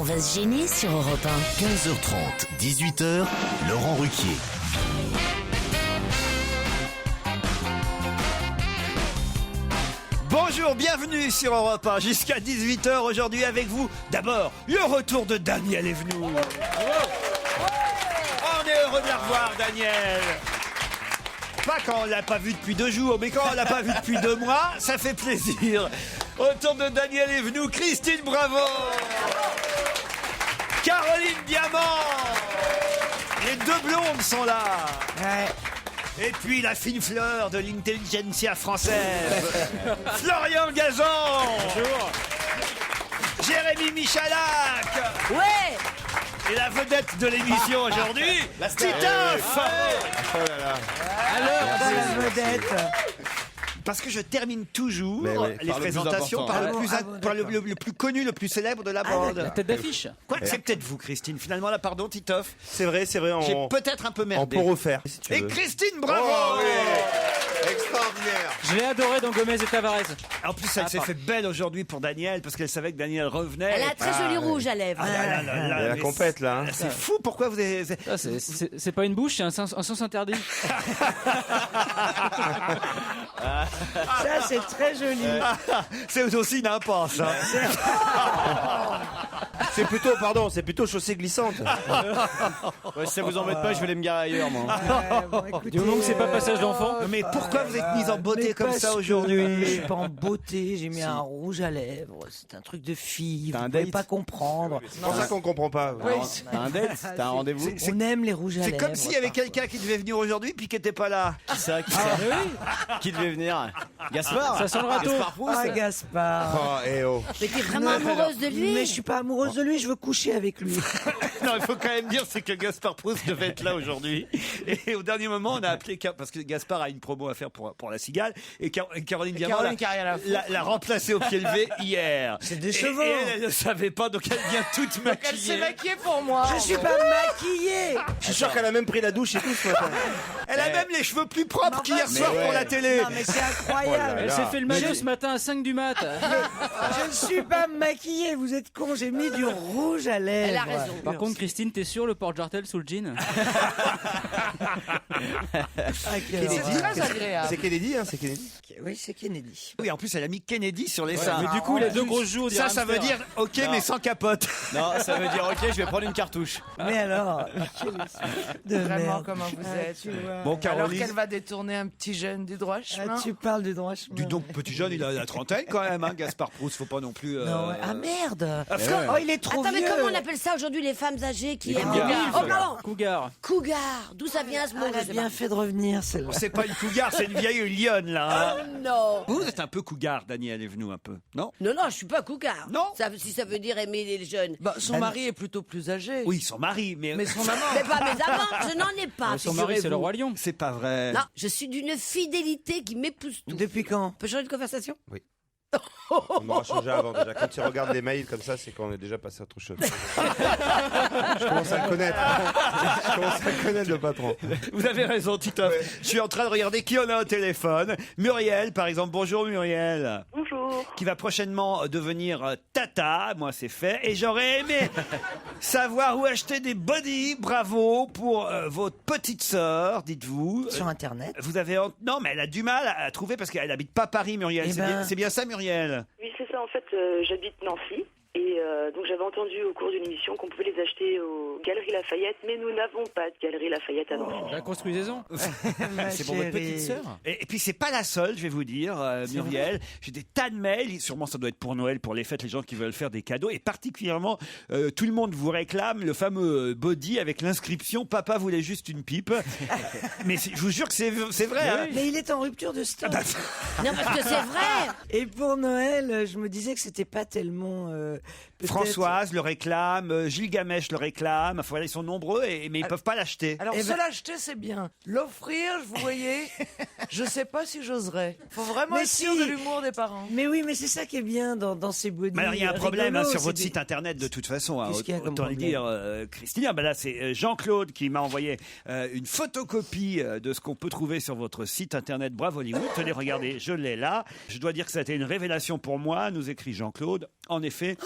va se gêner sur Europe 1. 15h30, 18h, Laurent Ruquier. Bonjour, bienvenue sur Europe 1, jusqu'à 18h aujourd'hui avec vous. D'abord, le retour de Daniel Evenou. On est heureux de la revoir, Daniel. Pas quand on l'a pas vu depuis 2 jours, mais quand on l'a pas vu depuis 2 mois, ça fait plaisir. Autour de Daniel Evenou, Christine Bravo, Caroline Diamant, les 2 blondes sont là. Et puis la fine fleur de l'intelligentsia française, Florian Gazan. Bonjour. Jérémy Michalak. Ouais. Et la vedette de l'émission aujourd'hui, Titoff. Oh là là. Alors, la vedette. Parce que je termine toujours les par le présentations plus par le plus connu, le plus célèbre de la bande. La tête d'affiche. Quoi, c'est peut-être vous, Christine. Finalement, là, pardon, Titoff. C'est vrai. J'ai peut-être un peu merdé. On peut refaire. Si tu Et veux. Christine, bravo. Oh, oui. Extraordinaire. Je l'ai adoré dans Gomez et Tavares. En plus, elle s'est fait belle aujourd'hui pour Daniel parce qu'elle savait que Daniel revenait. Elle a très joli rouge à lèvres. Il y a la mais compète là. c'est fou. Pourquoi vous avez... Ah, c'est pas une bouche, c'est un sens interdit. Ça, c'est très joli. C'est aussi une impasse. Hein. C'est plutôt chaussée glissante. Ouais, si ça vous embête pas, je vais aller me garer ailleurs, moi. Du moment que c'est pas passage d'enfant. Mais pourquoi vous êtes mise en beauté comme ça Je aujourd'hui? suis pas en beauté, j'ai mis un rouge à lèvres. C'est un truc de fille, T'as vous un pouvez date pas comprendre. C'est pour ça qu'on comprend pas. T'as un date? T'as un rendez-vous? On aime les rouges à C'est lèvres. comme s'il y avait quelqu'un qui devait venir aujourd'hui puis qui n'était pas là. Qui ça? Qui devait venir? Gaspard? Ça sent le râteau. Gaspard Proust? Ah, Gaspard. Oh, eh oh. Mais t'es vraiment amoureuse de lui? Mais je suis pas amoureuse de lui, je veux coucher avec lui. Non, il faut quand même dire, c'est que Gaspard Proust devait être là aujourd'hui. Et au dernier moment, on a appelé, parce que Gaspard a une promo à faire pour la Cigale, et Caroline Diamant l'a remplacé au pied levé hier. C'est décevant. Et elle ne savait pas, donc elle vient toute maquillée. maquillée pour moi. Je suis pas maquillée. Je suis sûr qu'elle a même pris la douche et tout ce matin. Elle a même les cheveux plus propres qu'hier soir ouais. pour la télé. Non, mais c'est incroyable. Elle s'est fait le maillot ce matin à 5 du mat. Je ne suis pas maquillée, vous êtes con, j'ai mis du rouge à lèvres. Elle a raison. Par contre, Christine, t'es sûr le porte-jartel sous le jean? C'est Très agréable. C'est Kennedy, hein, c'est Kennedy. Oui, c'est Kennedy. Oui, en plus, elle a mis Kennedy sur les seins. Mais du coup, il a 2 grosses joues. Ça veut dire OK, Non. mais sans capote. Non, ça veut dire ok, je vais prendre une cartouche. Mais alors, de Vraiment, merde. comment vous êtes. Tu vois. Bon, Alors Caroline. qu'elle va détourner un petit jeune du droit chemin. Tu parles du droit chemin. Du donc, petit jeune, il a la trentaine quand même, hein, Gaspard Proust, faut pas non plus. Non, ouais. Ah merde. ouais. Oh, il est trop Attends, mais vieux. comment on appelle ça aujourd'hui les femmes âgées qui aiment cougars. les livres? Oh non, Cougar. cougar. D'où ça vient ce mot? Elle a je sais bien pas. fait de revenir, celle-là. C'est pas une cougar, c'est une vieille lionne, là. hein. Oh non. Vous êtes un peu cougar, Daniel Evenou, un peu, non? Non, non, je suis pas cougar. Non. Si ça veut dire aimer les jeunes. Bah, son mari est plutôt plus âgé. Oui, son mari, mais Mais son amant. Mais pas mes amants, je n'en ai pas. Son mari, c'est le figurez-vous. roi lion. c'est pas vrai. Non, je suis d'une fidélité qui m'épouse tout. Depuis quand? On peut changer de conversation? On m'aura changé avant déjà. Quand il regarde les mails comme ça, c'est qu'on est déjà passé à autre chose. Je commence à le connaître. Je commence à le connaître, le patron. Vous avez raison, Titoff. Je suis en train de regarder qui on a au téléphone. Muriel, par exemple. Bonjour, Muriel. Bonjour. Qui va prochainement devenir tata. Moi, c'est fait. Et j'aurais aimé savoir où acheter des body. Bravo pour votre petite sœur, dites-vous. Sur Internet. Vous avez... Non, mais elle a du mal à trouver parce qu'elle habite pas Paris, Muriel. Eh ben- C'est bien ça, Muriel? Oui, c'est ça. En fait, j'habite Nancy. Et donc j'avais entendu au cours d'une émission qu'on pouvait les acheter aux Galeries Lafayette, mais nous n'avons pas de Galerie Lafayette à Nancy. La construisez-en. C'est pour votre petite sœur? Et puis c'est pas la seule, je vais vous dire, Muriel. J'ai des tas de mails, sûrement ça doit être pour Noël, pour les fêtes, les gens qui veulent faire des cadeaux. Et particulièrement, tout le monde vous réclame le fameux body avec l'inscription « Papa voulait juste une pipe ». Mais je vous jure que c'est vrai. Hein. Mais il est en rupture de stock. Non, parce que c'est vrai. Et pour Noël, je me disais que c'était pas tellement. Peut-être- Françoise le réclame, Gilgamesh le réclame. Enfin, voilà, ils sont nombreux, mais ils peuvent pas l'acheter. Alors, Eh se ben- l'acheter, c'est bien. L'offrir, vous voyez, je sais pas si j'oserais. Faut vraiment Mais être sûr si. de l'humour des parents. Mais oui, mais c'est ça qui est bien dans ces body. Mais alors, il y a un problème hein, rigolos, sur c'est votre des- site internet de toute façon. Hein, Qu'est-ce qu'il y a comme autant le problème dire, Christine. Ah, ben là, c'est Jean-Claude qui m'a envoyé une photocopie de ce qu'on peut trouver sur votre site internet Bravo Hollywood. Tenez, regardez, je l'ai là. Je dois dire que ça a été une révélation pour moi, nous écrit Jean-Claude. En effet,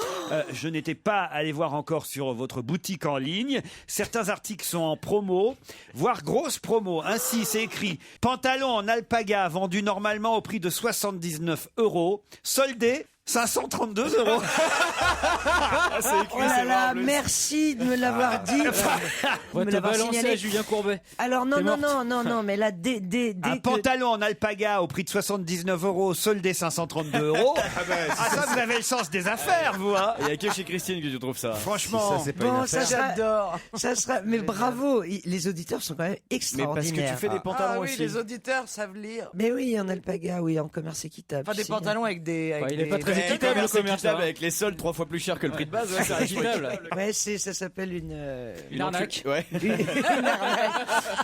je n'étais pas à les voir encore sur votre boutique en ligne. Certains articles sont en promo, voire grosse promo. Ainsi, c'est écrit « Pantalon en alpaga vendu normalement au prix de 79 €, soldé 532 €. Oh là là, merci de me l'avoir dit. On va te balancer à Julien Courbet. Alors non, mais là, dès Un que... pantalon en alpaga au prix de 79 €, soldé 532 €. Ça, vous avez le sens des affaires, vous, hein. Il n'y a que chez Christine que tu trouves ça. Franchement. Ça, c'est pas Bon, une affaire. J'adore. Ça sera... Mais bravo, les auditeurs sont quand même Mais parce extraordinaires. que tu fais des pantalons Ah oui, aussi. les auditeurs savent lire. Mais oui, en alpaga, oui, en commerce équitable. Enfin, des c'est bien. pantalons avec des... avec Il est des- pas très Ouais, équitable, le commerce commerce. équitable hein. avec les soldes 3 fois plus cher que le prix de base. Ouais, c'est Équitable. Ouais, ça s'appelle une arnaque. Ouais.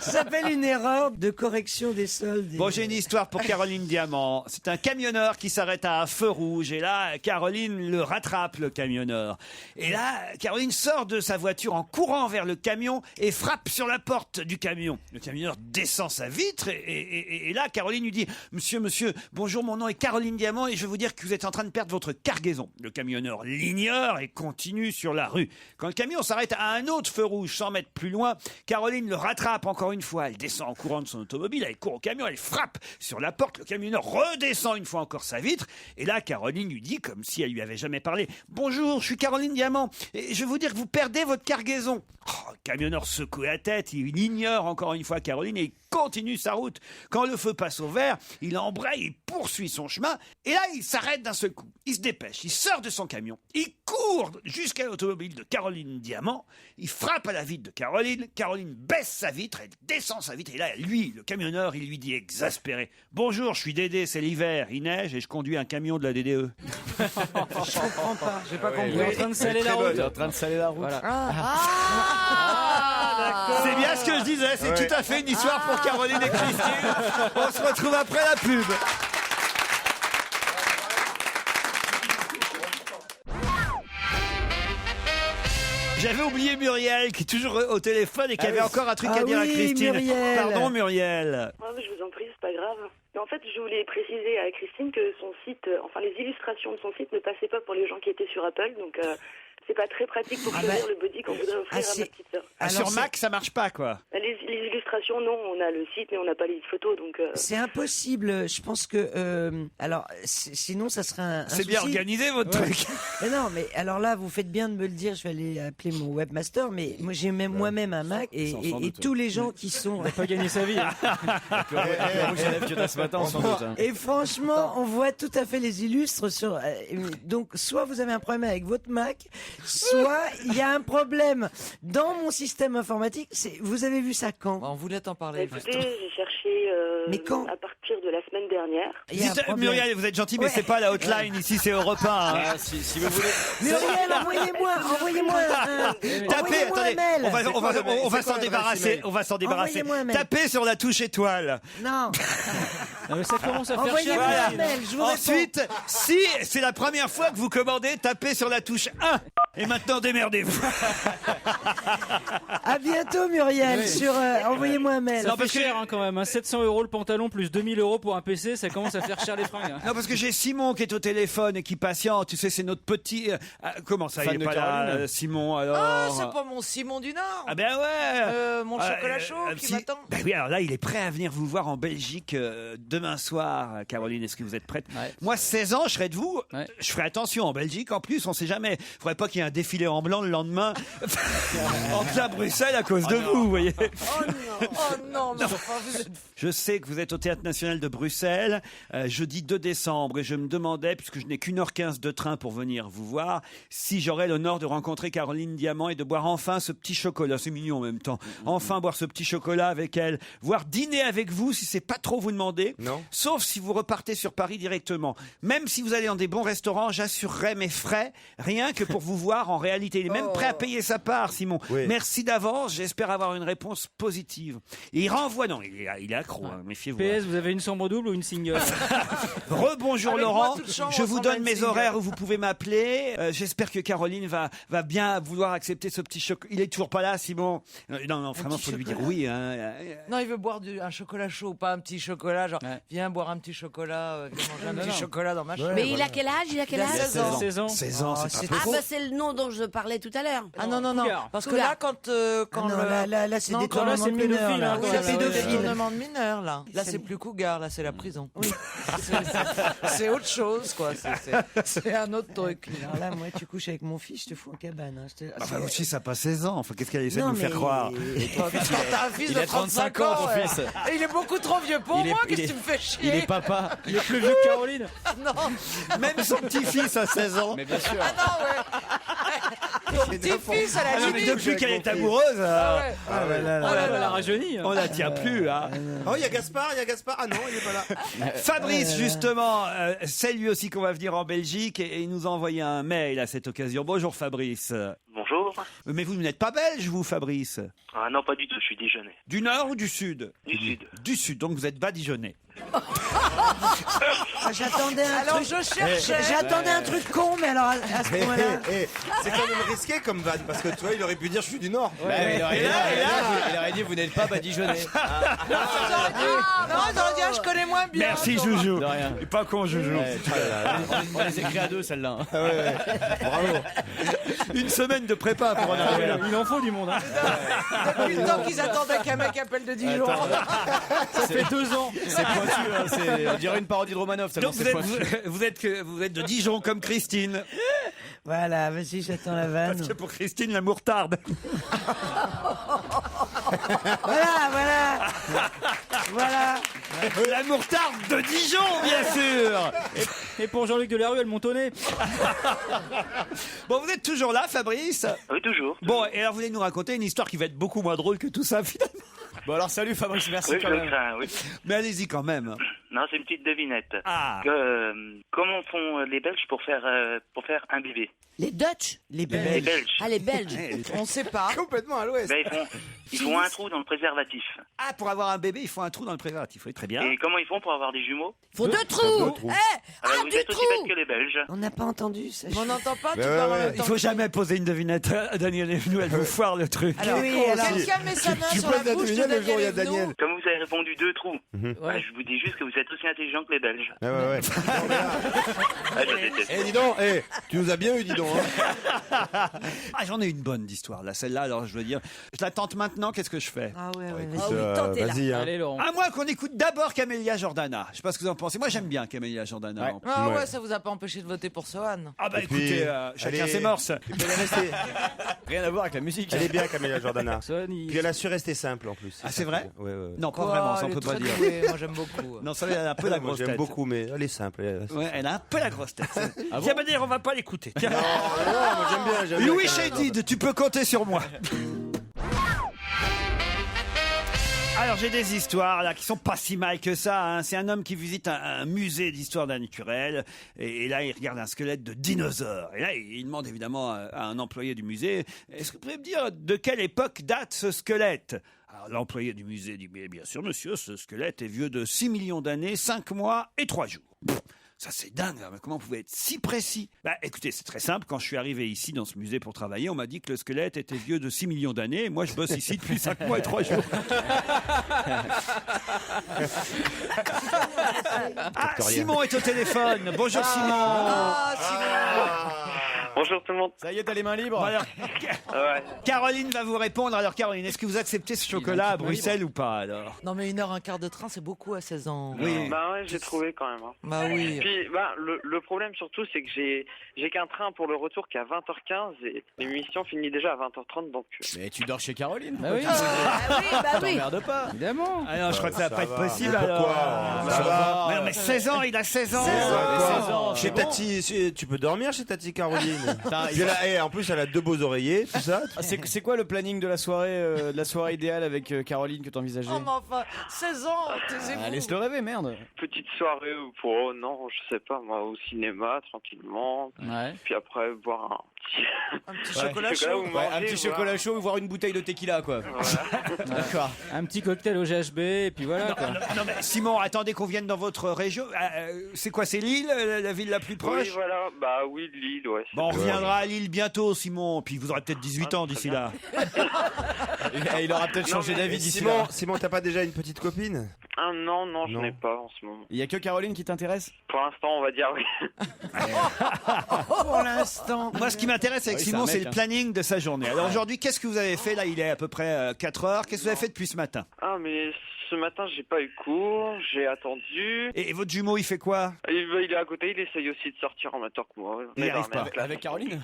ça s'appelle une erreur de correction des soldes. Bon, j'ai une histoire pour Caroline Diamant. C'est un camionneur qui s'arrête à un feu rouge. Et là, Caroline le rattrape, le camionneur. Et là, Caroline sort de sa voiture en courant vers le camion et frappe sur la porte du camion. Le camionneur descend sa vitre et là, Caroline lui dit « Monsieur, bonjour, mon nom est Caroline Diamant et je vais vous dire que vous êtes en train de perdre votre cargaison. » Le camionneur l'ignore et continue sur la rue. Quand le camion s'arrête à un autre feu rouge 100 mètres plus loin, Caroline le rattrape encore une fois. Elle descend en courant de son automobile, elle court au camion, elle frappe sur la porte. Le camionneur redescend une fois encore sa vitre. Et là, Caroline lui dit, comme si elle lui avait jamais parlé, « Bonjour, je suis Caroline Diamant et je vais vous dire que vous perdez votre cargaison. » Le camionneur secoue la tête, il ignore encore une fois Caroline et il continue sa route. Quand le feu passe au vert, il embraye, il poursuit son chemin et là, il s'arrête d'un seul coup. Il se dépêche, il sort de son camion, il court jusqu'à l'automobile de Caroline Diamant, il frappe à la vitre de Caroline, Caroline baisse sa vitre, elle descend sa vitre et là, lui, le camionneur, il lui dit exaspéré « Bonjour, je suis Dédé, c'est l'hiver, il neige et je conduis un camion de la DDE. » Je comprends pas. J'ai pas compris. Il est en train de saler la route. T'es en train de saler la route. Voilà. C'est bien ce que je disais, c'est tout à fait une histoire pour Caroline et Christine. On se retrouve après la pub. J'avais oublié Muriel qui est toujours au téléphone et qui avait encore un truc à dire à oui, Christine. Muriel. Pardon Muriel. Ah, mais je vous en prie, c'est pas grave. Mais en fait, je voulais préciser à Christine que son site, enfin les illustrations de son site ne passaient pas pour les gens qui étaient sur Apple, donc c'est pas très pratique pour choisir le body qu'on voudrait offrir à ma petite sœur. Alors, Sur Mac, ça marche pas quoi. Les illustrations, non, on a le site, mais on n'a pas les photos, donc... c'est impossible. Je pense que alors sinon ça serait un C'est bien souci. organisé votre truc. Mais non, mais alors là, vous faites bien de me le dire. Je vais aller appeler mon webmaster. Mais moi, j'ai même moi-même un Mac et, Sans et doute. tous les gens qui sont. Il n'a pas gagné sa vie. Hein. Le rouge à lèvres que t'as ce matin, sans doute. hein. Et franchement, on voit tout à fait les illustres sur. Donc, soit vous avez un problème avec votre Mac, soit il y a un problème dans mon système informatique. Vous avez vu ça quand? On voulait t'en Bah, parler. écoutez, j'ai cherché Mais quand à partir de la semaine dernière. Il y a un Dites, problème. Muriel, vous êtes gentil, mais Ouais. c'est pas la hotline ici, c'est Europe 1. hein. Ah, si vous voulez. Muriel, envoyez-moi Tapez, envoyez-moi attendez, un mail. on va s'en débarrasser. On va s'en débarrasser. Envoyez-moi un mail. Tapez sur la touche étoile. Non, Non, mais ça commence à faire chier. envoyez-moi un Voilà. mail. Je vous réponds. Ensuite, si c'est la première fois que vous commandez, tapez sur la touche 1. Et maintenant, démerdez-vous. À bientôt, Muriel. Oui. Sur envoyez-moi un mail. Ça Non, fait parce que- cher hein, quand même. Hein. 700 € le pantalon plus 2000 € pour un PC, ça commence à faire cher les fringues. Hein. Non, parce que j'ai Simon qui est au téléphone et qui patiente. Tu sais, c'est notre petit. Comment ça, Fan il est de pas là, Caroline. Simon, alors Ah, c'est pas mon Simon du Nord. Ah ben ouais Mon chocolat chaud qui si- m'attend. Ben oui, alors là, il est prêt à venir vous voir en Belgique demain soir. Caroline, est-ce que vous êtes prête? Ouais. Moi, 16 ans, je serais de vous. Ouais. Je ferai attention. En Belgique, en plus, on sait jamais. Faudrait pas qu'il y ait un défilé en blanc le lendemain en plein Bruxelles à cause de vous, vous voyez. Oh non, mais enfin, vous êtes... Je sais que vous êtes au Théâtre National de Bruxelles, jeudi 2 décembre, et je me demandais, puisque je n'ai qu'1h15 de train pour venir vous voir, si j'aurais l'honneur de rencontrer Caroline Diamant et de boire enfin ce petit chocolat. C'est mignon en même temps. Enfin boire ce petit chocolat avec elle, voire dîner avec vous si c'est pas trop vous demander. Non. Sauf si vous repartez sur Paris directement. Même si vous allez dans des bons restaurants, j'assurerai mes frais, rien que pour vous voir en réalité. Il est même prêt à payer sa part, Simon. Oui. Merci d'avance, j'espère avoir une réponse positive. Et il renvoie, non, il est accro, hein, méfiez-vous. PS, vous avez une chambre double ou une single? Rebonjour Avec moi, Laurent, toute chambre je vous ressemble à donne une mes single. horaires où vous pouvez m'appeler. J'espère que Caroline va bien vouloir accepter ce petit chocolat. Il est toujours pas là, Simon. Non, vraiment, petit faut lui dire chocolat. oui. Hein. Non, il veut boire un chocolat chaud, pas un petit chocolat. Genre, Ouais. viens boire un petit chocolat, viens manger un Non, petit non. chocolat dans ma chambre. Mais il a quel âge? Il a quel Il a âge? 16 ans. 16 ans. 16 ans, Oh, c'est c'est pas Ah peu. bah c'est le nom dont je parlais tout à l'heure. Ah non, parce que Cougar. là, quand là, c'est non, détournement c'est de mineurs. pédophile, là. hein, c'est C'est pédophile. détournement de mineurs, là. Là, c'est plus cougar, là, c'est la prison. Oui. C'est autre chose, quoi. C'est un autre truc. Alors là, moi, tu couches avec mon fils, je te fous en cabane. Hein. Enfin, vous aussi, ça a pas 16 ans. Enfin, qu'est-ce qu'elle essaie de nous faire mais- croire Quand t'as un fils Il de a 35 35 ans, ans, ton ouais. fils. Et il est beaucoup trop vieux pour moi, qu'est-ce que tu me fais chier? Il est papa. Il est plus vieux que Caroline. Même son petit-fils a 16 ans. Mais bien sûr. Ton petit-fils à la Ah non, mais limite. depuis qu'elle est amoureuse, Ouais. Elle a rajeuni. on la tient plus. Hein. Oh, il y a Gaspard. Ah non, il est pas là. Fabrice, justement, c'est lui aussi qu'on va venir en Belgique et il nous a envoyé un mail à cette occasion. Bonjour Fabrice. Bonjour. Mais vous n'êtes pas belge, vous, Fabrice? Ah non, pas du tout, je suis Dijonnais. Du nord ou du sud? Du sud. Du sud, donc vous êtes badigeonnais. J'attendais un Alors, truc. je cherchais. J'attendais un truc con, mais alors à ce moment-là. C'est quand même risqué comme vanne parce que tu vois, il aurait pu dire je suis du Nord. Bah, il aurait dit vous n'êtes pas badigeonné. Non, ils auraient dit, ah, je connais moins bien. Merci toi. Joujou. De rien. Et pas con Joujou. On les écrit à deux celle-là. Bravo. Une semaine de prépa pour en arriver là. Il en faut du monde. Hein. Depuis le temps qu'ils attendaient qu'un mec appelle de Dijon. Ça fait 2 ans. C'est pointu, hein, c'est on dirait une parodie de Romanov. Donc c'est pointu. vous êtes de Dijon comme Christine. Voilà, vas-y, j'attends la vanne. Parce que pour Christine, la mourtarde. Voilà. La mourtarde de Dijon, bien sûr. Et pour Jean-Luc Delarue, elle montonnait. Bon, vous êtes toujours là, Fabrice? Oui, toujours. Bon, et alors vous voulez nous raconter une histoire qui va être beaucoup moins drôle que tout ça, finalement. Bon alors salut Fabrice, merci Oui, je quand le même. crains, oui. Mais allez-y quand même. Non, c'est une petite devinette. Ah. Comment font les Belges pour faire un bébé? Les Dutch. Les Belges. Ah, les Belges. On sait pas. Complètement à l'ouest. Ben, ils font un trou dans le préservatif. Ah, pour avoir un bébé, il faut un trou dans le préservatif. Oui, très bien. Et comment ils font pour avoir des jumeaux? Il faut 2 trous. Vous du êtes aussi trou. bêtes que les Belges. On n'a pas entendu ça. On n'entend pas, tu Ouais, parles en ouais. même Il temps. faut jamais poser une devinette à Daniel Evenou, elle vous foire le truc. Alors, quelqu'un met sa main sur la bouche de le jour où il y a Daniel Evenou. Daniel. Comme vous avez répondu 2 trous, Mhm. je vous dis juste que vous êtes aussi intelligent que les Belges. Ah ouais. Ah, je déteste. Eh, dis donc, tu nous as bien eu, dis donc. Hein. Ah, j'en ai une bonne d'histoire là, celle-là, alors je veux dire. Je la tente maintenant, qu'est-ce que je fais? Ah ouais, ouais. Ah oui, tentez-la. Vas-y. Hein. Allez Laurent. À moins qu'on écoute d'abord Camélia Jordana. Je sais pas ce que vous en pensez. Moi, j'aime bien Camélia Jordana. Ouais. en plus. Ah Ouais. ouais, ça vous a pas empêché de voter pour Sohan. Ah bah Et écoutez, puis, chacun allez. ses morses. Puis elle est restée- Rien à voir avec la musique. Elle est bien, Camélia Jordana. Sony. Puis elle a su rester simple en plus. Ah, c'est vrai? Ouais. Non, pas vraiment, ça on elle peut est pas très dire. douée, moi j'aime beaucoup. Non, ça, elle a un peu la Moi, grosse j'aime tête. beaucoup, mais elle est simple. Ouais, elle a un peu la grosse tête. Ah bon Tiens, bah d'ailleurs, on va pas l'écouter. Tiens. Moi j'aime bien. Louis Camélia Chédid, tu peux compter sur moi. Alors j'ai des histoires là qui sont pas si mal que ça. Hein. C'est un homme qui visite un musée d'histoire naturelle et là il regarde un squelette de dinosaure. Et là il demande évidemment à un employé du musée: est-ce que vous pouvez me dire de quelle époque date ce squelette? Alors l'employé du musée dit: mais bien sûr monsieur, ce squelette est vieux de 6 millions d'années, 5 mois et 3 jours. Ça c'est dingue, hein. Comment vous pouvez être si précis? Bah écoutez, c'est très simple, quand je suis arrivé ici dans ce musée pour travailler, on m'a dit que le squelette était vieux de 6 millions d'années, et moi je bosse ici depuis 5 mois et 3 jours. Ah, Simon est au téléphone. Bonjour Simon. Ah, Simon. Bonjour tout le monde. Ça y est, t'as les mains libres. Bon, alors, Ouais. Caroline va vous répondre. Alors Caroline, est-ce que vous acceptez ce chocolat à Bruxelles ou pas alors? Non mais 1h15 de train, c'est beaucoup à 16 ans. Oui. Bah ouais, j'ai trouvé quand même. Hein. Bah oui. Puis bah le problème surtout c'est que j'ai qu'un train pour le retour qui est à 20h15 et l'émission finit déjà à 20h30 donc. Mais tu dors chez Caroline. Bah oui, T'emmerdes pas. évidemment. Ah non, je crois que ça va pas être possible Mais pourquoi alors. Ça va. Mais non, mais 16 ans, il a 16 ans. 16 ans. Chez Tati, tu peux dormir chez Tati Caroline. Putain, Puis en plus, elle a 2 beaux oreillers, tout ça. Ah, c'est quoi le planning de la soirée idéale avec Caroline que t'envisageais? Oh mais enfin, 16 ans, taisez-vous. Ah, laisse-le rêver, merde. Petite soirée ou pour non, je sais pas moi au cinéma tranquillement. Ouais. Puis après boire Un petit Ouais. chocolat un chaud. ou Ouais, manger, un petit chocolat voilà. chaud ou voir une bouteille de tequila, quoi. D'accord. Un petit cocktail au GHB et puis voilà. quoi. Non, mais Simon, attendez qu'on vienne dans votre région. C'est quoi, c'est Lille, la ville la plus proche? Oui voilà, bah oui Lille ouais. Bon, on reviendra à Lille bientôt, Simon. Puis vous aurez peut-être 18 ans d'ici là. Et il aura peut-être changé d'avis d'ici là. Simon, t'as pas déjà une petite copine? Non, je Non. n'ai pas en ce moment. Il y a que Caroline qui t'intéresse? Pour l'instant, on va dire oui. Pour l'instant. Moi, ce qui m'intéresse avec Oui, Simon, c'est un c'est mec, le hein. planning de sa journée. Alors aujourd'hui, qu'est-ce que vous avez fait? Là, il est à peu près 4 heures. Qu'est-ce que vous avez fait depuis ce matin? Ah, mais ce matin, j'ai pas eu cours, j'ai attendu. Et votre jumeau, il fait quoi? Il est à côté, il essaye aussi de sortir en même temps que moi. Il On est y dans arrive la même pas. classe. Avec Caroline?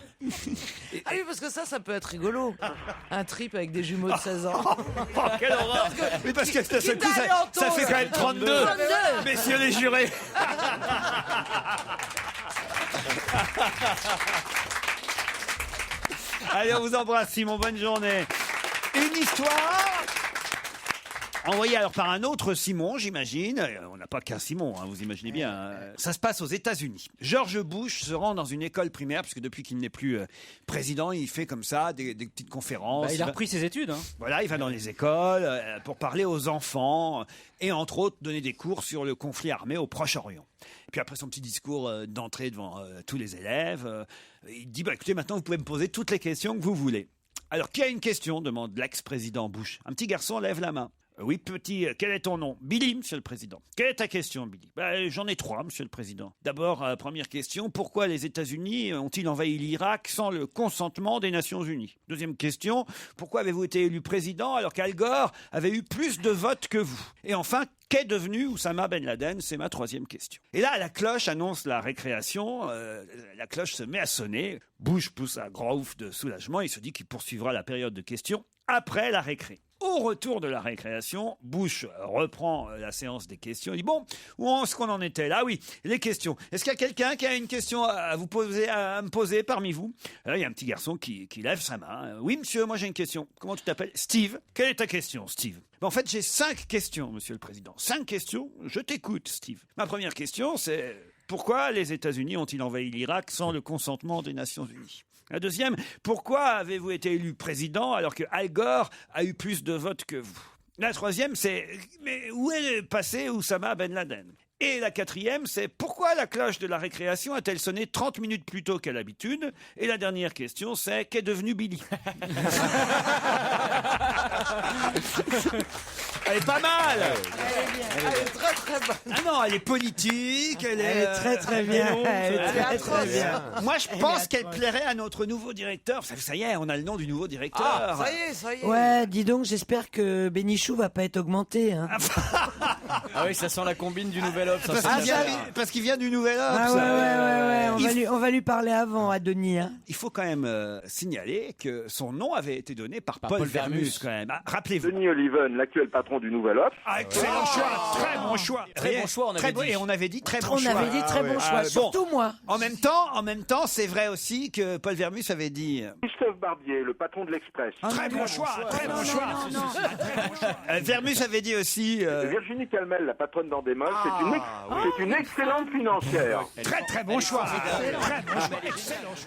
Ah oui, parce que ça peut être rigolo. Un trip avec des jumeaux de 16 ans. Oh, quelle horreur! Mais parce que d'un seul coup, Quitte à aller en ça fait tôle. quand même 32. 32. Messieurs les jurés. Allez, on vous embrasse, Simon. Bonne journée. Une histoire envoyée alors par un autre Simon, j'imagine. On n'a pas qu'un Simon, hein, vous imaginez bien. Ça se passe aux États-Unis. George Bush se rend dans une école primaire, puisque depuis qu'il n'est plus président, il fait comme ça des petites conférences. Bah, il a repris ses études. Hein. Voilà, il va dans les écoles pour parler aux enfants et entre autres donner des cours sur le conflit armé au Proche-Orient. Et puis après son petit discours d'entrée devant tous les élèves, il dit écoutez, maintenant vous pouvez me poser toutes les questions que vous voulez. Alors qui a une question, demande l'ex-président Bush. Un petit garçon lève la main. Oui, petit, quel est ton nom? Billy, monsieur le président. Quelle est ta question, Billy? J'en ai 3, monsieur le président. D'abord, première question, pourquoi les États-Unis ont-ils envahi l'Irak sans le consentement des Nations Unies? Deuxième question, pourquoi avez-vous été élu président alors qu'Al Gore avait eu plus de votes que vous? Et enfin, qu'est devenu Oussama Ben Laden? C'est ma troisième question. Et là, la cloche annonce la récréation. La cloche se met à sonner. Bush pousse un grand ouf de soulagement. Il se dit qu'il poursuivra la période de questions après la récré. Au retour de la récréation, Bush reprend la séance des questions. Il dit bon, où est-ce qu'on en était là? Oui, les questions. Est-ce qu'il y a quelqu'un qui a une question à vous poser, à me poser parmi vous? Là, il y a un petit garçon qui lève sa main. Oui, monsieur, moi j'ai une question. Comment tu t'appelles? Steve. Quelle est ta question, Steve? En fait, j'ai 5 questions, monsieur le président. 5 questions. Je t'écoute, Steve. Ma première question, c'est pourquoi les États-Unis ont-ils envahi l'Irak sans le consentement des Nations Unies? La deuxième, pourquoi avez-vous été élu président alors que Al Gore a eu plus de votes que vous? La troisième, c'est mais où est passé Oussama Ben Laden? Et la quatrième, c'est pourquoi la cloche de la récréation a-t-elle sonné 30 minutes plus tôt qu'à l'habitude? Et la dernière question, c'est qu'est devenu Billy? Elle est pas mal. Elle est très très bonne. Ah non, elle est politique, elle Elle est très très bien. Elle est très très bien. Moi, je pense qu'elle plairait à notre nouveau directeur. Ça y est, on a le nom du nouveau directeur. Ah, ça y est. Ouais, dis donc, j'espère que Bénichou va pas être augmenté. Hein. Ah oui, ça sent la combine du Nouvel Obs. Parce qu'il vient du Nouvel Obs. Ah ouais. On va lui parler avant à Denis. Hein. Il faut quand même signaler que son nom avait été donné par Paul Vermus quand même. Ah, rappelez-vous. Denis Oliven, l'actuel patron du Nouvel Obs. Ah, excellent choix, très bon choix. Très bon choix, on avait dit. Et on avait dit très bon On choix. avait dit très bon choix, surtout moi. En même temps, c'est vrai aussi que Paul Vermus avait dit. Christophe Barbier, le patron de l'Express. Très bon choix, très bon choix. Vermus avait dit aussi. Virginie Calmel, la patronne d'Endemol, c'est une excellente financière. Très bon choix.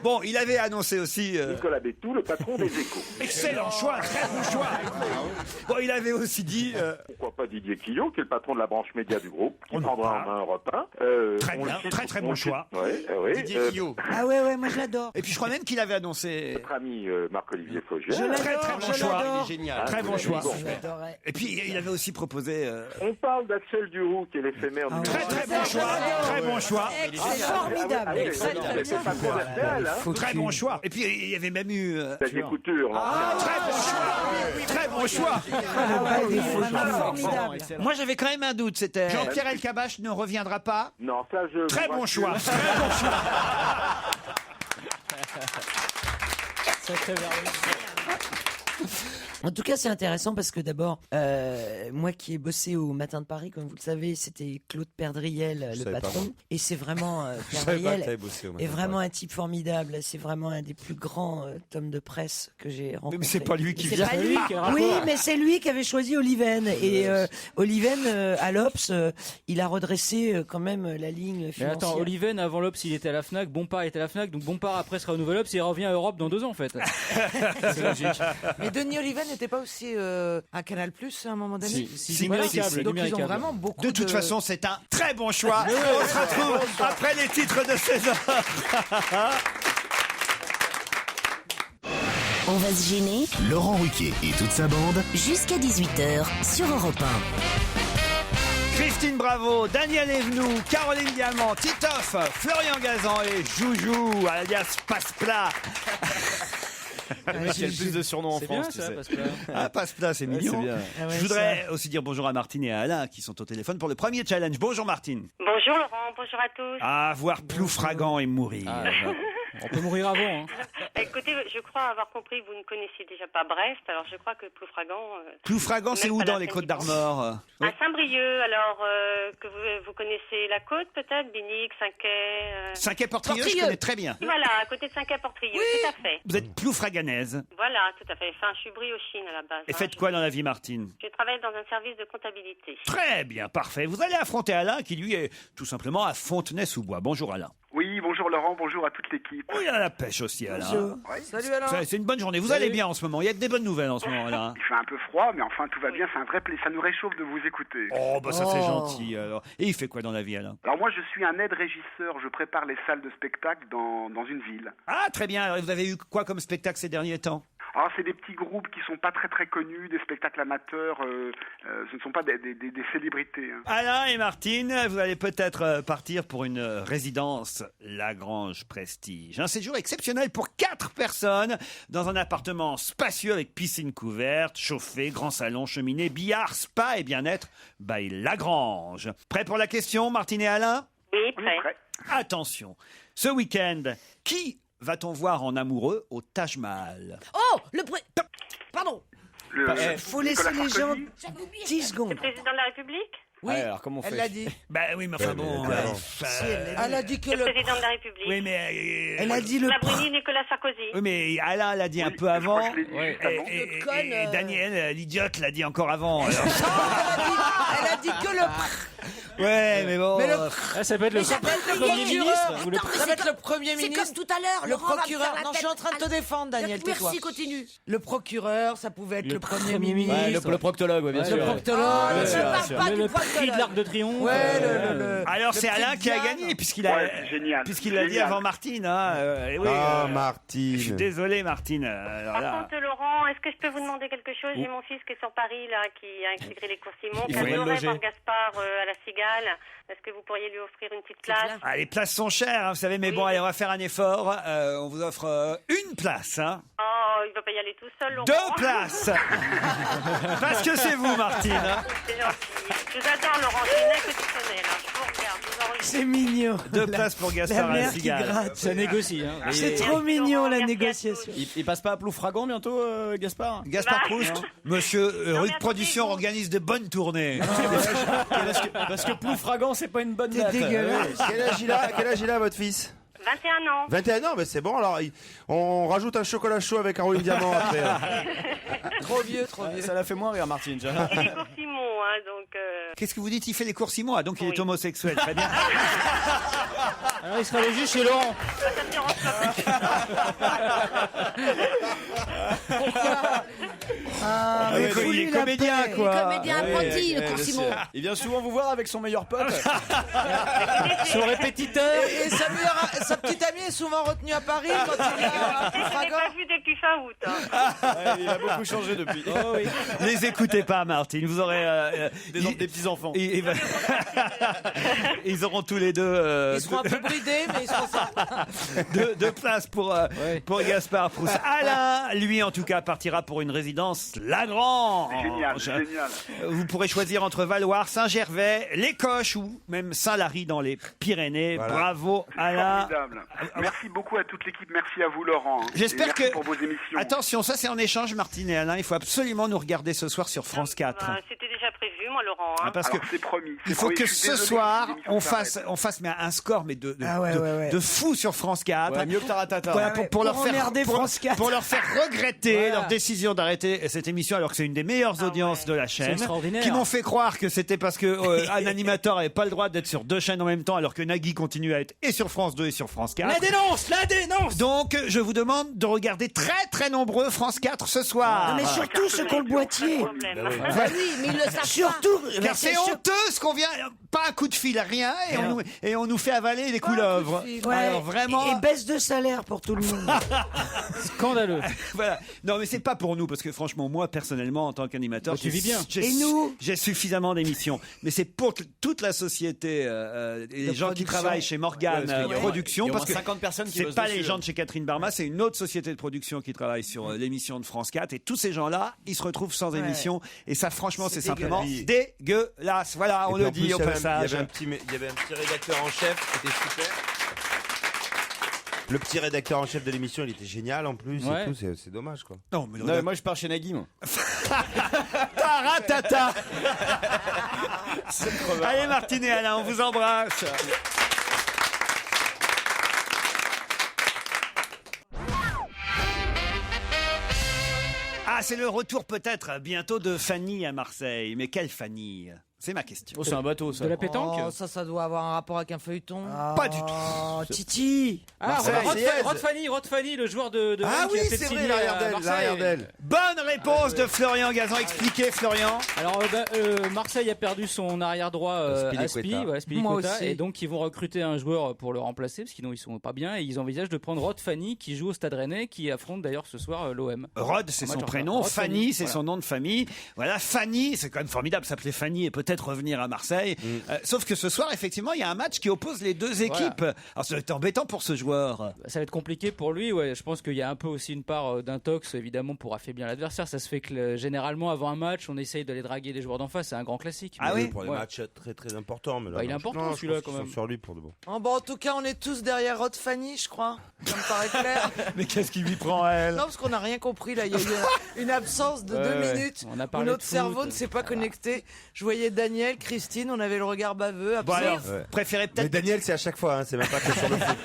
Bon, il avait annoncé aussi. Nicolas Bétou, le patron des Échos. Excellent choix, très bon choix. Bon, il avait aussi dit. Pourquoi pas Didier Quillot, qui est le patron de la branche média du groupe, qui prendra en main Europe 1. Très bien, très bon choix. Oui. Didier Quillot. Ah ouais, moi je l'adore. Et puis je crois même qu'il avait annoncé. Notre ami Marc-Olivier Fogiel. Je l'adore, Très bon choix. Il est génial. Très bon choix. Bon. Et puis il avait aussi proposé. On parle d'Axel Duroux, qui est l'éphémère du Très bon choix. Très bon choix. C'est formidable. Très bon choix. Et puis il y avait même eu. Des coutures. Très bon choix. Formidable. Moi j'avais quand même un doute. C'était Jean-Pierre Elkabbach ne reviendra pas. Non, ça je. Très bon choix. Très bon choix. Sacré Vermus. En tout cas, c'est intéressant parce que d'abord, moi qui ai bossé au Matin de Paris, comme vous le savez, c'était Claude Perdriel, le patron. Et c'est vraiment, Perdriel est vraiment un type formidable. C'est vraiment un des plus grands hommes de presse que j'ai rencontré. Mais c'est pas lui qui vient. Oui, mais c'est lui qui avait choisi Oliven. Et Oliven, à l'Obs, il a redressé quand même la ligne Mais financière. attends, Oliven avant l'Obs il était à la Fnac, Bompard était à la Fnac, donc Bompard après sera au Nouvel Obs et il revient à Europe dans 2 ans en fait. C'est logique. Mais Denis Oliven n'était pas aussi à Canal Plus à un moment donné? Si, numéricable. Donc ils ont vraiment beaucoup De toute façon, c'est un très bon choix. On se retrouve après les titres de 16h. On va se gêner. Laurent Ruquier et toute sa bande. Jusqu'à 18h sur Europe 1. Christine Bravo, Daniel Evenou, Caroline Diamant, Titoff, Florian Gazan et Joujou, alias Passe-Plat. Le mec qui a le plus de surnoms en C'est France, bien, tu ça, sais. Passe-Plat. Ah, Passe-Plat, c'est mignon. c'est bien. Ah ouais, Je voudrais aussi dire bonjour à Martine et à Alain qui sont au téléphone pour le premier challenge. Bonjour Martine. Bonjour Laurent, bonjour à tous. Ah, voir Ploufragan et mourir. Ah, on peut mourir avant. Hein. Écoutez, je crois avoir compris que vous ne connaissiez déjà pas Brest, alors je crois que Ploufragan... Ploufragan, c'est même où pas dans la les peine Côtes d'y d'Armor? À Saint-Brieuc, alors que vous connaissez la côte peut-être, Binic, Saint-Quay... Saint-Quay-Portrieux, je Portrieux. connais très bien. Voilà, à côté de Saint-Quay-Portrieux, tout à fait. Vous êtes ploufraganaise. Voilà, tout à fait. Enfin, je suis briochine à la base. Et hein. faites quoi dans la vie, Martine? Je travaille dans un service de comptabilité. Très bien, parfait. Vous allez affronter Alain qui, lui, est tout simplement à Fontenay-sous-Bois. Bonjour Alain. Oui, bonjour Laurent, bonjour à toute l'équipe. Oh, il y a la pêche aussi, Alain. Salut Alain. C'est une bonne journée. Vous allez bien en ce moment. Il y a que des bonnes nouvelles en ce moment, Alain. Il fait un peu froid, mais enfin tout va bien, c'est un vrai plaisir. Ça nous réchauffe de vous écouter. Oh, bah ça c'est gentil alors. Et il fait quoi dans la vie, Alain? Alors moi je suis un aide-régisseur, je prépare les salles de spectacle dans une ville. Ah, très bien. Alors, vous avez eu quoi comme spectacle ces derniers temps? Alors c'est des petits groupes qui sont pas très connus, des spectacles amateurs, ce ne sont pas des célébrités. Hein. Alain et Martine, vous allez peut-être partir pour une résidence Lagrange Prestige. Un séjour exceptionnel pour 4 personnes dans un appartement spacieux avec piscine couverte, chauffé, grand salon, cheminée, billard, spa et bien-être by Lagrange. Prêt pour la question, Martine et Alain? Oui, prêt. Attention, ce week-end, qui va-t-on voir en amoureux au Taj Mahal? Oh, Pardon. Faut laisser les gens 10 secondes. Le président de la République? Oui, Ouais, alors comment on fait? elle l'a dit. Bah oui, mais enfin bon... Elle a dit que Le président de la République. oui, mais... Elle a dit le. La Bruni, Nicolas Sarkozy. Oui, mais Alain l'a dit un peu Je avant. crois que je l'ai dit Ouais. juste avant. Et Daniel, l'idiote, l'a dit encore avant. alors. Elle a dit que le. Ouais, mais bon... Mais le- Ah, ça peut être le Ça peut être le Premier procureur. ministre ou le Attends, mais Ça va c'est être le Premier C'est ministre. comme tout à l'heure, Le Laurent va me procureur. faire la Non, je suis tête. en train de te défendre, Daniel. tais-toi. Merci, continue. Le procureur, ça pouvait être le Premier Premier ministre. ministre. Ouais, le proctologue, ouais, bien sûr. Le ouais. proctologue. Oh, Ouais, ne sûr, parle sûr. pas le du prix de proctologue. l'Arc de Triomphe. Ouais, Alors le c'est prix Alain de qui a Diane. gagné puisqu'il a Ouais, c'est génial. puisqu'il l'a dit Génial. avant Martine. Hein. Oui, Ah, je suis Martine. désolé Martine. Alors Par là, contre, Laurent, est-ce que je peux vous demander quelque chose? J'ai mon fils qui est sur Paris, là, qui a intégré les cours Simon, Il qui faut bien le adorait loger. voir Gaspard à la Cigale. Est-ce que vous pourriez lui offrir une petite place? ah, les places sont chères, hein, vous savez, mais bon, allez, on va faire un effort. On vous offre une place, hein. Oh, il va pas y aller tout seul, Laurent. 2 places. Parce que c'est vous, Martine. hein. C'est gentil. Je vous adore, Laurent. C'est une inconditionnelle. Hein. Je vous regarde, je vous enregistre. C'est mignon. 2 places pour La Gaspard à la mère qui Cigale. gratte. Ça négocie. Hein. C'est Et- trop mignon la Merci à négociation. Il passe pas à Ploufragan bientôt, Gaspard? Gaspard Bah, Proust, non. monsieur Non, Rue mais de Production attendez, organise de bonnes tournées. Parce que Ploufragan, c'est pas une bonne T'es date. dégueulasse. Quel âge il a, votre fils? 21 ans. 21 ans, mais c'est bon, alors on rajoute un chocolat chaud avec un rouleau de diamant après. Trop vieux, trop vieux. Ça l'a fait moins rire, Martine. déjà. Et les cours Simon, hein, donc... Qu'est-ce que vous dites? Il fait les cours Simon, ah, donc il est Oui. homosexuel. Très bien. Alors il sera logé chez Laurent. ça me dérange pas. Ah, Il mais est foutez la comédien, paix. quoi. Comédien apprenti, le cours bien Simon. sûr. Il vient souvent vous voir avec son meilleur pote. Son répétiteur. Et sa petite amie est souvent retenue à Paris quand il vient à Je l'ai Ploufragan. pas vu depuis fin août. Hein. Ouais, il a beaucoup changé depuis. Oh oui. Les écoutez pas, Martine. Vous aurez Des petits-enfants. Ils auront tous les deux Ils seront un peu bridés, mais ils seront sympas. deux places pour Gaspard Proust. Alain, lui, en tout cas, partira pour une résidence Lagrange. Génial, génial. Vous pourrez choisir entre Valloire, Saint-Gervais, Les Coches ou même Saint-Lary dans les Pyrénées. Voilà. Bravo, Alain. Formidable. Merci beaucoup à toute l'équipe, merci à vous Laurent. hein. J'espère Et merci que- pour vos émissions. Attention, ça c'est en échange, Martine et Alain. Il faut absolument nous regarder ce soir sur France 4. Bah, c'était déjà prévu, moi, Laurent. Hein. Ah, parce que Alors c'est promis. il c'est faut promis. que Je suis ce désolé, soir, l'émission on s'arrête. fasse mais un score mais de Ah ouais, ouais, ouais. de fou sur France 4. Ouais, mieux que Taratata. Voilà, pour leur faire emmerder France 4. pour leur faire regretter Voilà. leur décision d'arrêter cette émission alors que c'est une des meilleures audiences de la chaîne, extraordinaire. qui m'ont fait croire que c'était parce que un animateur avait pas le droit d'être sur 2 chaînes en même temps alors que Nagui continue à être et sur France 2 et sur France 4. La dénonce. Donc je vous demande de regarder très très nombreux France 4 ce soir. Mais surtout ceux qui ont le boitier. Problème. Bah Ah oui, mais ils le le savent Surtout, pas. Car c'est honteux ce qu'on vient, pas un coup de fil, rien, et on nous fait avaler les couleuvres. Ouais, Alors vraiment. et baisse de salaire pour tout le monde. Scandaleux. Voilà. Non, mais c'est pas pour nous, parce que franchement, moi, personnellement, en tant qu'animateur, tu vis bien. Et nous j'ai suffisamment d'émissions. Mais c'est pour toute la société, et les gens qui travaillent chez Morgane Productions, il y a au parce que moins 50 personnes qui c'est bossent pas dessus, les gens de chez Catherine Barma, c'est une autre société de production qui travaille sur l'émission de France 4, et tous ces gens-là, ils se retrouvent sans émission, et ça, franchement, c'est simplement dégueulasse. Voilà, on Et puis, le en plus, dit au il y avait passage. il y avait un petit rédacteur en chef qui était super. Le petit rédacteur en chef de l'émission, il était génial en plus. Ouais. Et tout, c'est dommage quoi. Non, mais Non, mais moi je pars chez Nagui, moi. Taratata. Allez, Martine et Alain, on vous embrasse. Ah, c'est le retour peut-être bientôt de Fanny à Marseille. Mais quelle Fanny? C'est ma question. Oh, c'est un bateau, ça. De la pétanque. Oh, ça doit avoir un rapport avec un feuilleton. Pas du tout. Oh, Titi. Ah, Rod Fanny, le joueur de Ah qui oui, a fait c'est signer vrai, l'arrière à d'elle, Marseille. l'arrière d'elle. Bonne réponse de Florian Gazan. Expliquez, Florian. Alors, Marseille a perdu son arrière droit Aspi, Moi aussi. et donc ils vont recruter un joueur pour le remplacer, parce que sinon ils sont pas bien, et ils envisagent de prendre Rod Fanny, qui joue au Stade Rennais, qui affronte d'ailleurs ce soir l'OM. Rod, c'est Un son match en prénom. retard. Rod Fanny, c'est voilà. son nom de famille. Voilà, Fanny, c'est quand même formidable. S'appeler Fanny et peut-être revenir à Marseille. Sauf que ce soir, effectivement, il y a un match qui oppose les deux équipes. Alors, ça va être embêtant pour ce joueur. Ça va être compliqué pour lui, ouais. Je pense qu'il y a un peu aussi une part d'intox, évidemment, pour affaiblir l'adversaire. Ça se fait que généralement, avant un match, on essaye d'aller draguer les joueurs d'en face. C'est un grand classique. Ah oui, pour les matchs très très importants. Mais là, Il est important celui-là quand même. Sur lui pour de bon. Oh, bon, en tout cas, on est tous derrière Rod Fanny, je crois. Ça me paraît clair. Mais qu'est-ce qui lui prend à elle? Non, parce qu'on n'a rien compris là. Il y a eu une absence de 2 minutes On a où parlé notre de foot. cerveau ne s'est pas connecté. Je voyais Daniel, Christine, on avait le regard baveux. Bon, absent. alors, préférez Mais peut-être. Daniel, c'est à chaque fois, hein, c'est même pas que sur le foot.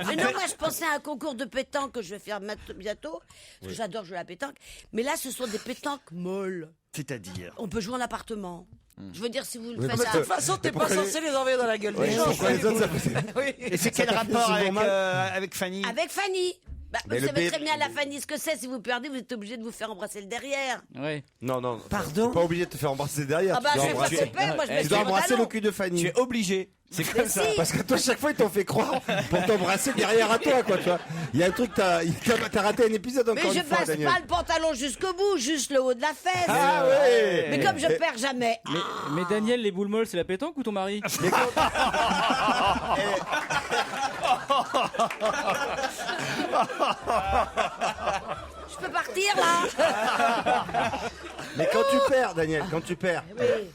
Mais non, moi je pensais à un concours de pétanque que je vais faire bientôt, parce que j'adore jouer à la pétanque. Mais là, ce sont des pétanques molles. C'est-à-dire. On peut jouer en appartement. Je veux dire, si vous le Oui, faites parce à... que- De toute façon, t'es pas censé les envoyer dans la gueule des gens. Pourquoi les autres, ça fait- Oui. Et c'est quel rapport avec Fanny? Avec Fanny. Bah, Mais vous le savez B- très bien, la Fanny, ce que c'est. Si vous perdez, vous êtes obligé de vous faire embrasser le derrière. Ouais. Non, Pardon. t'es pas obligé de te faire embrasser derrière. Ah bah, tu je dois vais pas embrasser, couper, moi je mets tu dois sur le embrasser le ballon. cul de Fanny. Tu es obligé. C'est comme ça. Si. Parce que toi, chaque fois, ils t'ont fait croire pour t'embrasser derrière à toi, quoi, tu vois. Il y a un truc, t'as raté un épisode encore Mais je une fois, passe Daniel. pas le pantalon jusqu'au bout, juste le haut de la fesse. Ah ouais. Mais comme je perds jamais. Mais Daniel, les boules molles, c'est la pétanque ou ton mari? Je peux partir là. Mais quand tu perds, Daniel, quand tu perds,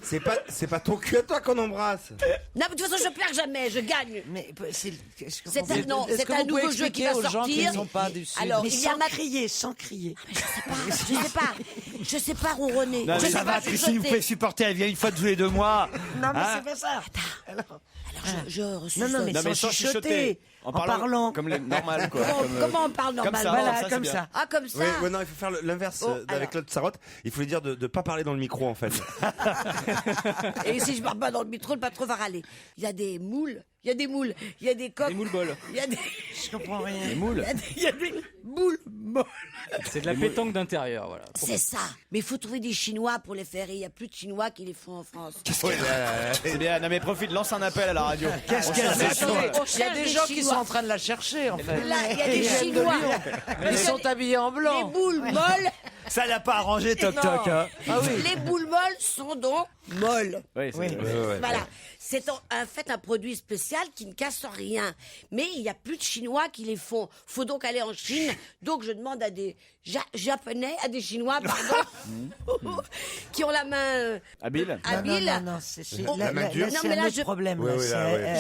c'est pas ton cul à toi qu'on embrasse. Non, mais de toute façon, je perds jamais, je gagne. Mais c'est C'est un, non, Est-ce c'est que un vous pouvez nouveau jeu qui expliquer va aux gens qui sortir. ne sont pas du Sud Alors, mais il y a sans ma... crier, sans crier. Je sais pas ronronner. Non, je mais sais ça pas va, Christine, vous chuchoter. pouvez supporter, elle vient une fois tous les 2 mois. Non, mais Hein? c'est pas ça. Alors, je Non, non, chuchote. mais Non, mais sans sans chuchoter. chuchoter. En parlant. Comme normal, quoi. Comment on parle normalement ça, Voilà, c'est comme bien. ça. Ah, comme ça. Oui, ouais, non, il faut faire l'inverse Oh, avec alors. l'autre Sarotte. Il faut lui dire de pas parler dans le micro, en fait. Et si je parle pas dans le métro, pas trop va râler. Il y a des moules, il y a des moules, il y a des coques. Des moules bols. Il y a des... Je comprends rien. Les moules. Il y a des boules molles. C'est de la pétanque d'intérieur, voilà. C'est ça. Mais il faut trouver des Chinois pour les faire. Et il n'y a plus de Chinois qui les font en France. C'est bien. Non, mais profite, lance un appel à la radio. Qu'est-ce qu'elle Mais fait? attendez, On il y a cherche des des gens qui Chinois. sont en train de la chercher, en fait. Là, il y a des Ils viennent de Chinois. Lyon. Ils sont habillés en Les blanc. boules molles, Ça l'a pas arrangé, Toc Non. Toc. Hein. Ah oui. les boules molles sont donc molles. Oui, c'est Voilà. C'est en fait un produit spécial qui ne casse rien. Mais il n'y a plus de Chinois qui les font. Faut donc aller en Chine. Donc je demande à des Japonais, à des Chinois, pardon, qui ont la main habile. habile. Non, non, c'est Oh, là, la main là, dure. là, Non, c'est mais un là, autre je- problème. Oui, là, oui, c'est,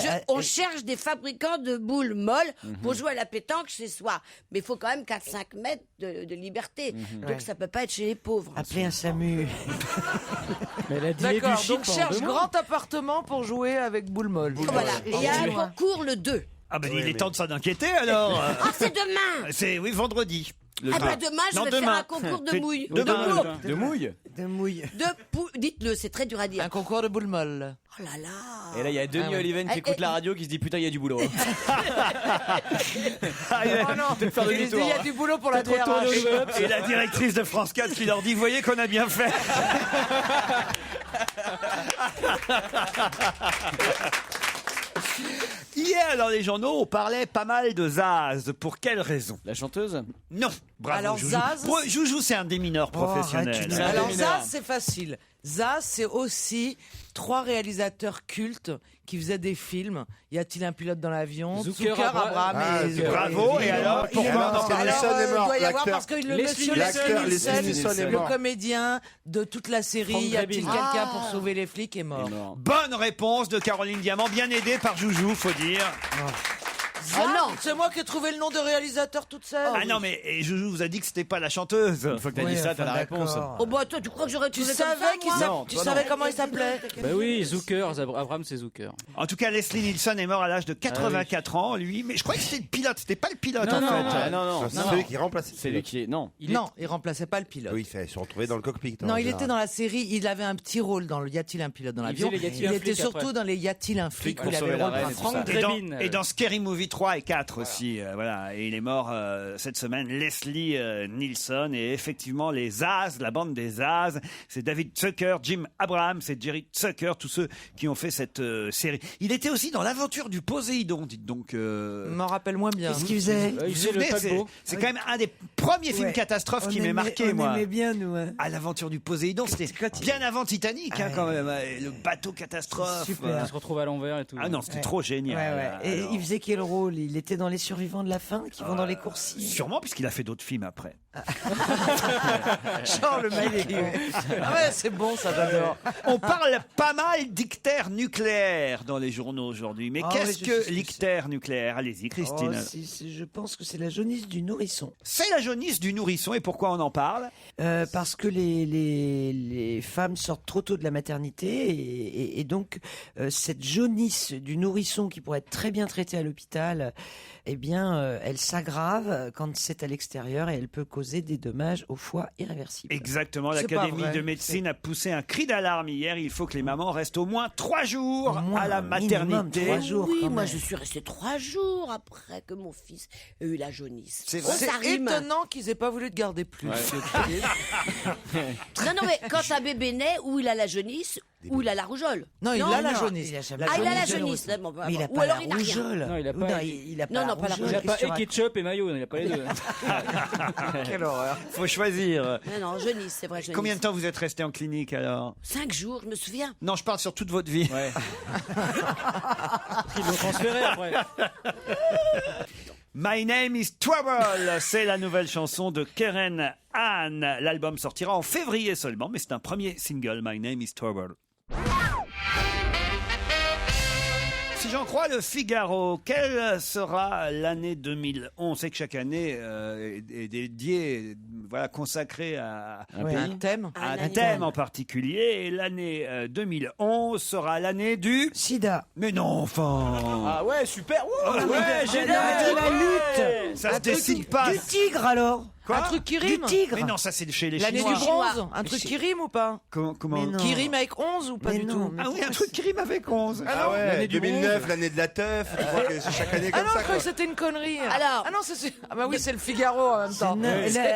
là, oui. On cherche des fabricants de boules molles pour jouer à la pétanque chez soi. Mais il faut quand même 4-5 mètres de liberté. Donc Ouais. ça peut pas être chez les pauvres. Appelez un SAMU. Mais elle a dit du D'accord, chic donc pendant cherche 2 mois. grand appartement pour jouer avec boule molle. Voilà. Et il y a un Ouais. concours le 2. Ah ben il est temps de s'en inquiéter alors. Ah, c'est demain. C'est oui vendredi. Ah bah demain, je vais faire un concours de mouille. De mouille. Dites-le, c'est très dur à dire. Un concours de boules molles. Oh là là. Et là, il y a Denis Oliven qui écoute la radio qui se dit putain, il y a du boulot. Oh non, il y a du boulot pour la DRH. Et la directrice de France 4 qui leur dit, vous voyez qu'on a bien fait. Hier, dans les journaux, on parlait pas mal de Zaz. Pour quelle raison? La chanteuse? Non. Bravo, Alors, Joujou. Zaz- Joujou, c'est un démineur professionnel. Alors Zaz, c'est facile. Zaz, c'est aussi 3 réalisateurs cultes qui faisaient des films. Y a-t-il un pilote dans l'avion? Zucker, Abraham et... Bravo, et alors, pourquoi on en parle? Il doit y avoir parce que le monsieur Leslie Nielsen est le mort. comédien de toute la série Frank Y a-t-il Drebin. quelqu'un pour sauver les flics est mort. Bonne réponse de Caroline Diamant, bien aidée par Joujou, faut dire. Zaz, c'est moi qui ai trouvé le nom de réalisateur toute seule. Ah non, mais et Joujou vous a dit que c'était pas la chanteuse. Une fois que t'as dit ça, t'as la réponse. Oh bah toi, tu crois que j'aurais Tu trouvé savais comme ça, moi tu savais comment il s'appelait? Bah oui, Zucker, Abraham c'est Zucker. En tout cas, Leslie Nielsen est mort à l'âge de 84 ans, lui. Mais je croyais que c'était le pilote, c'était pas le pilote Non, en non, fait. non. C'est celui qui remplace. C'est lui qui est. Non. Non, il remplaçait pas le pilote. Oui, ils se retrouvaient dans le cockpit. Non, il était dans la série, il avait un petit rôle dans le Y a-t-il un pilote dans l'avion? faisait les Y a-t-il Il un était flic surtout après. dans les Y a-t-il un flic où Flic il pour avait le sauver la rôle reine et tout Frank ça. Drebin. Et dans Scary Movie 3 et 4 aussi, voilà. Et il est mort cette semaine, Leslie Nielsen. Et effectivement, les Zaz, la bande des Zaz, c'est David Zucker, Jim Abraham, c'est Jerry Zucker, tous ceux qui ont fait cette série. Il était aussi dans l'aventure du Poséidon, dites donc. M'en rappelle moins bien. Qu'est-ce qu'il faisait? Vous vous Il faisait le souvenez, paquebot. c'est quand même un des premiers films catastrophes qui m'ait marqué, moi. On aimait bien, nous. Hein. À l'aventure du Poséidon, c'était bien avant Titanic, hein, quand même. Le bateau catastrophe. Super. Il se retrouve à l'envers et tout. Ah non, c'était Ouais. trop génial. Et Alors, il faisait quel rôle? Il était dans Les Survivants de la faim qui vont dans les coursiers. sûrement, puisqu'il a fait d'autres films après. Genre le mec. Ah ouais, c'est bon ça, j'adore. On parle pas mal d'ictère nucléaire dans les journaux aujourd'hui. Mais Ah qu'est-ce oui, je sais que ce que l'ictère nucléaire? Allez-y, Christine. Je pense que c'est la jaunisse du nourrisson. C'est la jaunisse du nourrisson. Et pourquoi on en parle? Parce que les femmes sortent trop tôt de la maternité et donc cette jaunisse du nourrisson qui pourrait être très bien traitée à l'hôpital, eh bien, elle s'aggrave quand c'est à l'extérieur et elle peut causer des dommages au foie irréversibles. Exactement. C'est L'Académie pas vrai. de médecine a poussé un cri d'alarme hier. Il faut que les mamans restent au moins 3 jours à la maternité. 3 jours. Oui, quand moi même. je suis restée 3 jours après que mon fils ait eu la jaunisse. C'est Oh, vrai. C'est ça rime. étonnant qu'ils aient pas voulu te garder plus. Non, non, mais quand un bébé naît, ou il a la jaunisse, ou il a la rougeole. Non, il a la jaunisse. Il a jamais Ah, il a la jaunisse. jaunisse. Bon, bah, Mais il a ou pas alors la il n'a rien. rougeole. Non, il a Ou pas- non, il a pas Non, la non, pas la rougeole. Il a Qu'est-ce pas que tu et racontes? ketchup et maillot, il a pas les deux. Quelle horreur. Faut choisir. Non, non, jaunisse, c'est vrai, jaunisse. Combien de temps vous êtes resté en clinique alors? 5 jours, je me souviens. Non, je parle sur toute votre vie. Ouais. Ils l'ont transféré après. My Name is Trouble, c'est la nouvelle chanson de Keren Ann. L'album sortira en février seulement, mais c'est un premier single, My Name is Trouble. Si j'en crois le Figaro, quelle sera l'année 2011? On sait que chaque année est dédiée, voilà, consacrée à Un thème. à un thème en particulier. Et l'année 2011 sera l'année du Sida. Mais non, enfin. Ah ouais, super. Ouais, génial. De la lutte. Ça se décide pas. Du tigre alors. Quoi? Un truc qui rime. Du tigre. Mais non, ça c'est chez les L'année Chinois. du bronze. Un truc qui rime ou pas? Comment Mais non. Qui rime avec 11 ou pas Mais du non, tout? mais Ah oui, un truc qui rime avec 11. Ah ouais, l'année du 2009, l'année de la teuf. Tu vois que c'est chaque année Ah comme non, ça, je croyais quoi. que c'était une connerie. Alors. Ah non, ah bah oui, c'est le Figaro en même temps.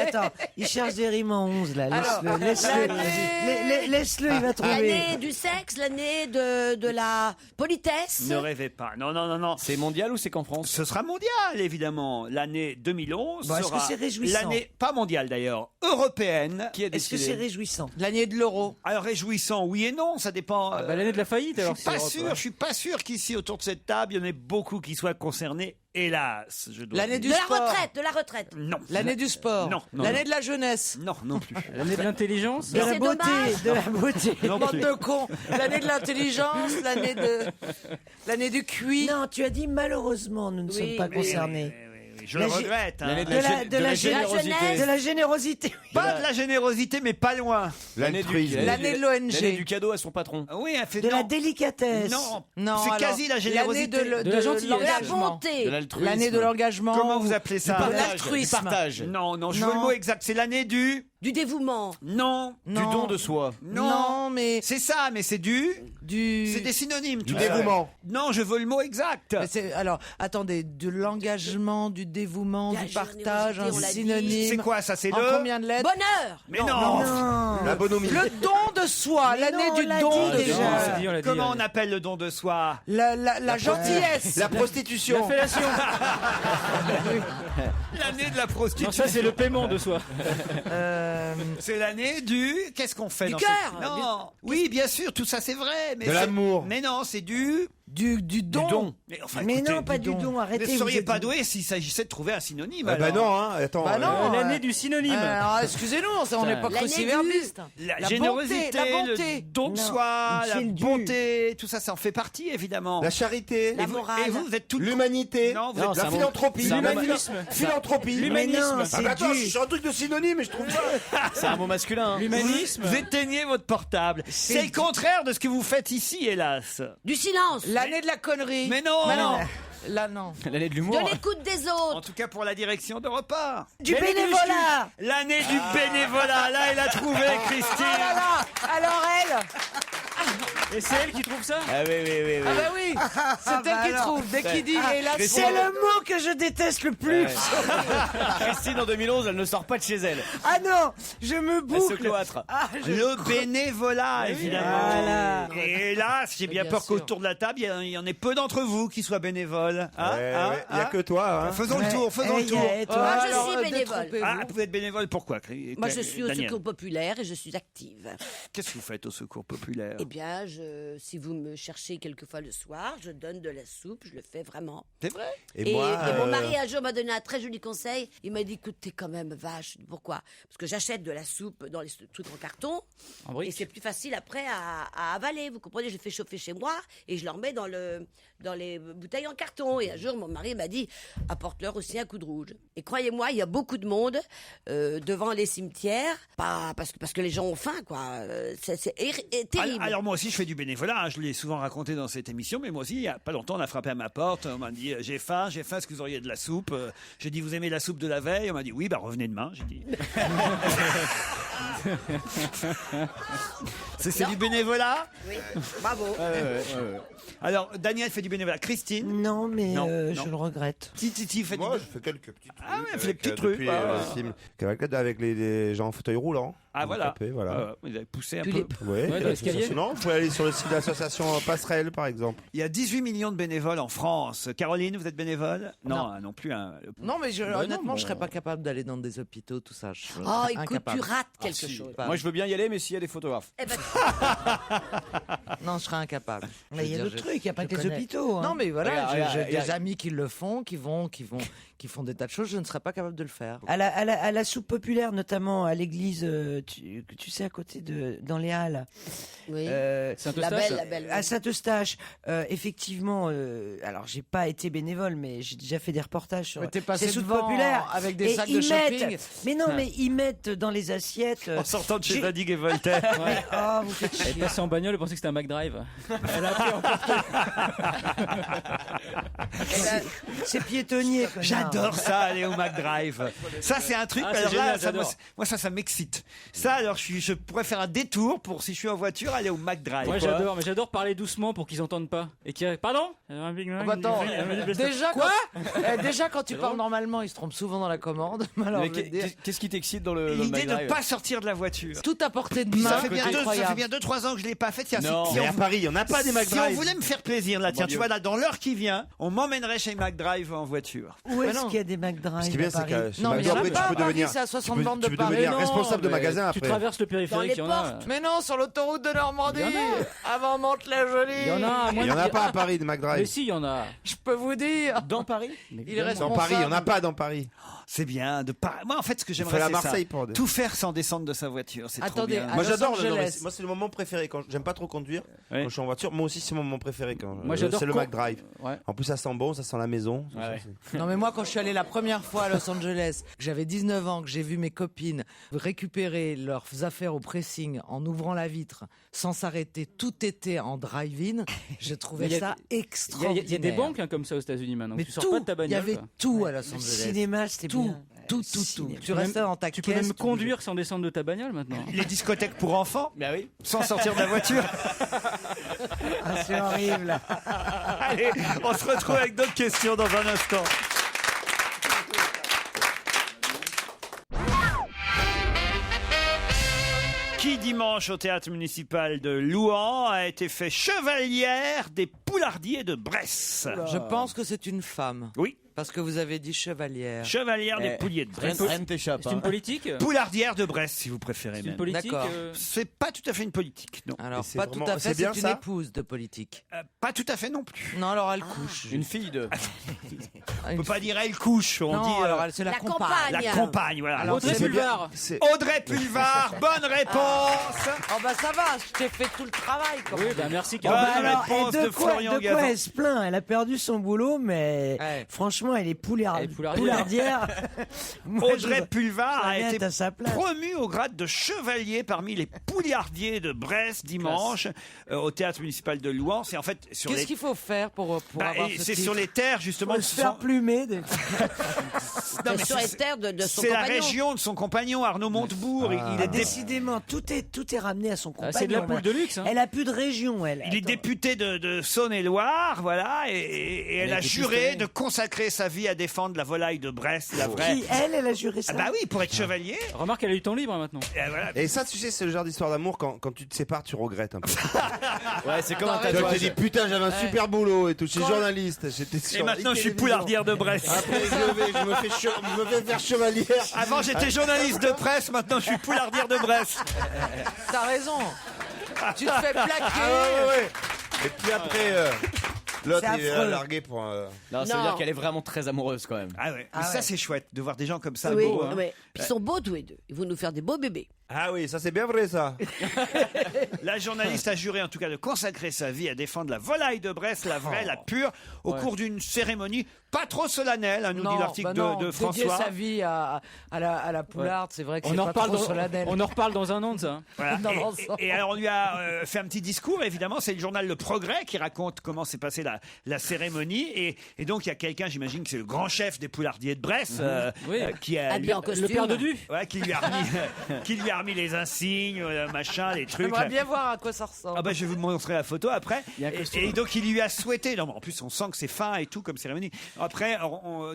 Attends, il cherche des rimes en 11 là. Alors, Laisse-le, l'année- laisse-le, il va trouver. L'année du sexe, l'année de la politesse. Ne rêvez pas. Non, non, non, non. C'est mondial ou c'est qu'en France? Ce sera mondial, évidemment. L'année 2011 Bon, est-ce sera que c'est réjouissant? l'année, pas mondiale d'ailleurs, européenne. Qui a Est-ce que décidé? c'est réjouissant? L'année de l'euro. Alors réjouissant, oui et non, ça dépend. Bah, l'année de la faillite alors. Je suis pas sûr qu'ici autour de cette table, il y en ait beaucoup qui soient concernés. Hélas, je dois. L'année De du la sport. retraite, de la retraite. Non. L'année du sport. Non, non, L'année non. de la jeunesse. Non, non plus. L'année de l'intelligence. De la c'est beauté, dommage. de la beauté. Non Bande plus. de cons. L'année de l'intelligence, l'année du QI. Non, tu as dit malheureusement, nous ne sommes pas concernés. Je le regrette. L'année De la générosité. De la générosité. Pas de la générosité, mais pas loin. L'année L'année de l'ONG. L'année du cadeau à son patron. Oui, elle fait De la délicatesse. Non, c'est quasi la générosité. L'année de la gentillesse. La l'engagement. bonté. De l'altruisme. L'année de l'engagement. Comment vous appelez ça? De Partage, l'altruisme. du partage. Non, je veux le mot exact. C'est l'année du... Du dévouement. Non. Du don de soi. Non, mais C'est ça, mais c'est c'est des synonymes. Du tout ça. dévouement. Non, je veux le mot exact. alors, attendez, de l'engagement, du dévouement, La du partage, générosité, un on l'a dit. synonyme. C'est quoi ça? C'est En combien de lettres? Bonheur. Mais non. La bonhomie. Le don de soi, Mais l'année non, du on l'a don dit déjà. On l'a dit, Comment on appelle le don de soi? La gentillesse. La prostitution. Fellation. L'année de la prostitution. Non, ça c'est le paiement de soi. C'est l'année du... Qu'est-ce qu'on fait Du dans cœur. cette- Non. Oui, bien sûr, tout ça c'est vrai. Mais De l'amour. Mais non, c'est du... Du don. Mais, enfin, Mais écoutez, non, pas du don. Vous Arrêtez. ne vous seriez êtes- pas doué s'il s'agissait de trouver un synonyme. Bah alors. non, hein. Attends. Bah non. L'année du synonyme. Alors, excusez-nous, on n'est pas L'année cruciverbiste. La La générosité, bonté, la bonté. le don de Non, soi, c'est la le dû. bonté, tout ça, ça en fait partie évidemment. La charité. La et vous, morale. et vous êtes tout L'humanité. Non, vous Non, êtes c'est La un mot- philanthropie. c'est un mot- L'humanisme. Philanthropie. Mais non, Ah c'est bah attends, du- je suis sur un truc de synonyme et je trouve ça. C'est un mot masculin. hein. L'humanisme. Vous éteignez votre portable. C'est le contraire de ce que vous faites ici, hélas. Du silence. L'année de la connerie. Mais non. Mais non. Là, non. L'année de De l'humour. l'écoute des En autres. tout cas pour la direction de repas. Du bénévolat. L'année du bénévolat. Là, elle a trouvé, Christine. Ah là là. Alors elle. Et c'est elle qui trouve ça? Ah oui, oui, oui. Ah bah oui. C'est elle qui alors. trouve. Dès qu'il dit hélas. C'est le mot que je déteste le plus. Christine, en 2011, elle ne sort pas de chez elle. Ah non, je me Elle se boucle. cloître. Ah, Le bénévolat, évidemment. Voilà. Et hélas, j'ai bien Bien peur sûr. qu'autour de la table, il y en ait peu d'entre vous qui soient bénévoles. Hein, hein, Il y a hein. que toi. Hein. Faisons le tour, faisons le tour. Moi, je alors, suis bénévole. détrompez-vous. Ah, vous êtes bénévole pourquoi Moi, je suis au Daniel. secours populaire et je suis active. Qu'est-ce que vous faites au secours populaire? Eh bien, si vous me cherchez quelquefois le soir, je donne de la soupe, je le fais vraiment. C'est vrai? Et moi, et mon mari, un jour, m'a donné un très joli conseil. Il m'a dit, écoute, t'es quand même vache. Je dis, pourquoi? Parce que j'achète de la soupe dans les trucs en carton. En brique. Et c'est plus facile après à avaler. Vous comprenez? Je le fais chauffer chez moi et je le remets dans les bouteilles en carton. Et un jour, mon mari m'a dit, apporte-leur aussi un coup de rouge. Et croyez-moi, il y a beaucoup de monde devant les cimetières. Pas parce que les gens ont faim, quoi. C'est terrible. Alors moi aussi je fais du bénévolat, hein. Je l'ai souvent raconté dans cette émission, mais moi aussi il y a pas longtemps on a frappé à ma porte, on m'a dit j'ai faim, est-ce que vous auriez de la soupe? J'ai dit vous aimez la soupe de la veille? On m'a dit oui, bah revenez demain, j'ai dit. C'est du bénévolat? Oui, bravo. Alors Daniel fait du bénévolat, Christine? Non, mais Non, je non. le regrette. Titi fait Moi, du... je fais quelques petits trucs. Ah ouais, elle fait des petits depuis trucs. le film avec les gens en fauteuil roulant. Ah voilà. Handicapés, voilà. Vous avez poussé un Puis peu. Ouais, Ouais, dans l'escalier. Non, vous pouvez aller sur le site de l'association Passerelle, par exemple. Il y a 18 millions de bénévoles en France. Caroline, vous êtes bénévole? Non, non plus. Hein. Non, mais honnêtement, je serais pas capable d'aller dans des hôpitaux, tout ça. Je serais incapable. tu rates quelque Si. chose. Moi, je veux bien y aller, mais s'il y a des photographes. Eh ben, Non, je serais incapable. Mais il y a d'autres trucs, il n'y a pas que les hôpitaux. hein. Non, mais voilà, Regarde, j'ai regarde. des amis qui le font, qui font des tas de choses. Je ne serais pas capable de le faire. À la soupe populaire, notamment à l'église, tu sais, à côté dans les Halles. oui. Saint-Eustache. la belle. À Saint-Eustache, effectivement, alors j'ai pas été bénévole, mais j'ai déjà fait des reportages sur Mais t'es passé ces soupes devant populaires. avec des Et sacs ils de shopping. mettent- Mais non, mais ils mettent dans les assiettes. En sortant de chez j'ai- Zadig et Voltaire. Oh, vous faites Elle est chier. passée en bagnole et pensait que c'était un McDrive. Elle a appris C'est piétonnier. connard. J'adore ça, aller au McDrive. Ça, c'est un truc. Ah, c'est alors là, génial, ça, moi, j'adore. moi, ça m'excite. Ça, alors, je pourrais faire un détour pour, si je suis en voiture, aller au McDrive. Moi j'adore, mais j'adore parler doucement pour qu'ils entendent pas. Et qui pardon? Oh, bah attends, déjà quand tu parles normalement, ils se trompent souvent dans la commande. Alors, Mais je vais te dire, qu'est-ce qui t'excite dans le L'idée de ne McDrive pas sortir de la voiture. tout à portée de Puis main. ça fait bien incroyable. 2-3 ans que je l'ai pas fait. Tiens, Non. si Mais on à Paris, il n'y en a pas des Si on McDrive. voulait me faire plaisir, là, tiens, Bon tu Dieu. vois, là, dans l'heure qui vient, on m'emmènerait chez McDrive en voiture. Où est-ce non. qu'il y a des McDrive? Ce qui est bien, à c'est Paris que chez Non, mais il y en a McDrive, pas à tu peux Paris, devenir, c'est à 60 tu peux- bandes tu de peux Paris. devenir Non, responsable de mais magasin Tu après. traverses le Dans périphérique, les il y en a. portes. Mais non, sur l'autoroute de Normandie, Il y en avant Mantes-la-Jolie. Il y en a à Il moins n'y en a de- pas à Paris de Mais McDrive. si, il y en a. Je peux vous dire. Dans Paris? Il est Dans responsable. Paris, il n'y en a pas dans Paris. C'est bien de pas. Moi, en fait, ce que On j'aimerais, fait la c'est Marseille ça. pour des- Tout faire sans descendre de sa voiture. C'est trop Attendez, bien. à Moi Los j'adore Angeles. moi c'est le moment préféré quand j'aime pas trop conduire Ouais. quand je suis en voiture. Moi aussi c'est mon moment préféré quand Moi, j'adore c'est le con- McDrive. Ouais. En plus ça sent bon, ça sent la maison. Non mais moi quand je suis allé la première fois à Los Angeles, que j'avais 19 ans, que j'ai vu mes copines récupérer leurs affaires au pressing en ouvrant la vitre sans s'arrêter, tout était en drive-in, je trouvais Mais ça Il extraordinaire. y a des banques hein, comme ça aux États-Unis maintenant. Mais Tu sors pas de ta il y bagnole. avait quoi. tout à Los Le Angeles. cinéma, c'était Tout, bien. tout. Cinéma. Tu restais dans ta Tu caisse. peux même tu conduire sans descendre de ta bagnole maintenant. Les discothèques pour enfants, Bah oui. sans sortir de la voiture. Ah, c'est horrible. Allez, on se retrouve avec d'autres questions dans un instant. Qui dimanche au théâtre municipal de Louhans a été fait chevalière des Poulardiers de Bresse. Je pense que c'est une femme. Oui. Parce que vous avez dit chevalière. Chevalière des Eh, Pouliers de Bresse. Rien ne t'échappe. C'est une politique Poulardière de Bresse, si vous préférez C'est une même. politique D'accord. C'est pas tout à fait une politique, non. Alors Et c'est pas vraiment- tout à c'est fait, bien c'est une ça épouse de politique. Pas tout à fait non plus. Non, alors elle couche. Une fille de. On peut pas dire elle couche, on Non, dit alors c'est la La compagne. compagne. la compagne. Voilà. Alors, Audrey c'est Pulvar. Audrey Pulvar, bonne réponse. Oh bah ça va, je t'ai fait tout le travail. Quand Oui, même. bah merci Ah bah, Caroline. alors, réponse de Florian Gazan. elle se plaint? Elle a perdu son boulot, mais Ouais. franchement, elle est Elle est poulardière. poulardière. Moi, Audrey Pulvar a rien été à sa place. promue au grade de chevalier parmi les Poulardiers de Brest dimanche au théâtre municipal de Louhans. C'est en fait sur Qu'est-ce les qu'il faut faire pour Bah, avoir et ce c'est titre sur les terres justement Faut de se faire son- plumer. Non, mais sur les c'est- terres de son c'est la compagnon. région de son compagnon Arnaud Montebourg. Il est Décidément, tout est ramené à son compagnon. c'est de la poule de luxe. Hein. Elle a plus de région, elle. Il est Attends. député de Saône-et-Loire, voilà, et elle a été juré pistolée. de consacrer sa vie à défendre la volaille de Brest, la vraie. Qui, elle a juré ça. Ah bah oui, pour être chevalier. Remarque, elle a eu le temps libre hein, maintenant. Et voilà. Et ça tu sais c'est le genre d'histoire d'amour quand tu te sépares tu regrettes un peu. Ouais, c'est comme un Tu vois, tu te tatouage. dis putain j'avais un super boulot et tout, je suis journaliste, j'étais Et sur maintenant, la je suis télévision. poulardière de Brest. Après je me fais faire chevalière. Avant, j'étais journaliste de presse, maintenant, je suis poulardière de Brest. T'as raison. Tu te fais plaquer. Ah ouais. Et puis après l'autre C'est il est affreux. largué pour un... Non, ça veut Non. dire qu'elle est vraiment très amoureuse quand même. Ah ouais, Ah mais ça, ouais. c'est chouette de voir des gens comme ça. Oui, beaux, hein. oui. Puis ils sont beaux tous les deux. Ils vont nous faire des beaux bébés. Ah oui ça c'est bien vrai ça. La journaliste a juré en tout cas de consacrer sa vie à défendre la volaille de Brest, la vraie, la pure, au cours d'une cérémonie pas trop solennelle, hein, nous dit l'article bah non, de dédier François. sa vie à la poularde, c'est vrai que c'est On en pas reparle trop solennel. on en reparle dans un an de ça. hein. Voilà. Dans Et- l'ensemble. et alors on lui a fait un petit discours, évidemment, c'est le journal Le Progrès qui raconte comment s'est passée la cérémonie. Et donc il y a quelqu'un, j'imagine que c'est le grand chef des Poulardiers de Brest, Oui. qui a Habillé en Le costume. père de Du. ouais, qui lui a remis, qui lui a remis les insignes, machin, les trucs. J'aimerais bien voir à quoi ça ressemble. Ah bah je vais vous montrer la photo après. Il y a un costume. Et donc il lui a souhaité, non, en plus on sent que c'est fin et tout comme cérémonie. Après,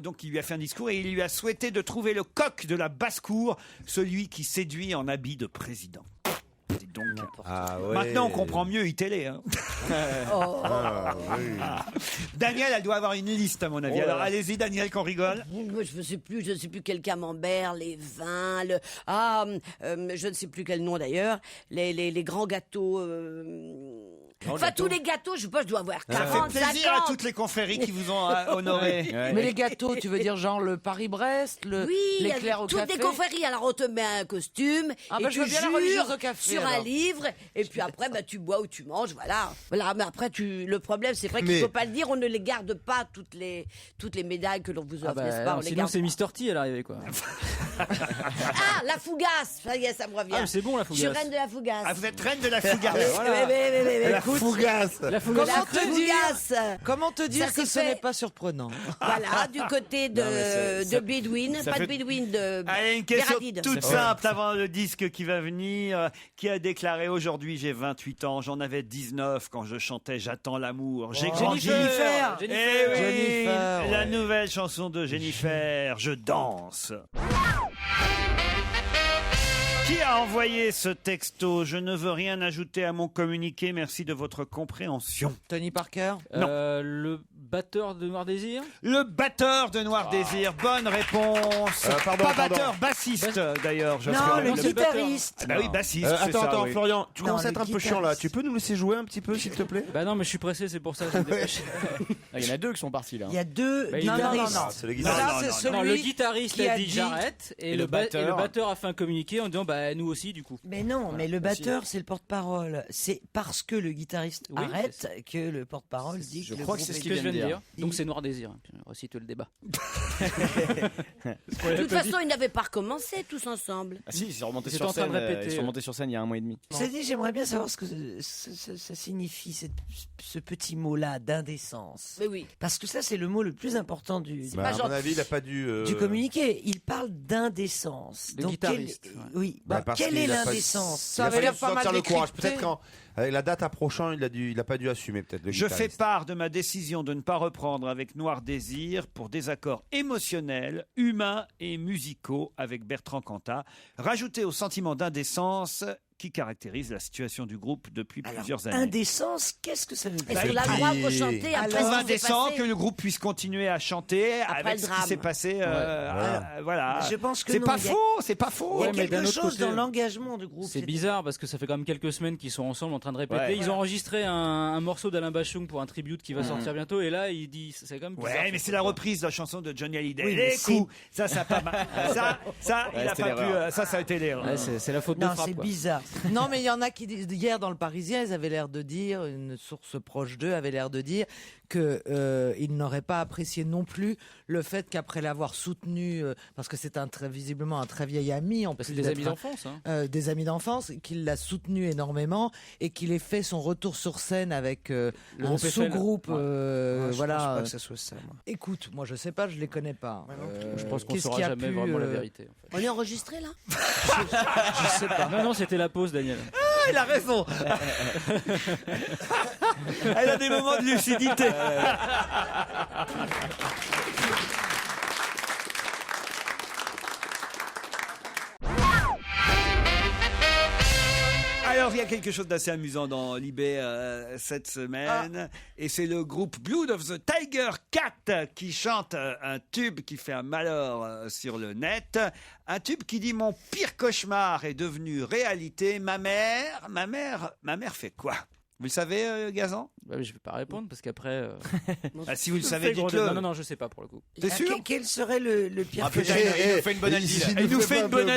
donc il lui a fait un discours et il lui a souhaité de trouver le coq de la basse-cour, celui qui séduit en habit de président. Dites donc. Ah ouais. Maintenant on comprend mieux iTélé. Hein. Ah, oui. Daniel, elle doit avoir une liste à mon avis. Oh là Alors là. allez-y Daniel qu'on rigole. Moi, je ne sais plus quel camembert, les vins, je ne sais plus quel nom d'ailleurs, les grands gâteaux. Enfin, tous les gâteaux, je sais pas, je dois avoir Ça 40, fait plaisir 50. à toutes les confréries qui vous ont honoré. Mais les gâteaux, tu veux dire genre le Paris-Brest, Oui, il y a l'éclair au toutes café. les confréries. Alors, on te met un costume, Ah et bah, tu je veux bien la jures religieuse au café, sur un alors. livre, et puis après, bah, tu bois ou tu manges, voilà. Voilà, mais après, le problème, c'est vrai qu'il Mais- faut pas le dire, on ne les garde pas, toutes les médailles que l'on vous offre, Ah bah, n'est-ce pas? non, On les sinon garde c'est pas. Mister T à l'arrivée quoi. Ah, la fougasse! Ça y est, ça me revient. Ah mais c'est bon la Je suis fougasse. reine de la fougasse. Ah, vous êtes reine de la fougasse. La fougasse. La fougasse. La fougasse! Comment te dire Ça que s'est ce fait- n'est pas surprenant? Voilà, du côté de, Non, mais ça- de Bédouine, ça pas fait- de Bédouine, de Allez, une question Béradine. toute simple avant le disque qui va venir. Qui a déclaré aujourd'hui j'ai 28 ans, j'en avais 19 quand je chantais J'attends l'amour. J'ai grandi. Jennifer. Eh Jennifer. oui, Jennifer, la ouais. nouvelle chanson de Jennifer, Je danse. Qui a envoyé ce texto? Je ne veux rien ajouter à mon communiqué, merci de votre compréhension. Tony Parker? Non. Le batteur de Noir Désir. Le batteur de Noir Désir, bonne réponse. Pardon. Batteur, bassiste d'ailleurs. Non, le guitariste. Ah bah oui, bassiste. c'est Attends, ça, oui. Florian, tu Non, commences à le être un peu chiant là. Tu peux nous laisser jouer un petit peu, s'il te plaît? Bah non, mais je suis pressé, c'est pour ça. Que Il y en a deux qui sont partis là. Il y a deux Bah, guitaristes. Ah, c'est le Ça, guitariste. c'est Non, le celui guitariste qui a a dit dit- j'arrête et Et le le batteur. batteur a fait un communiqué en disant bah nous aussi du coup. Mais non, mais le batteur, c'est le porte-parole. C'est parce que le guitariste Oui, arrête que le porte-parole dit Je que le crois que groupe c'est ce est- qu'il Que je viens de dire. dire. Donc c'est Noir Désir. Puis on resitue le débat. De toute façon, ils n'avaient pas recommencé tous ensemble. Ah si, ils sont remontés Ils étaient sur en train de scène. répéter, Ils sont remontés sur scène il y a 1 mois et demi. Cela dit, j'aimerais bien savoir ce que ça signifie, ce petit mot-là d'indécence. Mais oui. Parce que ça, c'est le mot le plus important du Bah, à mon avis, il a pas dû. communiqué. Il parle d'indécence. Le Donc, guitariste, ouais. Oui. Bah, parce quelle qu'il est a pas- l'indécence Il Ça a avait fallu l'air pas mal sortir le courage. décrypté. Peut-être qu'avec la date approchant, il a pas dû assumer peut-être le Je fais guitariste. part de ma décision de ne pas reprendre avec Noir Désir pour désaccords émotionnels, humains et musicaux avec Bertrand Cantat, rajouté au sentiment d'indécence qui caractérise la situation du groupe depuis plusieurs années. Indécence, qu'est-ce que ça veut dire Est-ce qu'on a le droit de rechanter après Je trouve ce qui s'est indécent passé que le groupe puisse continuer à chanter Après avec le ce qui drame. s'est passé. Voilà. Je pense que C'est non, pas il y a- faux, c'est pas faux. Il y a Ouais, mais d'un quelque autre chose côté- dans l'engagement du groupe. C'est bizarre parce que ça fait quand même quelques semaines qu'ils sont ensemble en train de répéter. Ouais. Ils ont enregistré un morceau d'Alain Bachung pour un tribute qui va sortir bientôt et là il dit c'est quand même bizarre. Ouais, mais c'est la reprise de la chanson de Johnny Hallyday. Oui, mais Les c'est- coups, ça a pas mal. Ça, il a c'était pas pu. l'erreur. Ça a été l'erreur. Ouais, c'est la faute de Non, frappe. c'est quoi. bizarre. Non, mais il y en a qui disent, hier dans le Parisien, ils avaient l'air de dire, une source proche d'eux avait l'air de dire que ils n'auraient pas apprécié non plus le fait qu'après l'avoir soutenu, parce que c'est visiblement un très vieil ami en plus C'est des d'être amis un- d'enfance. Hein. des amis d'enfance, qu'il l'a soutenu énormément et qu'il ait fait son retour sur scène avec un groupe Eiffel. sous-groupe. Je voilà. pense pas que ça soit ça, moi. Écoute, moi je sais pas, je les connais pas. Je pense qu'on qu'est-ce saura qui a jamais pu, vraiment la vérité. En fait. On est enregistré là Je sais pas. Non, c'était la pause, Daniel. Ah, il a raison. Elle a des moments de lucidité. Alors, il y a quelque chose d'assez amusant dans Libé cette semaine, et c'est le groupe Blood of the Tiger Cat qui chante un tube qui fait un malheur sur le net, un tube qui dit « Mon pire cauchemar est devenu réalité, ma mère fait quoi ?» Vous le savez, Gazan? Bah, je vais pas répondre parce qu'après. Ah, si vous le savez, fais le gros dites-le. Non, je sais pas pour le coup. T'es sûr? Quel serait le pire Ah, putain, il nous fait une bonne Aldil. Il nous fait une bonne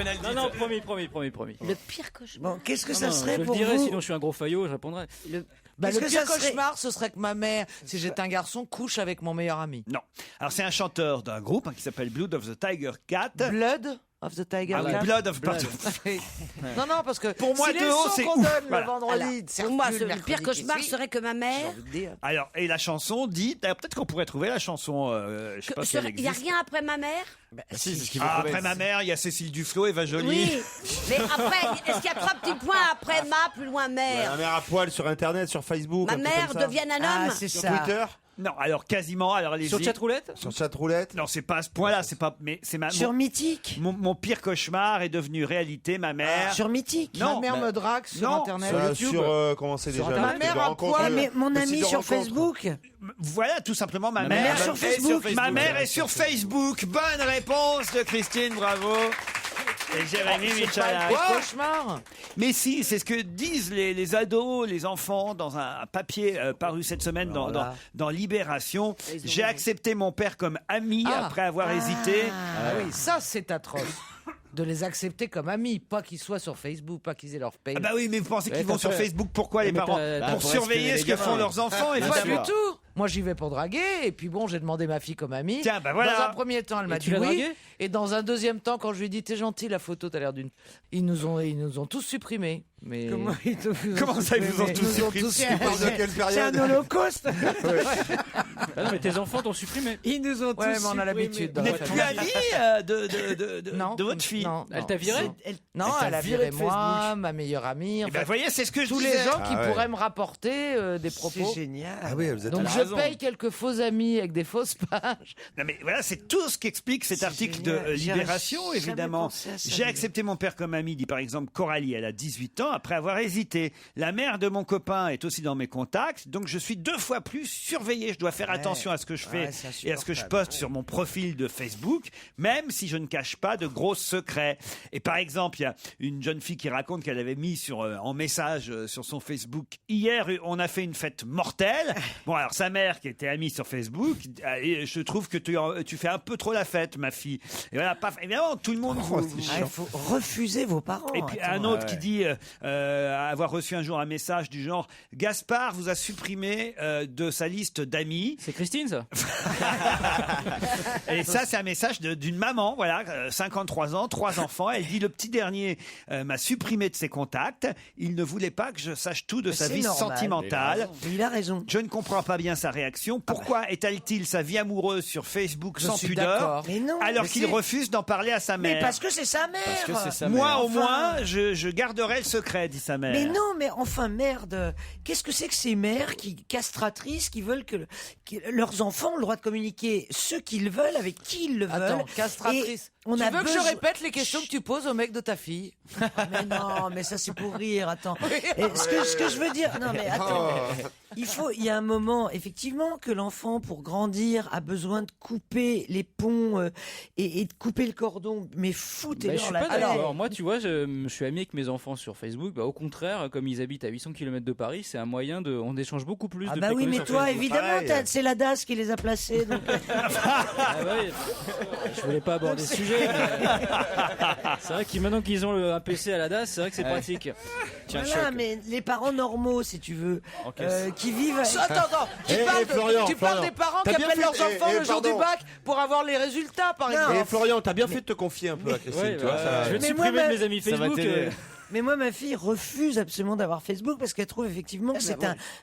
Aldil. Non, promis. Le pire cauchemar. Bon, qu'est-ce que Non, ça non, serait je pour le dirais, vous sinon je suis un gros faillot, je répondrai. Bah, Qu'est-ce le que pire ça serait cauchemar, ce serait que ma mère, si j'étais un garçon, couche avec mon meilleur ami. Non. Alors, c'est un chanteur d'un groupe qui s'appelle Blood of the Tiger Cat. Blood of the Tiger Ah oui, Cat. Blood of Blood. Non, parce que Pour moi, si les de haut, sons c'est qu'on ouf. donne Voilà. le vendredi, Pour moi, le pire cauchemar serait que ma mère. Alors, et la chanson dit, peut-être qu'on pourrait trouver la chanson, je sais pas si elle Il n'y a existe. rien après ma mère Si, c'est ce qu'il faut Ah, trouver. après ma mère, il y a Cécile Duflo, Eva Joly. Oui. Mais après, est-ce qu'il y a 3 petits points après ma, plus loin Ma mère mère à poil sur internet, sur Facebook. Ma un truc mère comme ça. devienne un Ah, homme c'est Sur ça. Twitter. Non, alors quasiment, alors allez-y. Sur chatroulette Sur chatroulette. Non, c'est pas à ce point-là, c'est pas, mais c'est Sur Mythique. mon pire cauchemar est devenu réalité, ma mère. Sur Mythique. Non, ma mère bah, me drague sur non, internet. Sur comment c'est déjà Internet. le Ma mère de à rencontre, poil. Ah, mais mon le site ami de sur rencontre. Facebook. Voilà, tout simplement, ma mère mère. sur est Facebook. Ma mère est sur Facebook. Bonne réponse de Christine, bravo. Et Jérémy C'est pas Michalak. le pire cauchemar. Mais si, c'est ce que disent les ados, les enfants, dans un papier paru cette semaine dans Libération. J'ai accepté mon père comme ami après avoir hésité. Ah oui, ça c'est atroce. De les accepter comme amis, pas qu'ils soient sur Facebook, pas qu'ils aient leur page. Ah bah oui, mais vous pensez qu'ils Ouais, vont t'as sur fait. Facebook, pourquoi les Mais parents? t'as- Pour pour surveiller espionner ce les que font gamins. leurs enfants. Et Pas pas du tout. Moi, j'y vais pour draguer, et puis bon, j'ai demandé ma fille comme amie. Tiens, bah voilà. Dans un premier temps, elle m'a tu dit l'as oui. draguée Et dans un deuxième temps, quand je lui ai dit, t'es gentil, la photo, t'as l'air d'une. Ils nous ont tous supprimés. Mais... Comment ça, ils vous ont tous supprimés? Tu parles de quelle C'est un période? holocauste. Ah non, mais tes enfants t'ont supprimé. Ils nous ont tous mais on a l'habitude. Vous n'êtes plus ami de votre fille. Non, Elle t'a viré? Non, elle a viré moi, ma meilleure amie. Vous voyez, c'est ce que je tous disais. les gens qui pourraient me rapporter des propos. C'est génial. Ah oui, vous êtes Donc je paye quelques faux amis avec des fausses pages. Non mais voilà, c'est tout ce qu'explique cet article génial. de Libération, J'aurais jamais évidemment. pensé à ça, J'ai mais- accepté mon père comme ami, dit par exemple Coralie, elle a 18 ans, après avoir hésité. La mère de mon copain est aussi dans mes contacts, donc je suis 2 fois plus surveillé. Je dois faire attention à ce que je fais Ouais, c'est et à ce que je insupportable. poste sur mon profil de Facebook, même si je ne cache pas de gros secrets. Et par exemple, il y a une jeune fille qui raconte qu'elle avait mis en message sur son Facebook: hier, on a fait une fête mortelle. Bon, alors sa mère, qui était amie sur Facebook, et je trouve que tu fais un peu trop la fête, ma fille. Et voilà, paf, évidemment, tout le monde Il faut refuser vos parents. Et puis Attends. un autre qui dit avoir reçu un jour un message du genre: Gaspard vous a supprimé de sa liste d'amis. C'est Christine, ça? Et ça, c'est un message d'une maman, voilà, 53 ans, 3 enfants. Elle dit: le petit dernier m'a supprimé de ses contacts. Il ne voulait pas que je sache tout de sa C'est vie normal. sentimentale. Il a raison. Je ne comprends pas bien sa réaction. Pourquoi étale-t-il sa vie amoureuse sur Facebook Je sans suis pudeur, d'accord. Mais non, alors mais qu'il c'est- refuse d'en parler à sa mère? Mais parce que c'est sa mère. Parce que c'est sa Moi, mère. au moins, je garderai le secret, dit sa mère. Mais non, mais enfin merde. Qu'est-ce que c'est que ces mères castratrices qui veulent que leurs enfants ont le droit de communiquer ce qu'ils veulent avec qui ils le veulent. Attends, castratrice. Et on tu a veux que je besoin- répète les questions que tu poses au mec de ta fille? Mais non, mais ça c'est pour rire. Attends. Et ce que je veux dire, non mais attends. Il y a un moment, effectivement, que l'enfant, pour grandir, a besoin de couper les ponts et de couper le cordon. Mais Bah, je foutez-leur suis la pas paix. d'accord. Moi, tu vois, je suis ami avec mes enfants sur Facebook. Bah, au contraire, comme ils habitent à 800 km de Paris, c'est un moyen on écche beaucoup plus Ah de bah oui, pécos mais sur toi, Facebook. évidemment, c'est la DAS qui les a placés. Donc... Ah ouais, je voulais pas aborder ce sujet. mais c'est vrai que maintenant qu'ils ont un PC à la DAS, c'est vrai que c'est pratique. Voilà, mais les parents normaux, si tu veux, qui vivent... Attends, tu parles des parents qui appellent leurs enfants le jour du bac pour avoir les résultats, par exemple. Et Florian, t'as bien fait de te confier un peu à Christine, Ouais, tu vois, ça- je vais te Mais supprimer moi, de mes amis ça va Facebook. t'aider. Mais moi, ma fille refuse absolument d'avoir Facebook parce qu'elle trouve effectivement que c'est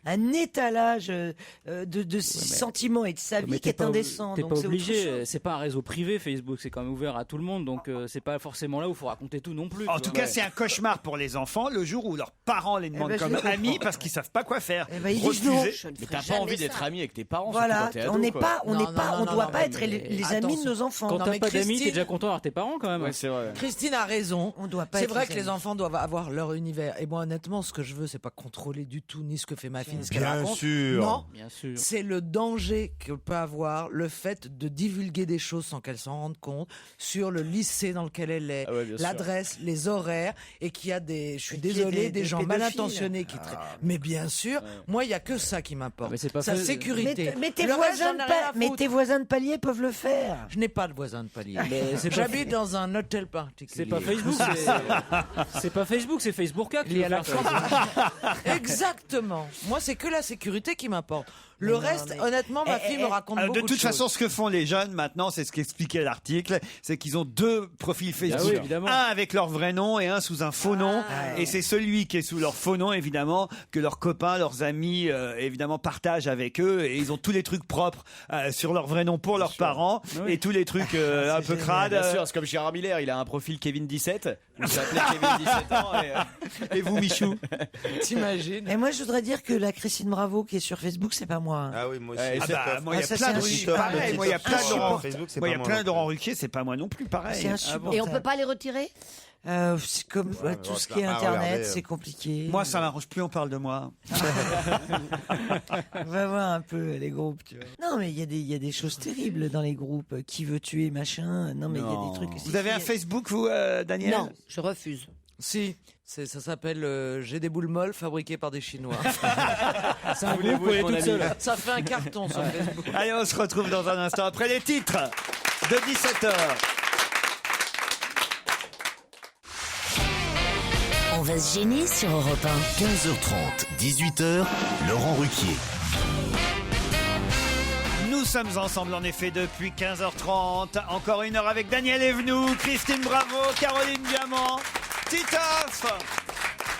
un étalage de ses sentiments et de sa vie qui est indécent. T'es Donc pas c'est autre obligé. chose. C'est pas un réseau privé, Facebook. C'est quand même ouvert à tout le monde. Donc c'est pas forcément là où il faut raconter tout non plus. En tu tout vois. cas, c'est un cauchemar pour les enfants le jour où leurs parents les demandent ben, je comme le comprends. amis parce qu'ils savent pas quoi faire. Eh ben, ils disent non. Refuser. Mais t'as pas envie d'être ami avec tes parents. Voilà, surtout quand t'es on ado, n'est quoi. pas, on Non, n'est non, pas, non, on non, doit non, pas mais être les amis attention. de nos enfants. Quand Non, t'as mais pas d'amis, Christine- t'es déjà content d'avoir tes parents quand même. Ouais, c'est vrai. Christine a raison. On doit pas C'est être vrai les que les amis. enfants doivent avoir leur univers. Et moi, honnêtement, ce que je veux, c'est pas contrôler du tout ni ce que fait ma fille, ni ce qu'elle Bien raconte. sûr. Non, Bien sûr. c'est le danger que peut avoir le fait de divulguer des choses sans qu'elle s'en rende compte sur le lycée dans lequel elle est, Ah ouais, bien sûr. l'adresse, les horaires, et qu'il y a des, je suis Et qu'il y ait désolé, des des gens mal pédophiles. intentionnés qui mais bien sûr, moi, il y a que ça qui m'importe. Mais c'est pas Sa fait- sécurité. Mais tes Le reste, voisins j'en ai rien à mais foutre. tes voisins de palier peuvent le faire. Je n'ai pas de voisins de palier. Mais c'est pas- J'habite dans un hôtel particulier. C'est pas Facebook, c'est pas Facebook, c'est Facebook qui Il y a veut la faire ça. Exactement. Moi, c'est que la sécurité qui m'importe. Le reste, honnêtement, ma fille me raconte beaucoup De toute choses. façon, ce que font les jeunes maintenant, c'est ce qu'expliquait l'article, c'est qu'ils ont 2 profils Facebook, oui, évidemment. un avec leur vrai nom et un sous un faux nom. Et c'est celui qui est sous leur faux nom, évidemment, que leurs copains, leurs amis, évidemment, partagent avec eux. Et ils ont tous les trucs propres sur leur vrai nom pour leurs parents Oui. et tous les trucs un peu crades. Bien sûr, c'est comme Gérard Miller, il a un profil Kevin 17, où il s'appelait Kevin 17 ans. Et vous, Michou? T'imagines? Et moi, je voudrais dire que la Christine Bravo qui est sur Facebook, c'est pas moi. Ah oui, moi aussi. Ouais, Ah c'est bah, moi, il y a ça, plein c'est de insupportable. pareil. Moi, il y a plein de Laurent. Facebook, c'est Moi, il y a pas plein moi de Laurent Ruquier, c'est pas moi non plus, pareil. C'est insupportable. Et on peut pas les retirer? C'est comme Ouais, tout bon, ce ça qui est va pas Internet, regarder, c'est compliqué. Moi, ça m'arrange plus, on parle de moi. On va voir un peu les groupes. Tu vois. Non, mais il y a des choses terribles dans les groupes. Qui veut tuer, machin. Non, mais il y a des trucs. Vous avez un Facebook, vous, Daniel? Non, je refuse. Si. Ça s'appelle J'ai des boules molles fabriquées par des Chinois. C'est un groupe où elle est toute seule. Ça fait un carton sur Facebook. Allez, on se retrouve dans un instant après les titres de 17h. On va se gêner sur Europe 1. 15h30, 18h, Laurent Ruquier. Nous sommes ensemble en effet depuis 15h30. Encore 1 heure avec Daniel Evenou, Christine Bravo, Caroline Diamant, Titoff,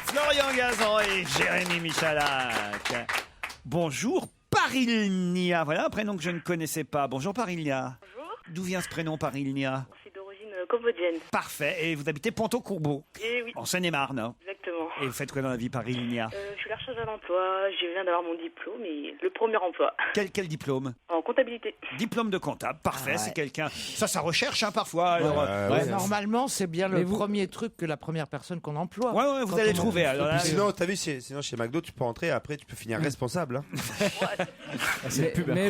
Florian Gazan et Jérémy Michalak. Bonjour Parilnia, voilà un prénom que je ne connaissais pas. Bonjour Parilnia. Bonjour. D'où vient ce prénom Parilnia? C'est d'origine cambodgienne. Parfait. Et vous habitez Ponto-Courbeau, Et oui, en Seine-et-Marne. exactement. Et vous faites quoi dans la vie Parilnia? Je suis à la recherche d'un emploi. Je viens d'avoir mon diplôme et le premier emploi Quel diplôme? en comptabilité. Diplôme de comptable, parfait, Ah ouais. c'est quelqu'un. Ça recherche parfois. Alors, Normalement, c'est bien le Mais vous- premier truc que la première personne qu'on emploie. ouais, vous Quand allez on trouver. en- Alors, Et là, puis sinon, t'as vu, sinon chez McDo, tu peux entrer, après tu peux finir responsable. Hein. Mais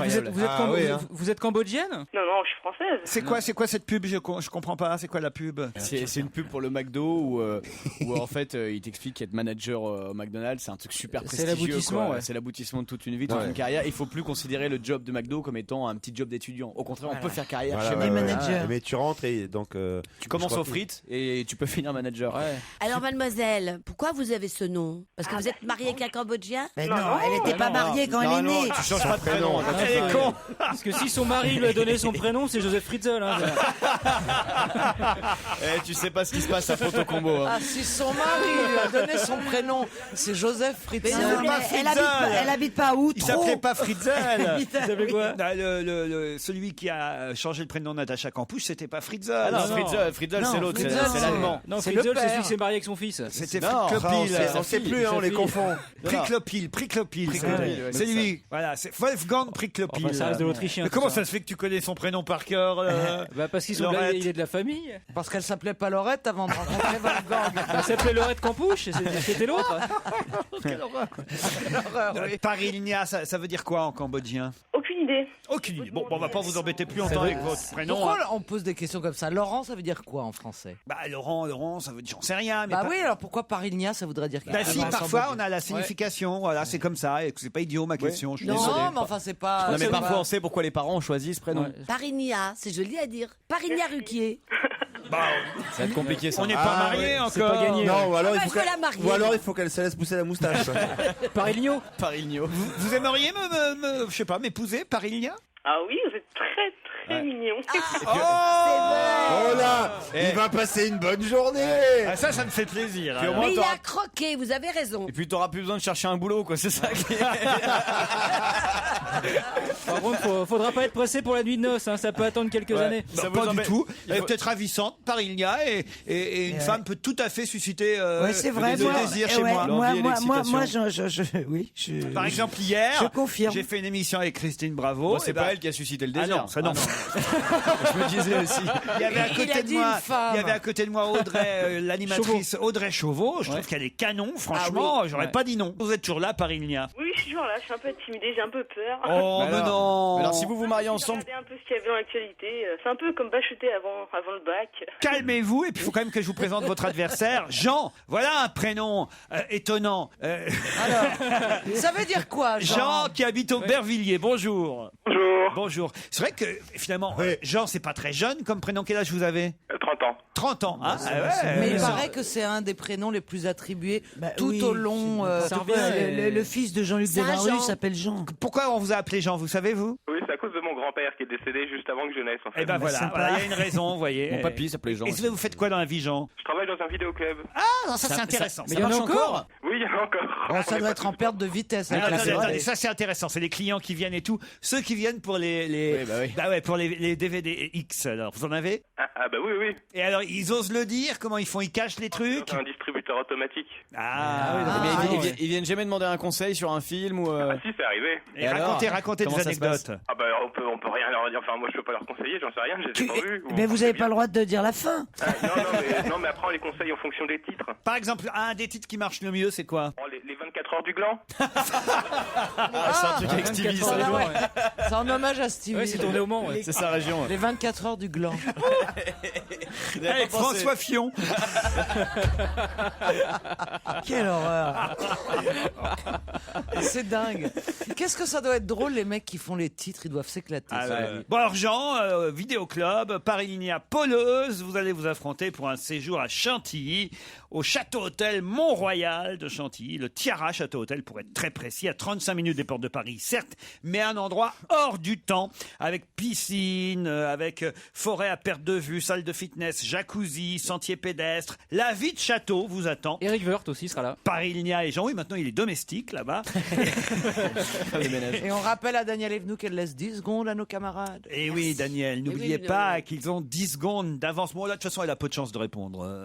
vous êtes cambodgienne? Non, non, je suis française. c'est quoi cette pub? Je comprends pas. C'est quoi la pub? C'est une pub pour le McDo où en fait il t'explique qu'être manager au McDonald's c'est un truc super C'est prestigieux. l'aboutissement, quoi. ouais. C'est l'aboutissement de toute une vie, toute une carrière. Il faut plus considérer le job de McDo comme étant un petit job d'étudiant. Au contraire, on peut faire carrière Voilà, chez ouais, McDo. ouais. Mais tu rentres et donc. Tu commences aux frites et tu peux finir manager. Alors, mademoiselle, pourquoi vous avez ce nom? Parce que vous êtes mariée avec un Cambodgien? Mais non, elle n'était pas mariée quand elle est née. Tu changes pas de prénom. Elle est con. Parce que si son mari lui a donné son prénom, c'est Joseph Fritzl. Hein. Tu sais pas ce qui se passe à Ponto-Combo. Ah, si son mari lui a donné son prénom, c'est Joseph Fritzl. Mais non, mais elle habite pas où? Il Trop. s'appelait pas Fritzl. Il s'appelait quoi? Celui qui a changé le prénom de Natacha Campouche, c'était pas Fritzl. Ah non, Fritzl c'est l'autre, c'est l'allemand. Non, C'est Fritzl, le c'est père. celui qui s'est marié avec son fils. C'était Non, Priklopil. On sait plus, hein, on les confond. Priklopil. ouais, C'est c'est lui. Voilà, c'est Wolfgang Priklopil. Enfin, ça reste de l'autrichien. Mais tout comment ça. ça se fait que tu connais son prénom par cœur? Parce qu'ils sont Laurette. il est de la famille. Parce qu'elle s'appelait pas Laurette avant de rencontrer Wolfgang. Elle s'appelait Laurette Campouche, c'était l'autre. Parilnia, ça veut dire quoi en cambodgien? Aucune idée. Aucune idée. Bon, on va pas vous embêter plus longtemps avec votre prénom. Pourquoi hein. on pose des questions comme ça? Laurent, ça veut dire quoi en français? Bah Laurent, ça veut dire, j'en sais rien. Mais Bah pas- oui, alors pourquoi Parilnia, ça voudrait dire quelque Bah chose si, en parfois cambodgien? on a la signification. Voilà, c'est comme ça. Et que c'est pas idiot ma question. Je suis désolé. Non, mais enfin, c'est pas. Non mais c'est parfois pas- on sait pourquoi les parents ont choisi ce prénom. Parinia, c'est joli à dire. Parinia Ruquier. Bah, Ça va être compliqué ça. on n'est pas mariés C'est encore. pas gagné. Non, ou alors, Ah bah, je veux la marier. ou alors il faut qu'elle se laisse pousser la moustache. Parilio. Parilio. Vous aimeriez je sais pas, m'épouser, Parilnia? Ah oui, vous êtes très mignon. Oh là, il va passer une bonne journée. Ah, ça me fait plaisir. Puis au alors. moins, Mais il t'auras- a croqué, vous avez raison. Et puis t'auras plus besoin de chercher un boulot, quoi. C'est ça qui est. Par contre, faudra pas être pressé pour la nuit de noces, hein, ça peut attendre quelques années. Bah, Ça pas vous du embête- tout. Il Elle est faut- peut-être ravissante, Parilnia, et une femme peut tout à fait susciter Ouais, c'est vrai. des désirs chez ouais, moi. L'envie et moi, l'excitation. oui, je. Par exemple, hier, Je confirme. j'ai fait une émission avec Christine Bravo. Bon, c'est et ben, pas elle qui a suscité le Ah désir. non, ça non. Je me disais aussi. Il y avait à Il côté a de dit moi, une femme. il y avait à côté de moi Audrey, l'animatrice Audrey Chauveau. Je trouve qu'elle est canon. Franchement, j'aurais pas dit non. Vous êtes toujours là, Parilnia. Oui, je suis toujours là, je suis un peu intimidée, j'ai un peu peur. Oh, Mais mais alors- non. Alors si vous vous mariez J'ai ensemble, regardé un peu ce qu'il y avait dans l'actualité. C'est un peu comme bachuter avant le bac. Calmez-vous, et puis il faut quand même que je vous présente votre adversaire, Jean. Voilà un prénom étonnant. Alors, ça veut dire quoi, Jean qui habite au Bervilliers. Bonjour. Bonjour. Bonjour. C'est vrai que finalement, Oui. Jean, c'est pas très jeune comme prénom. Quel âge vous avez? 30 ans. 30 ans. Hein ah ouais. Mais il paraît que c'est un des prénoms les plus attribués tout oui, au long. c'est- ça revient, le fils de Jean-Luc C'est un Delarue Jean. s'appelle Jean. Pourquoi on vous a appelé Jean, vous savez, vous? Oui, c'est à cause de mon grand-père qui est décédé juste avant que je naisse, en fait. Eh ben voilà, sympa. voilà, il y a une raison, vous voyez. mon papy s'appelait Jean. Et aussi. vous faites quoi dans la vie, Jean? Je travaille dans un vidéoclub. Ah, ça c'est intéressant. Mais Ça il y en a marche encore Oui, il y en a encore. Oh, ça doit être en perte de vitesse. Alors, avec la attendez, série. attendez, ça c'est intéressant, c'est les clients qui viennent et tout. Ceux qui viennent pour les Oui, bah oui. ouais, pour les DVD X, alors vous en avez? Ah bah oui. Et alors ils osent le dire, comment ils font? Ils cachent les trucs? C'est un distributeur automatique. Ah, Mais ils viennent jamais demander un conseil sur un film ou. Ah si, c'est arrivé. Et alors racontez Comment des ça se passe anecdotes. Ah bah on peut rien leur dire. Enfin moi je peux pas leur conseiller, j'en sais rien, je les ai pas vus. Mais vous avez pas le droit de dire la fin. Non mais après on les conseille en fonction des titres. Par exemple, un des titres qui marche le mieux, c'est quoi? Oh, les 24 heures du gland. Ah, c'est un truc avec Stevie, ça. Ah ouais. C'est en hommage à Stevie. Ouais, c'est tourné au Mans. Ouais. C'est sa région. Les 24 heures du gland. Avec François Fillon. Quelle horreur. C'est dingue. Qu'est-ce que ça doit être drôle, les mecs qui font les titres, ils doivent s'éclater. Ah, ça. ouais. Bon alors Jean, Vidéoclub, Paris-Linéa Poleuse, vous allez vous affronter pour un séjour à Chantilly, au Château-Hôtel Mont-Royal de Chantilly, le Tiara Château. Château Hôtel pour être très précis, à 35 minutes des portes de Paris, certes, mais un endroit hors du temps, avec piscine, avec forêt à perte de vue, salle de fitness, jacuzzi, sentier pédestre. La vie de château vous attend. Eric Woerth aussi sera là. Paris-Ligna et Jean, oui, maintenant il est domestique là-bas. Et on rappelle à Daniel Evenou qu'elle laisse 10 secondes à nos camarades. Et oui, Daniel, n'oubliez pas qu'ils ont 10 secondes d'avance. Bon, là, de toute façon, elle a peu de chance de répondre.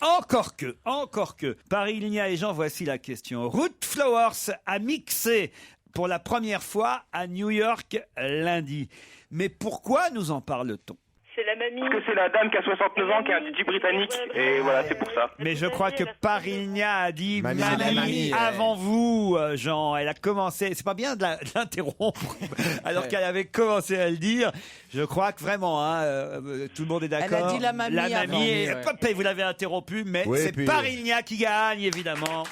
Encore que. Paris-Ligna et Jean, voici la question. Ruth Flowers a mixé pour la première fois à New York lundi. Mais pourquoi nous en parle-t-on ? C'est la mamie. Parce que c'est la dame qui a 69 ans, qui est un DJ britannique, et voilà, c'est pour ça. Mais je crois que Paris-Ligna a dit Mamie, mamie avant vous, Jean. Elle a commencé. C'est pas bien de l'interrompre alors qu'elle avait commencé à le dire. Je crois que vraiment, tout le monde est d'accord. Elle a dit la mamie avant. Et, vous l'avez interrompu, mais Oui, c'est puis- Paris-Ligna qui gagne, évidemment.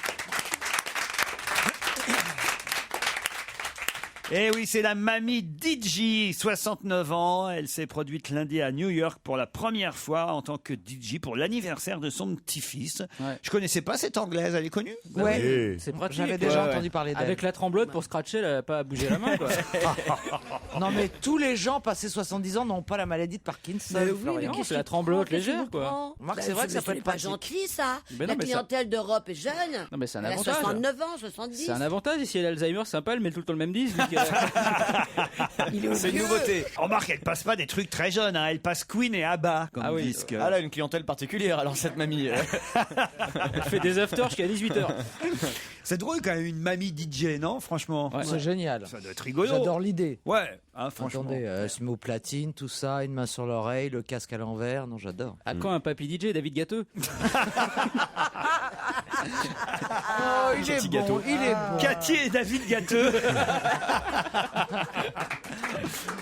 Et oui, c'est la mamie DJ, 69 ans. Elle s'est produite lundi à New York pour la première fois en tant que DJ pour l'anniversaire de son petit-fils. Ouais. Je connaissais pas cette anglaise, elle est connue. Ouais. Oui. C'est pratique. J'avais déjà entendu parler d'elle. Avec la tremblote pour scratcher, elle n'a pas bougé la main, quoi. Non mais tous les gens passés 70 ans n'ont pas la maladie de Parkinson. Mais oui, Florian. mais qu'est-ce c'est la que tu tremblote prends, qu'est-ce que légère, tu quoi. prends Marc, c'est vrai que ça peut être pas pratique. gentil, ça. Mais La non, mais ça- clientèle d'Europe est jeune. Non, mais c'est un Elle a avantage. 69 ans, 70. C'est un avantage. Ici, elle a Alzheimer, c'est sympa, elle met tout le temps le même disque. C'est une nouveauté. Remarque, elle passe pas des trucs très jeunes, hein. Elle passe Queen et ABBA comme Ah oui. disque. Ah là, une clientèle particulière, alors cette mamie. Elle fait des afters jusqu'à 18h. C'est drôle quand même une mamie DJ, non? Franchement. Ouais. C'est génial. Ça doit être rigolo. J'adore l'idée. Ouais, franchement. Attendez, elle se met aux platines, tout ça, une main sur l'oreille, le casque à l'envers. Non, j'adore. À quand un papy DJ, David Gâteux? Oh, il est Petit bon, gâteau. il est bon. Cathy et David Gâteux.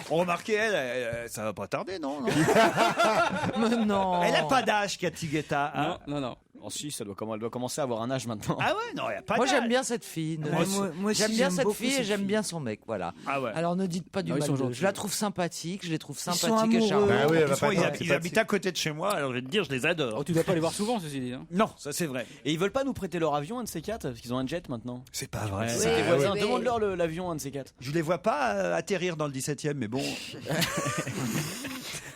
Remarquez, elle, ça va pas tarder, non, non. Mais non. Elle a pas d'âge, Cathy Guetta. Hein. Non. Oh si, elle doit commencer à avoir un âge maintenant. Ah ouais, non, il n'y a pas Moi d'âge. j'aime bien cette fille. Moi aussi, J'aime bien cette beaucoup fille et j'aime bien son mec, voilà. Ah ouais. Alors ne dites pas du Non, ils mal sont d'eux. gentils. Je la trouve sympathique, je les trouve sont sympathiques et amoureux. charmants. Bah oui, elle De va toute façon, pas ils, être ils habitent à côté de chez moi, alors je vais te dire, je les adore. Oh, tu dois pas les voir souvent, ceci dit. Hein. Non, ça c'est vrai. Et ils veulent pas nous prêter leur avion, un de ces quatre, parce qu'ils ont un jet maintenant. C'est pas vrai. C'est des voisins, demande-leur l'avion, un de ces quatre. Je les vois pas atterrir dans le 17e, mais bon.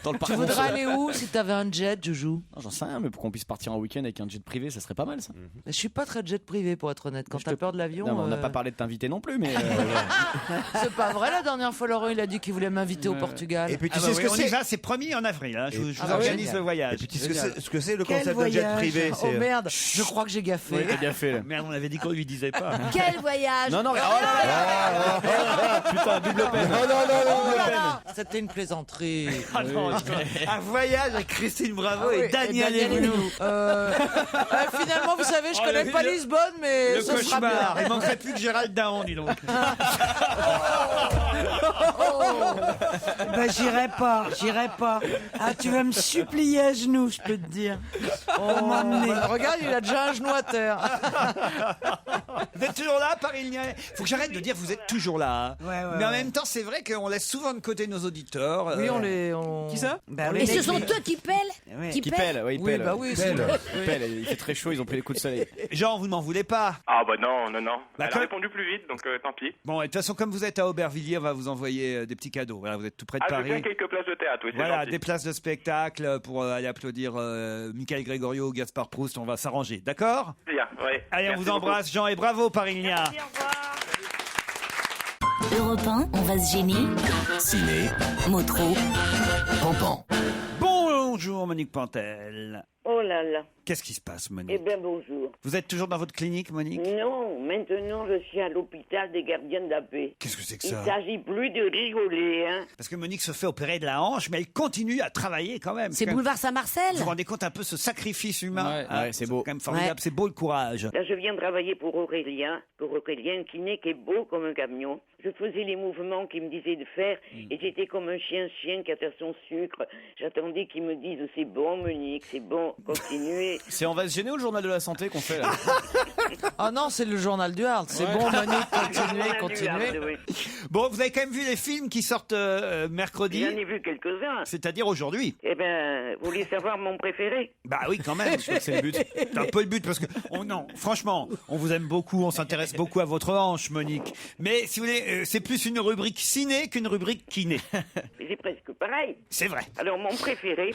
Dans le Tu parc voudrais Monceau. aller où si t'avais un jet, Joujou? Non, j'en sais rien, mais pour qu'on puisse partir en week-end avec un jet privé, ça serait pas mal ça. Je suis pas très jet privé pour être honnête. Quand Je t'as te- peur de l'avion. Non, mais on n'a pas parlé de t'inviter non plus, mais. C'est pas vrai, la dernière fois, Laurent, il a dit qu'il voulait m'inviter au Portugal. Et puis tu Ah sais bah ce oui, que on y c'est. va, c'est promis en avril. Hein. Je vous Ah bah organise génial. le voyage. Et puis tu sais ce que c'est le Quel concept de jet voyage. privé. Oh merde, je crois que j'ai gaffé. Oui, t'as bien fait là. Merde, on avait dit qu'on lui disait pas. Quel voyage. Non, non, oh là là. Putain, double peine. Non, non, non, non. Oh là là, c'était une plaisanterie. Ah non, un voyage avec Christine Bravo Ah oui, et Daniel Evenou. Finalement, vous savez, je Oh, connais le- pas le- Lisbonne, mais Le ce sera cauchemar. bien. Il manquerait plus que Gérald Daon, dis donc. Bah, j'irai pas. Ah, tu vas me supplier à genoux, je peux te dire. Oh, m'emmener. regarde, il a déjà un genou à terre. Vous êtes toujours là, Paris-Ligna? Faut que j'arrête de dire vous êtes toujours là. Hein. Ouais, Mais en même temps, c'est vrai qu'on laisse souvent de côté nos auditeurs. Oui, on les. Qui ça? Bah, Et ce sont eux qui pèlent. Ouais. Qui pèle, oui, il Oui, pèle. bah oui, c'est Il pèle, il fait très chaud, ils ont pris les coups de soleil. Jean, vous ne m'en voulez pas. Ah bah non. Bah, Elle comme- a répondu plus vite, donc tant pis. Bon, et de toute façon, comme vous êtes à Aubervilliers, on va vous envoyer des petits cadeaux. Voilà, vous êtes tout près de Ah, je Paris. viens quelques places de théâtre, oui, c'est Voilà, gentil. des places de spectacle pour aller applaudir Michael Gregorio ou Gaspard Proust. On va s'arranger, d'accord? Bien, ouais. Allez, on Merci vous embrasse, Jean, et bravo, Paris-Ligna. Merci, au revoir. Europe 1, on va se gêner. Ciné, Motro. Pampan. Bonjour, Monique Pantel. Oh là là. Qu'est-ce qui se passe, Eh Monique? bien, bonjour. Vous êtes toujours dans votre clinique, Monique? Non, maintenant, je suis à l'hôpital des gardiens de la paix. Qu'est-ce que c'est que Il ça? s'agit plus de rigoler, hein. Parce que Monique se fait opérer de la hanche, mais elle continue à travailler quand même. C'est quand même- boulevard Saint-Marcel. Vous vous rendez compte un peu ce sacrifice humain? Ouais, hein, ouais, c'est beau. quand même formidable, Ouais. c'est beau le courage. Là, je viens travailler pour Aurélien, un kiné qui est beau comme un camion. Je faisais les mouvements qu'il me disait de faire et j'étais comme un chien qui a fait son sucre. J'attendais qu'il me dise c'est bon, Monique, c'est bon. continuez. C'est On va se gêner ou le journal de la santé qu'on fait là? Ah non, c'est le journal du Hard. C'est bon, Monique, continuez. Bon, vous avez quand même vu les films qui sortent mercredi? J'en ai vu quelques-uns. C'est-à-dire aujourd'hui. Eh ben, vous voulez savoir mon préféré? Bah oui, quand même. Je crois que c'est le but. C'est un peu le but parce que, non, franchement, on vous aime beaucoup, on s'intéresse beaucoup à votre hanche, Monique. Mais si vous voulez, c'est plus une rubrique ciné qu'une rubrique kiné. C'est presque pareil. C'est vrai. Alors, mon préféré,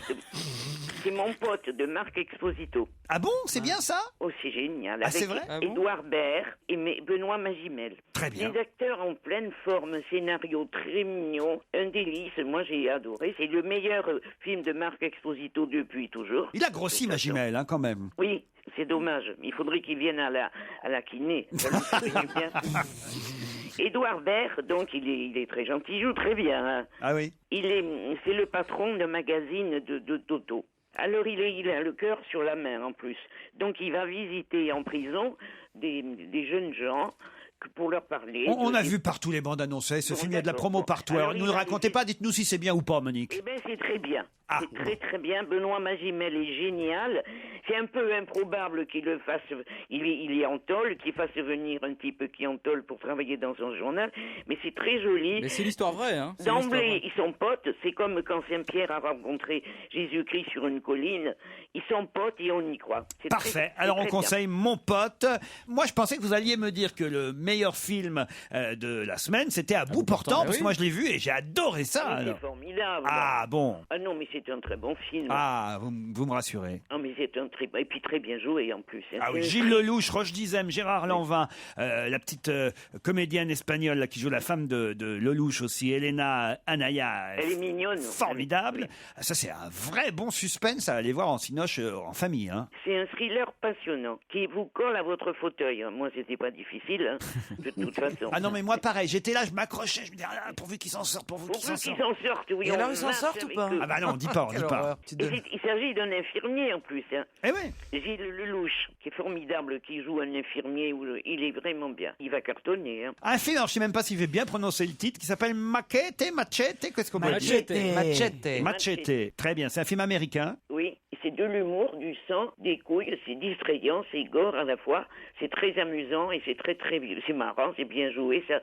c'est mon pote de Marc Exposito. Ah bon, c'est bien ça? Oh, c'est génial. Ah, Avec c'est vrai? Édouard Baird et Benoît Magimel. Très bien. Les acteurs en pleine forme, scénario très mignon, un délice. Moi, j'ai adoré. C'est le meilleur film de Marc Exposito depuis toujours. Il a grossi, Magimel, hein, quand même. Oui, c'est dommage. Il faudrait qu'il vienne à la kiné. Ça lui ferait bien. Édouard Baird, donc, il est très gentil. Il joue très bien. Hein. Ah oui? C'est le patron d'un magazine de Toto. Alors il a le cœur sur la main en plus. Donc il va visiter en prison des jeunes gens pour leur parler. On a vu partout les bandes annoncées. Ce film, il y a de la promo partout. Alors, ne nous le racontez pas, dites-nous si c'est bien ou pas, Monique. Eh bien, c'est très bien. C'est très très bien. Benoît Magimel est génial. C'est un peu improbable qu'il le fasse. Il est en tôle, qu'il fasse venir un type qui est en tôle pour travailler dans son journal. Mais c'est très joli. Mais c'est l'histoire vraie, hein. D'emblée, ils sont potes. C'est comme quand Saint-Pierre a rencontré Jésus-Christ sur une colline. Ils sont potes et on y croit. C'est parfait. Alors on conseille Mon Pote. Moi, je pensais que vous alliez me dire que le meilleur film de la semaine, c'était À bout portant, parce que moi je l'ai vu et j'ai adoré ça. C'est formidable. Ah bon. Ah non, mais c'est un très bon film. Ah, vous me rassurez. Ah, mais c'est un très bon, et puis très bien joué en plus. Hein. Ah oui, Gilles Lelouch, Roche Dizem, Gérard Lanvin, la petite comédienne espagnole là, qui joue la femme de Lelouch aussi, Elena Anaya. Elle est mignonne. Formidable. Ça, c'est un vrai bon suspense à aller voir en cinoche en famille. Hein. C'est un thriller passionnant qui vous colle à votre fauteuil. Moi, c'était pas difficile, hein, de toute façon. Ah non, mais moi, pareil, j'étais là, je m'accrochais, je me disais, ah, pourvu qu'ils s'en sortent, pourvu qu'ils s'en sortent. Oui. Et alors, ils s'en sortent ou pas? Ah bah non, on dit pas, on dit pas. Il s'agit d'un infirmier en plus. Hein. Eh oui. Gilles Lelouch, qui est formidable, qui joue un infirmier, il est vraiment bien. Il va cartonner. Hein. Un film, alors je sais même pas s'il veut bien prononcer le titre, qui s'appelle Machete, qu'est-ce qu'on peut dire? Machete. Très bien, c'est un film américain. Oui, c'est de l'humour, du sang, des couilles, c'est distrayant, c'est gore à la fois, c'est très amusant et c'est très c'est marrant, c'est bien joué, ça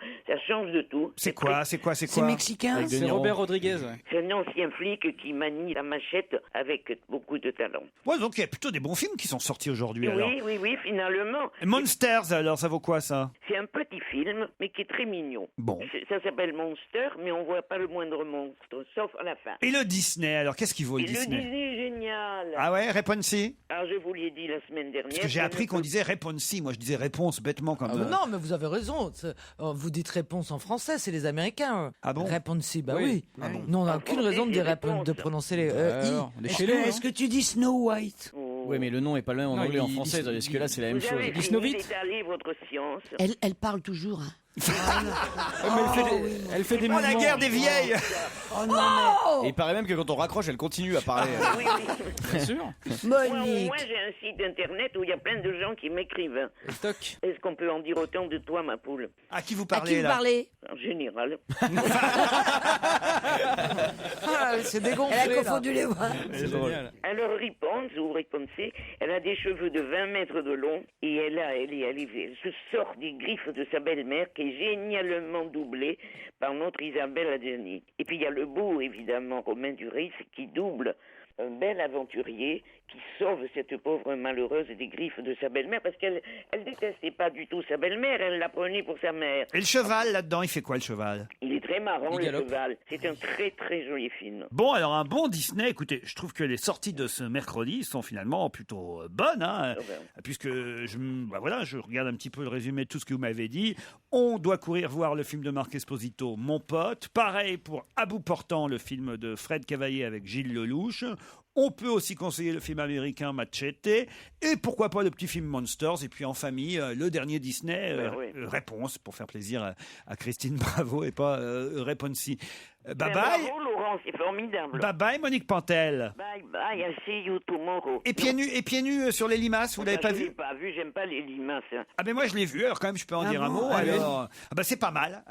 change de tout. C'est quoi? C'est mexicain? C'est Robert Rodriguez. Ouais. C'est un ancien flic qui manie la machette avec beaucoup de talent. Ouais, donc il y a plutôt des bons films qui sont sortis aujourd'hui. alors. Oui, finalement. Monsters, alors ça vaut quoi ça? C'est un petit film, mais qui est très mignon. Bon. Ça s'appelle Monster, mais on voit pas le moindre monstre, sauf à la fin. Et le Disney, alors qu'est-ce qu'il vaut le Disney? Le Disney est génial. Ah ouais, Réponsi? Alors je vous l'ai dit la semaine dernière. Parce que j'ai appris qu'on disait Réponsi, moi je disais réponse bêtement comme ça. Non, mais vous avez raison. Vous dites réponse en français, c'est les Américains. Ah bon? Réponsi, bah oui. Ah bon. Nous, on n'a aucune raison de dire de prononcer les I. Est-ce que tu dis Snow White? Oui, mais le nom est pas le même en anglais et en français, tandis que là, c'est la même chose. Vous avez fini d'étaler votre science. Elle parle toujours. Hein. Elle fait des mouvements. La guerre des vieilles. Et il paraît même que quand on raccroche, elle continue à parler. Oui. Bien sûr. Moi, j'ai un site internet où il y a plein de gens qui m'écrivent. Est-ce qu'on peut en dire autant de toi, ma poule? À qui vous parlez là? En général. C'est dégonflé. Elle a confondu les voix. C'est génial. Alors, Riponsé, elle a des cheveux de 20 mètres de long et elle se sort des griffes de sa belle-mère qui est génialement doublée par notre Isabelle Adjani. Et puis il y a le beau, évidemment, Romain Duris qui double un bel aventurier qui sauve cette pauvre malheureuse des griffes de sa belle-mère parce qu'elle détestait pas du tout sa belle-mère, elle la prenait pour sa mère. Et le cheval là-dedans, il fait quoi le cheval? Il est très marrant le cheval. C'est un très très joli film. Bon, alors un bon Disney, écoutez, je trouve que les sorties de ce mercredi sont finalement plutôt bonnes, hein, puisque je regarde un petit peu le résumé de tout ce que vous m'avez dit. On doit courir voir le film de Marc Esposito, Mon Pote. Pareil pour À bout portant, le film de Fred Cavaillé avec Gilles Lelouch. On peut aussi conseiller le film américain Machete et pourquoi pas le petit film Monsters et puis en famille le dernier Disney Réponse pour faire plaisir à Christine Bravo et pas Réponsi. Bye bye. Bravo Laurent, c'est formidable. Bye bye Monique Pantel. Bye bye, I'll see you tomorrow. Et pieds nus sur les limasses, vous l'avez pas vu? Je l'ai pas vu. vu, j'aime pas les limaces. Hein. Ah ben moi je l'ai vu, alors quand même je peux en dire un mot. Alors, c'est pas mal.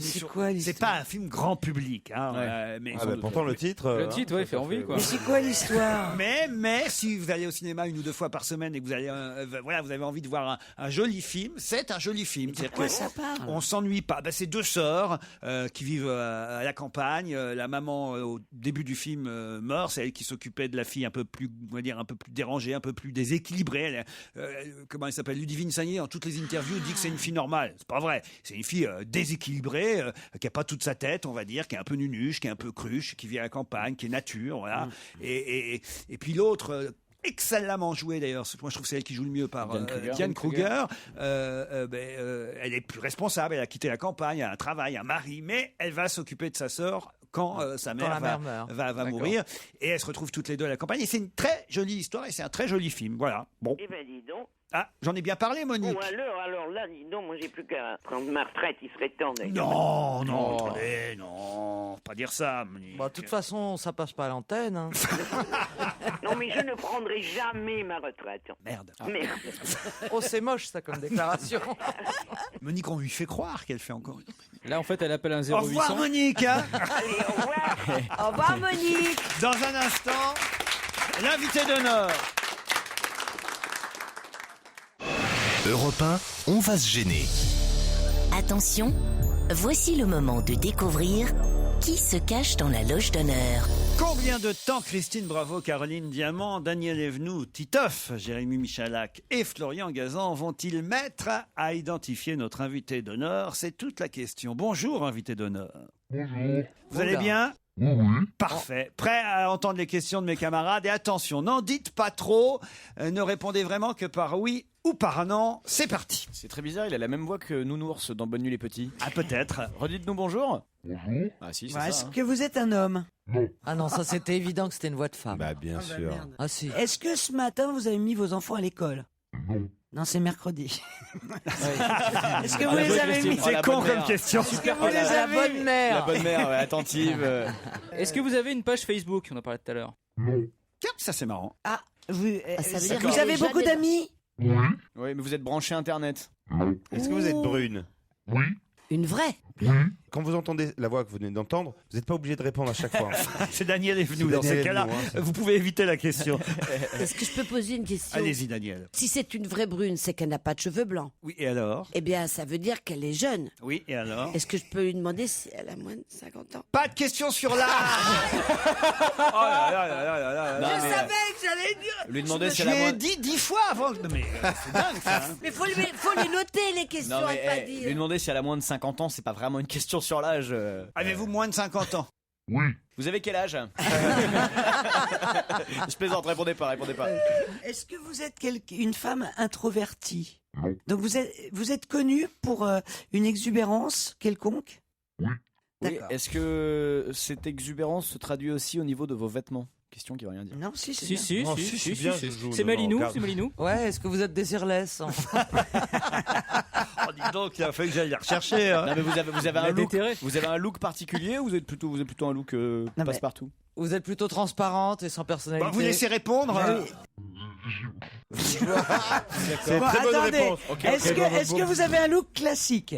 C'est quoi l'histoire ? C'est pas un film grand public, hein, mais pourtant le titre. Le titre, ouais, il fait envie, quoi. Mais c'est quoi l'histoire ? Mais si vous allez au cinéma 1 ou 2 fois par semaine et que vous allez, vous avez envie de voir un joli film, c'est un joli film. De quoi ça parle ? On s'ennuie pas. C'est 2 sœurs qui vivent à la campagne. La maman au début du film meurt, c'est elle qui s'occupait de la fille un peu plus, on va dire un peu plus dérangée, un peu plus déséquilibrée. Comment elle s'appelle ? Ludivine Sagné, en toutes les interviews, dit que c'est une fille normale. C'est pas vrai. C'est une fille déséquilibrée, qui a pas toute sa tête, on va dire, qui est un peu nunuche, qui est un peu cruche, qui vit à la campagne, qui est nature, voilà. Et puis l'autre. Excellemment jouée d'ailleurs, moi je trouve que c'est elle qui joue le mieux par Diane Kruger. Elle est plus responsable, elle a quitté la campagne, elle a un travail, un mari, mais elle va s'occuper de sa sœur quand sa mère va mourir, et elles se retrouvent toutes les deux à la campagne, et c'est une très jolie histoire et c'est un très joli film, voilà. Bon. Eh ben dis donc. Ah, j'en ai bien parlé, Monique. Bon, alors là, dis donc, moi j'ai plus qu'à prendre ma retraite, il serait temps d'ailleurs. Non, attendez, non, pas dire ça, Monique. De toute façon, ça passe pas à l'antenne. Hein. Non, mais je ne prendrai jamais ma retraite. Merde. Merde. Oh, c'est moche ça comme déclaration. Monique, on lui fait croire qu'elle fait encore. Là, en fait, elle appelle un 0800. Au revoir, Monique. Allez, au revoir. Au revoir, Monique. Dans un instant, l'invité d'honneur. Europe 1, on va se gêner. Attention, voici le moment de découvrir qui se cache dans la loge d'honneur. Combien de temps Christine Bravo, Caroline Diamant, Daniel Evenou, Titoff, Jérémy Michalak et Florian Gazan vont-ils mettre à identifier notre invité d'honneur ? C'est toute la question. Bonjour, invité d'honneur. Bonjour. Vous allez bien ? Oui. Parfait. Prêt à entendre les questions de mes camarades. Et attention, n'en dites pas trop. Ne répondez vraiment que par oui ou par non. C'est parti. C'est très bizarre, il a la même voix que Nounours dans Bonne Nuit les Petits. Ah, peut-être. Redites-nous bonjour. Bonjour. Ah si, c'est Est-ce ça. que vous êtes un homme ? Non. Ah non, ça c'était évident que c'était une voix de femme. Bah bien sûr. Ah si. Est-ce que ce matin, vous avez mis vos enfants à l'école ? Non. Non, c'est mercredi. Est-ce que Ah, vous la les bonne avez Christine. mis ? Oh, C'est la con bonne comme mère. question. Est-ce que vous les avez La bonne mère. La bonne mère, ouais, attentive. Est-ce que vous avez une page Facebook ? On en parlait tout à l'heure. Non. Tiens, ça c'est marrant. Ah, vous, ça veut dire vous qu'elle avez est beaucoup jeune et- d'amis ? Oui. Oui, mais vous êtes branché Internet. Non. Est-ce que vous êtes brune ? Oui. Une vraie. Oui. Quand vous entendez la voix que vous venez d'entendre, vous n'êtes pas obligé de répondre à chaque fois. C'est Daniel Evenou. C'est Dans ces Daniel cas-là, Evenou, hein. vous pouvez éviter la question. Est-ce que je peux poser une question ? Allez-y, Daniel. Si c'est une vraie brune, c'est qu'elle n'a pas de cheveux blancs. Oui, et alors ? Eh bien, ça veut dire qu'elle est jeune. Oui, et alors ? Est-ce que je peux lui demander si elle a moins de 50 ans ? Pas de question sur l'âge. Oh là là là là là là. Non, mais, que j'allais dire. lui demander si Je elle a l'ai moins... dit 10 fois avant. Non, mais c'est dingue ça. Hein. Mais faut les noter, les questions, Non, à mais, pas lui dire. demander si elle a moins de 50 ans, c'est pas vraiment une question sur l'âge. Avez-vous moins de 50 ans ? Oui. Vous avez quel âge? Je plaisante, répondez pas. Est-ce que vous êtes une femme introvertie? Non. Donc vous êtes connue pour une exubérance quelconque? Oui. Oui, D'accord. est-ce que cette exubérance se traduit aussi au niveau de vos vêtements? Question qui veut rien dire. Non, si, c'est Si, bien. si, Oh, si, c'est si, bien, si. Joujou, C'est non, Malinou, regarde. c'est Malinou. Ouais, est-ce que vous êtes désirless? Oh, dis donc, il a fallu que j'aille la rechercher. Hein. Non, mais vous avez Il a un look. déterré. Vous avez un look particulier ou vous êtes plutôt un look mais- passe-partout? Vous êtes plutôt transparente et sans personnalité. Bon, vous laissez répondre. C'est Bon, très bonne attendez. réponse. Est-ce que vous avez un look classique?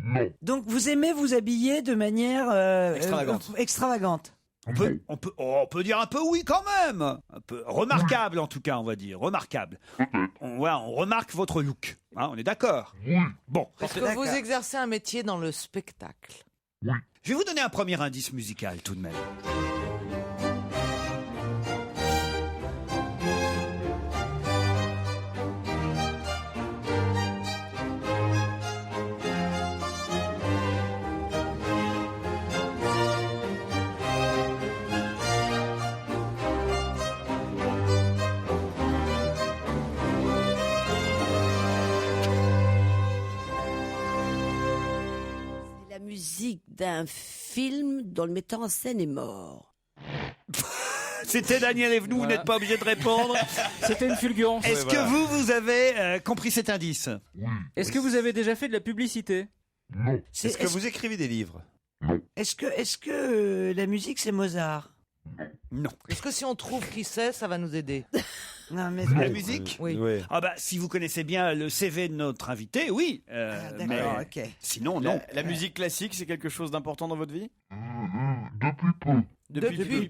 Non. Donc vous aimez vous habiller de manière extravagante. On peut dire un peu oui quand même. Un peu remarquable en tout cas, on va dire. Remarquable. On remarque votre look. Hein, on est d'accord. Oui. Bon, Est-ce que vous exercez un métier dans le spectacle? je vais vous donner un premier indice musical tout de même. C'est la musique d'un film dont le metteur en scène est mort. C'était Daniel Evenou, vous n'êtes pas obligé de répondre. C'était une fulgurance. Est-ce que vous avez compris cet indice? Oui. Est-ce que vous avez déjà fait de la publicité? Non. Est-ce que vous écrivez des livres? Est-ce que la musique c'est Mozart? Non. Est-ce que si on trouve qui c'est, ça va nous aider? Non, mais La musique Oui. Ah bah, si vous connaissez bien le CV de notre invité, oui. D'accord, ok. Sinon, non. La musique classique, c'est quelque chose d'important dans votre vie? Depuis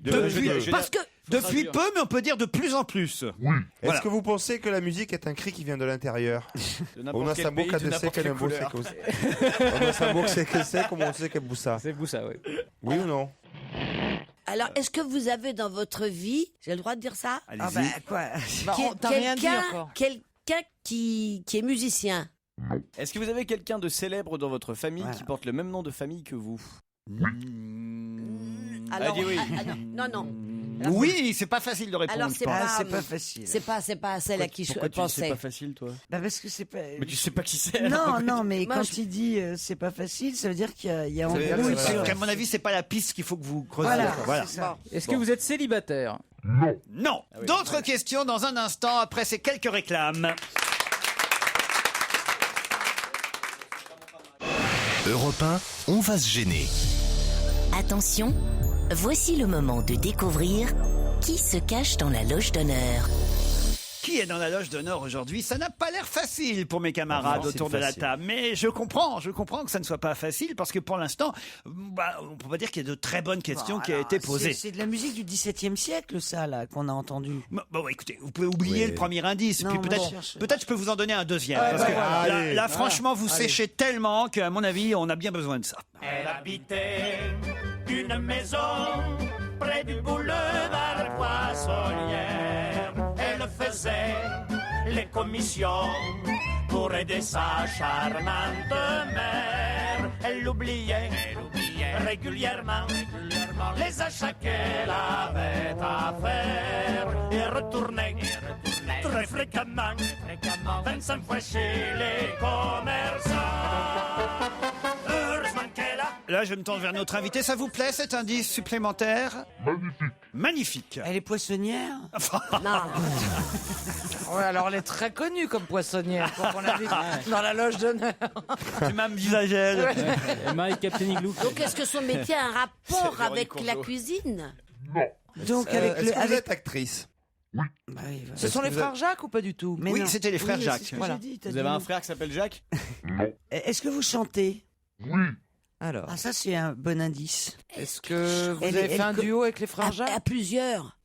Parce que depuis peu, mais on peut dire de plus en plus. Oui. Voilà. Est-ce que vous pensez que la musique est un cri qui vient de l'intérieur? De n'importe quel pays, de n'importe quelle couleur. Comment on sait que Boussa? C'est vous ça, oui. Oui ou non? Alors, est-ce que vous avez dans votre vie, j'ai le droit de dire ça? Allez-y. Ah bah quoi T'as rien dit encore. Quelqu'un qui est musicien. Est-ce que vous avez quelqu'un de célèbre dans votre famille qui porte le même nom de famille que vous? Alors, dit oui. non. Oui, c'est pas facile de répondre. Alors, c'est pas facile. C'est pas celle à qui je Pourquoi tu dis c'est pensais. pas facile, toi? Bah parce que c'est pas. Mais tu sais pas qui c'est. alors, Non, pourquoi non, mais Moi, quand il dit c'est pas facile, ça veut dire qu'il y a Ça veut dire embrouille que ça va. sur- À mon avis, c'est pas la piste qu'il faut que vous creusiez. Voilà, c'est ça. Est-ce que vous êtes célibataire? Non. D'autres questions dans un instant après ces quelques réclames. Europe 1, on va se gêner. Attention, voici le moment de découvrir qui se cache dans la loge d'honneur. Qui est dans la loge d'honneur aujourd'hui? Ça n'a pas l'air facile pour mes camarades Non, autour c'est de la facile. table. Mais je comprends que ça ne soit pas facile parce que pour l'instant, on peut pas dire qu'il y a de très bonnes questions qui ont été posées. C'est de la musique du XVIIe siècle, ça, là, qu'on a entendu. Bon, écoutez, vous pouvez oublier Oui. le premier indice, Non, puis moi, peut-être je cherche. je peux vous en donner un deuxième. Ah, parce bah, que voilà. là, Allez. franchement, vous Allez. séchez tellement qu'à mon avis, on a bien besoin de ça. Elle habitait une maison près du boulevard Poissonnière. Elle faisait les commissions pour aider sa charmante mère. Elle oubliait régulièrement les achats qu'elle avait à faire et retournait très fréquemment 25 fois chez les commerçants. Heureusement qu'elle a Là, je me tourne vers notre invité. Ça vous plaît, cet indice supplémentaire? Magnifique. Elle est poissonnière? Non. Ouais, alors elle est très connue comme poissonnière, pour qu'on la dise dans la loge d'honneur. Tu m'as envisagé, elle. Marie Captain Igloo. Donc, est-ce que son métier a un rapport C'est avec Véronique la Courgeot. cuisine? Donc, avec Est-ce le. que vous Avec... êtes actrice? Bah oui, voilà. Ce sont les frères Jacques ou pas du tout? Mais Oui, non. c'était les frères Oui, Jacques. c'est ce que Voilà. j'ai dit, t'as Vous dit avez non. un frère qui s'appelle Jacques? Est-ce que vous chantez? Alors, Ah, ça, c'est un bon indice. est-ce que vous Elle- avez fait elle- un duo avec les frères À Jacques? plusieurs.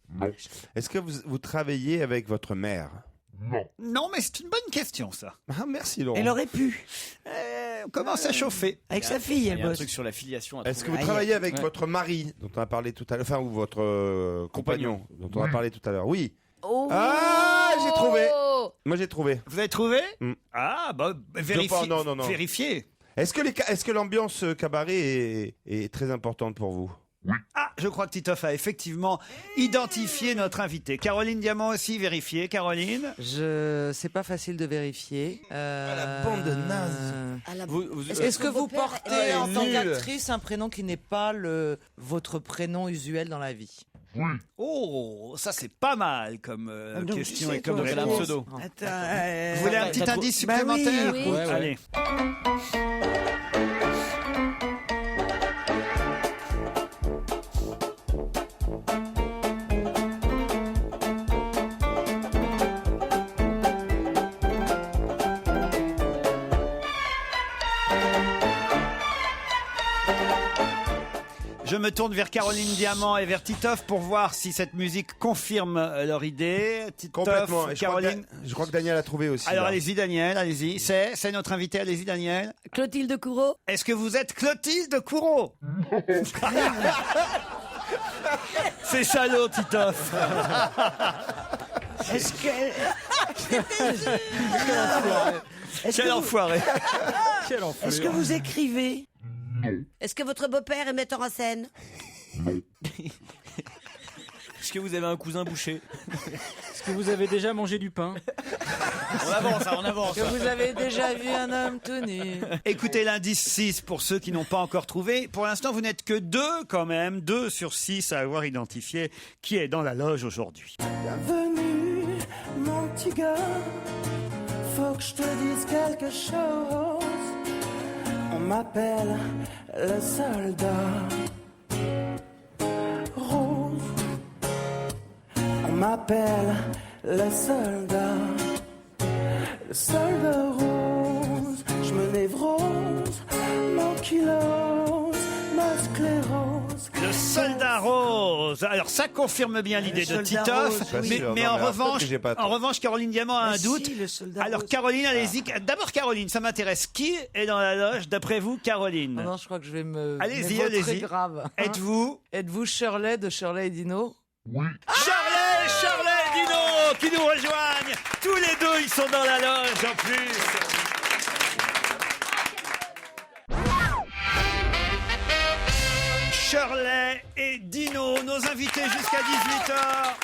Est-ce que vous travaillez avec votre mère? Non, mais c'est une bonne question, ça. Ah, merci Laurent. Elle aurait pu. On commence à chauffer. Avec sa fille, Il y elle a un bosse. truc sur la filiation à Est-ce que trouver. vous Ah, travaillez avec ouais. votre mari, dont on a parlé tout à l'heure, enfin, ou votre compagnon, dont on a parlé tout à l'heure? Oui. Oh. Ah, j'ai trouvé. Moi, j'ai trouvé. Vous avez trouvé? Mm. Ah, bah, vérifiez. Non. Vérifiez. Est-ce que l'ambiance cabaret est très importante pour vous? Ah, je crois que Titoff a effectivement identifié notre invité. Caroline Diamant aussi, vérifié. Caroline? C'est pas facile de vérifier. la bande de nazes. À la- Est-ce que vous votre père portez est en tant nul. qu'actrice un prénom qui n'est pas votre prénom usuel dans la vie? Oh, ça c'est pas mal comme Donc, question tu et sais, comme toi, Elle a un réponse. pseudo. Attends. Vous voulez un petit t'as indice Bah oui, supplémentaire? oui. Ouais, ouais. Allez. Je me tourne vers Caroline Diamant et vers Titoff pour voir si cette musique confirme leur idée. Titoff, Complètement. Et Caroline. Je crois que Daniel a trouvé aussi. Alors là. allez-y Daniel, allez-y. C'est notre invité, allez-y Daniel. Clotilde Courreau? Est-ce que vous êtes Clotilde Courreau? C'est salaud Titoff. Est-ce que. Est-ce Quel que vous- enfoiré. Est-ce que vous écrivez? Est-ce que votre beau-père est metteur en scène? Est-ce que vous avez un cousin boucher? Est-ce que vous avez déjà mangé du pain? On avance, on avance. Que vous avez déjà vu un homme tout nu? Écoutez l'indice 6 pour ceux qui n'ont pas encore trouvé. Pour l'instant, vous n'êtes que 2 quand même, 2 sur 6 à avoir identifié qui est dans la loge aujourd'hui. Bienvenue, mon petit gars. Faut que je te dise quelque chose. On m'appelle le soldat Rose. On m'appelle le soldat rose. Je me névrose, m'ankylose, ma sclérose. Le soldat rose. Alors ça confirme bien l'idée de soldat Titoff, rose, oui. mais en revanche, j'ai pas Caroline Diamant a un Si, doute. le soldat Alors rose. Caroline, allez-y. D'abord Caroline, ça m'intéresse. Qui est dans la loge d'après vous, Caroline? Non, je crois que je vais me. Allez-y, me vautrer allez-y. grave. Êtes-vous Shirley de Shirley et Dino? Charlet et Dino qui nous rejoignent. Tous les deux, ils sont dans la loge en plus. Shirley et Dino, nos invités jusqu'à 18h.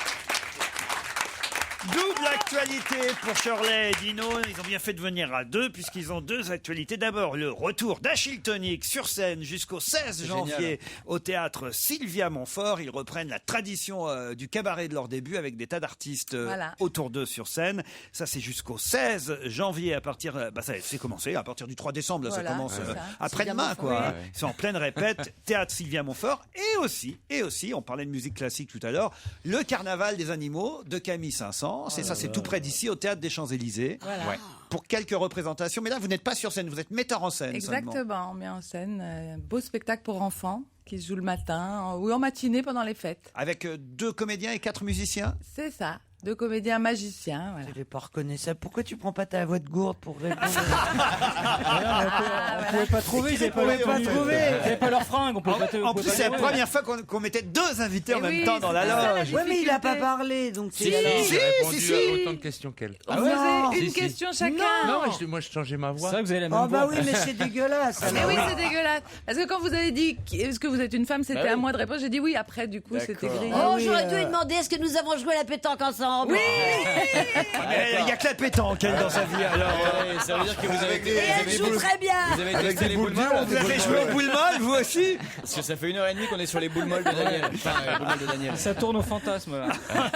Double actualité pour Shirley et Dino. Ils ont bien fait de venir à deux puisqu'ils ont deux actualités. D'abord, le retour d'Achille Tonic sur scène jusqu'au 16 janvier au théâtre Sylvia Montfort. Ils reprennent la tradition du cabaret de leur début avec des tas d'artistes autour d'eux sur scène. Ça, c'est jusqu'au 16 janvier à partir... ça c'est commencé. À partir du 3 décembre, là, ça commence après-demain, quoi. Oui. Ils sont en pleine répète. Théâtre Sylvia Montfort. Et aussi, on parlait de musique classique tout à l'heure, le Carnaval des animaux de Camille Saint-Saëns. Et ça, c'est tout près d'ici, au Théâtre des Champs-Élysées. Voilà. Ouais. Pour quelques représentations. Mais là, vous n'êtes pas sur scène, vous êtes metteur en scène. Exactement, seulement. on met en scène un beau spectacle pour enfants qui se joue le matin ou en matinée pendant les fêtes. Avec 2 comédiens et 4 musiciens. C'est ça, 2 comédiens magiciens. Voilà. Je n'ai pas reconnu ça. Pourquoi tu prends pas ta voix de gourde pour répondre? On pouvait pas trouver, ils n'avaient pas leur fringue. En plus, c'est la première fois qu'on mettait 2 invités en même temps dans la loge. Ouais, mais il a pas parlé, donc Si, j'ai répondu à autant de questions qu'elle. On faisait une question chacun. Non, moi je changeais ma voix. C'est vrai que vous avez la même Oh bah voix. oui, mais c'est dégueulasse. Mais alors. oui, c'est dégueulasse. Parce que quand vous avez dit est-ce que vous êtes une femme, c'était à moi de répondre. J'ai dit oui. Après, du coup, c'était grillé. Oh, j'aurais dû lui demander est-ce que nous avons joué à la pétanque ensemble? Oui. Il n'y a que la pétanque, elle, dans sa vie. Alors, ça veut dire que vous avez Et elle joue très bien. Vous avez testé les boules molles. vous avez joué aux boules molles, vous aussi? Parce que ça fait 1h30 qu'on est sur les boules molles de Daniel. Enfin, les boules molles de Daniel. Ça tourne au fantasme. Là.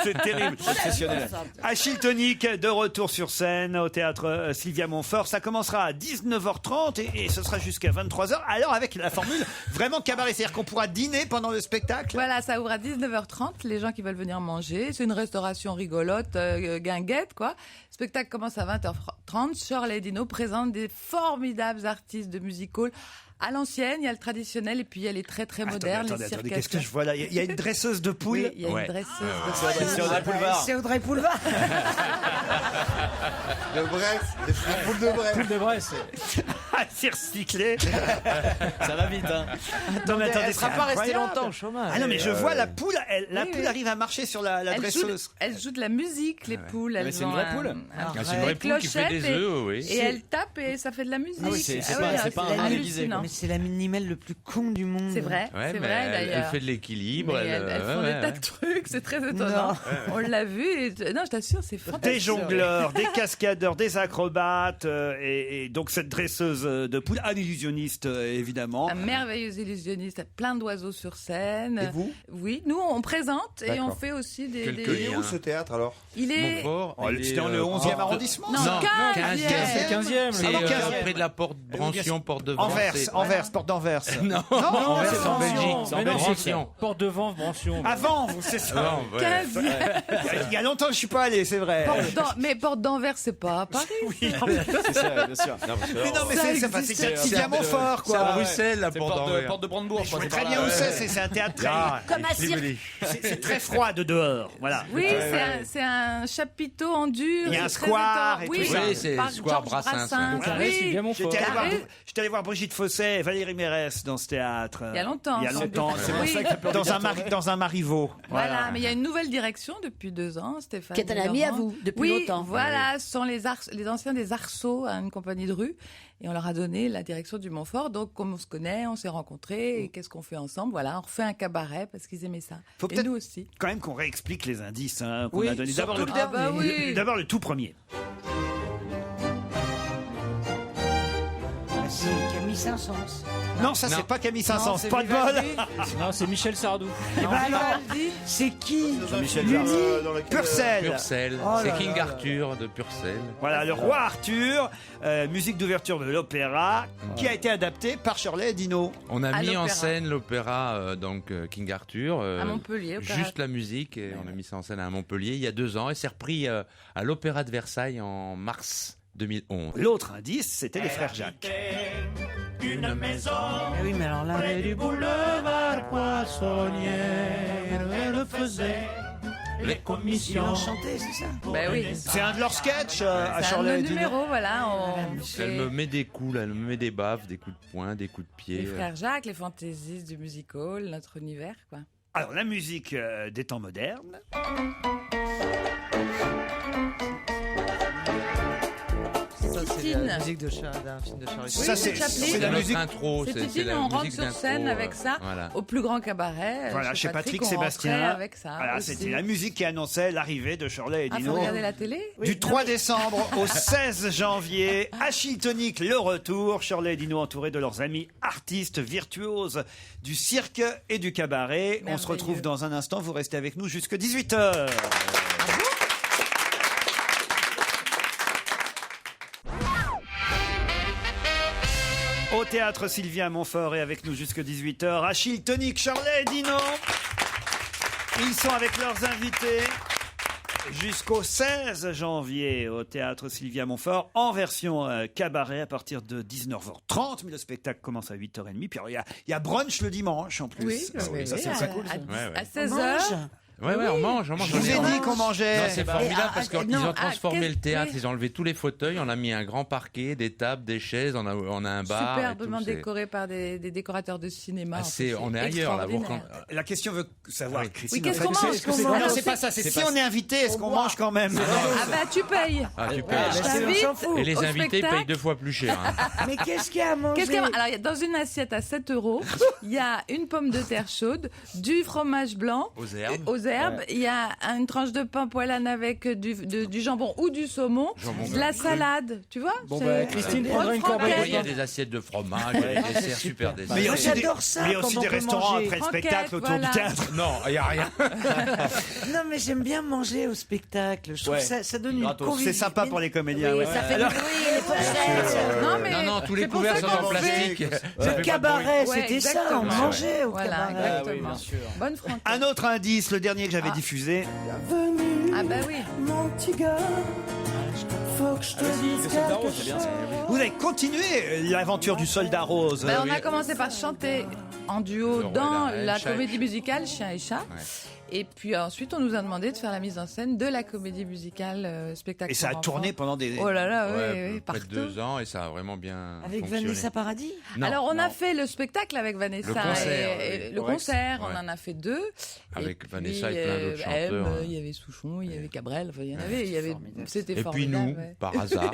C'est terrible. Exceptionnel. Achille Tonic, de retour sur scène au théâtre Sylvia Montfort. Ça commencera à 19h30 et ce sera jusqu'à 23h. Alors, avec la formule vraiment cabaret, c'est-à-dire qu'on pourra dîner pendant le spectacle. Voilà, ça ouvre à 19h30. Les gens qui veulent venir manger. C'est une restauration rigolote, guinguette, quoi. Le spectacle commence à 20h30. Shirley et Dino présentent des formidables artistes de music hall. À l'ancienne, il y a le traditionnel et puis il y a les très très modernes. Attendez, les cirques. qu'est-ce que je vois là? Il y a une dresseuse de poules. Oui, il y a une dresseuse de C'est Audrey Poulevard. C'est Audrey Poulevard. De Brest, des poules de Brest. Poule de Bresse. C'est recyclé. Ça va vite, hein. Non, mais attendez, Elle sera c'est pas restée incroyable. longtemps au chômage. Ah non, mais je vois la poule, la Oui, poule oui. arrive à marcher sur la dresseuse. Elles jouent de la musique, les poules. Elles Mais c'est une ont vraie poule. c'est une vraie poule qui fait des clochettes œufs, oui. Et elles tapent et ça fait de la musique. Ah oui, c'est ouais, pas un réalisé, hallucinant. Mais c'est l'animal le plus con du monde. C'est vrai, Ouais, c'est mais vrai elle d'ailleurs. fait de l'équilibre. Mais elles font des tas de trucs, c'est très étonnant. On l'a vu, non, je t'assure, c'est fantastique. Des jongleurs, des cascadeurs, des acrobates, et donc cette dresseuse de poule, un illusionniste évidemment. Un merveilleux illusionniste, plein d'oiseaux sur scène. Et vous? Oui, nous on présente et on D'accord. fait aussi des. Il est où ce théâtre alors? Il est. Montfort. C'était dans le 11e arrondissement. Non, ça 15e. C'est 15e. C'est Ah, 15e. près de la porte Brancion, porte de Vence. Anvers, porte d'Anvers. Non, Anvers, c'est en Belgique. C'est en Mais non, Belgique. c'est Porte de Vence, Brancion. Avant, c'est ça. Non, ouais. 15e. Il y a longtemps que je suis pas allé, c'est vrai. Mais Porte d'Anvers, c'est pas à Paris. Oui. C'est ça, bien sûr. Mais non, mais c'est Sylvia Montfort, C'est à quoi. Bruxelles, la C'est porte d'Anvers. porte de Brandebourg. Je vois très bien où c'est un théâtre très... Comme un cirque. C'est très froid de dehors, voilà. Oui, c'est un chapiteau en dur. Il y a un c'est très square étonnant. et tout ça. Oui, c'est par square Georges Brassens. Carré, c'est Oui. bien mon fort. J'étais allé voir Brigitte Fossé et Valérie Mérès dans ce théâtre. Il y a longtemps. Il y a longtemps. C'est pour Oui. ça que dans un Marivaux. Voilà, mais il y a une nouvelle direction depuis 2 ans, Stéphane. Qui est un ami à vous depuis oui, longtemps. Voilà, ce sont les anciens des Arceaux, une compagnie de rue, et on leur a donné la direction du Montfort. Donc, comme on se connaît, on s'est rencontrés, et qu'est-ce qu'on fait ensemble? Voilà, on refait un cabaret parce qu'ils aimaient ça. Faut Et peut-être nous aussi. quand même qu'on réexplique les indices qu'on Oui, a donnés. surtout D'abord le dernier. Ah bah oui. d'abord le tout premier. C'est Camille Camille Saint-Saëns. Non, ça c'est pas Camille Saint-Saëns, c'est pas de bol. Vivaldi. Non, c'est Michel Sardou. Eh ben alors, c'est qui Purcell. Purcell. Oh C'est là King là. Arthur de Purcell. Voilà, le roi Arthur, musique d'ouverture de l'opéra, qui a été adapté par Shirley Dino. On a À mis en l'opéra. scène l'opéra King Arthur. À Montpellier, opéra. Juste la musique, et on a mis ça en scène à Montpellier il y a 2 ans, et c'est repris à l'Opéra de Versailles en mars 2011. L'autre indice, c'était les frères Jacques. Une maison. Eh oui, mais alors là. Près du boulevard Poissonnière, elle faisait les Ils commissions. l'ont chanté, c'est ça? Ben oui. C'est un de leurs sketchs à C'est un de Shirley nos Dino. numéros, voilà. Elle me met des coups, là, elle me met des baffes, des coups de poing, des coups de pied. Les frères Jacques, les fantaisies du music hall, notre univers, quoi. Alors, la musique des temps modernes. Ça, c'est Titine. la musique d'un film de Charlie Ça, c'est la musique. intro, C'est c'est Titine, la on rentre musique sur d'intro, scène avec ça, voilà. au plus grand cabaret. Voilà, chez Patrick on Sébastien. rentrait avec ça. Voilà, aussi. c'était la musique qui annonçait l'arrivée de Shirley et Ah, faut Dino. regarder la télé? Du 3 décembre au 16 janvier, Achille Tonique, le retour. Shirley et Dino entourés de leurs amis artistes virtuoses du cirque et du cabaret. On se retrouve dans un instant. Vous restez avec nous jusqu'à 18h. Au théâtre Sylvia Montfort est avec nous jusqu'à 18h. Achille Tonique, Shirley et Dino. Ils sont avec leurs invités jusqu'au 16 janvier au théâtre Sylvia Montfort en version cabaret à partir de 19h30. Mais le spectacle commence à 8h30. Puis alors, il y a brunch le dimanche en plus. Oui, ça c'est très cool. Ça. À 16h. Ouais, on mange. Je vous ai dit qu'on mangeait. Non, c'est formidable parce qu'ils non, ont transformé le théâtre, oui. ils ont enlevé tous les fauteuils, on a mis un grand parquet, des tables, des chaises, on a un bar. Superbement et tout, décoré par des décorateurs de cinéma. Ah, En fait, on est ailleurs là. extraordinaire. La question veut savoir, Christine. Oui, qu'est-ce en fait, qu'on mange, est-ce que qu'on c'est- mange Non, c'est pas ça. C'est si on est invité, est-ce qu'on mange quand même Ah bah tu payes. Ah, tu payes. Je t'invite Et les au invités spectacle. payent 2 fois plus cher. Hein. Mais qu'est-ce qu'il y a à manger? Alors, il y a- dans une assiette à 7 €, il y a une pomme de terre chaude, du fromage blanc Aux herbes. il y a une tranche de pain poêlane avec du jambon ou du saumon, Jambon de la cru. salade, tu vois. Bon, c'est- bah, Christine bonne prendra une franquette. corbeille. Il y a des assiettes de fromage, il y a des desserts super Mais il y a Moi, aussi des, j'adore ça mais il y a quand aussi on des peut restaurants manger. après le Franquette, spectacle autour voilà. du théâtre. Non, il n'y a rien. Non, mais j'aime bien manger au spectacle. Je trouve Ouais. que ça donne une Gratos. convivialité. C'est sympa pour les comédiens. Oui, ouais. ça fait du Alors- bruit, les fourchettes. Non, mais Non, tous les c'est pour couverts ça sont qu'on en fait. plastique. Le cabaret, Ouais, c'était ça. On exactement. mangeait au Voilà, cabaret. Ah oui, exactement. bien sûr. Bonne franquette. Un autre indice, le dernier que j'avais diffusé. Bienvenue, Ah bah oui. mon petit gars. Faut que je te dise le soldat quelque rose, c'est bien, chose. Vous avez continué l'aventure du soldat rose. Ben, on a commencé par chanter en duo Le dans roi et la chat et comédie chat. musicale Chien et chat. Ouais. Et puis ensuite, on nous a demandé de faire la mise en scène de la comédie musicale spectacle. Et ça a pour tourné enfants. pendant des... Oh là là, Ouais, oui, près de partout. 2 ans et ça a vraiment bien Avec fonctionné. Vanessa Paradis. Non, Alors, on a non. fait le spectacle avec Vanessa. Le concert, et oui. le concert, Ouais. on en a fait 2. Avec Et Vanessa puis, et plein d'autres M, chanteurs. il y avait Souchon, il y avait Cabrel, enfin, il y en avait. C'était Et puis formidable. nous, ouais. par hasard.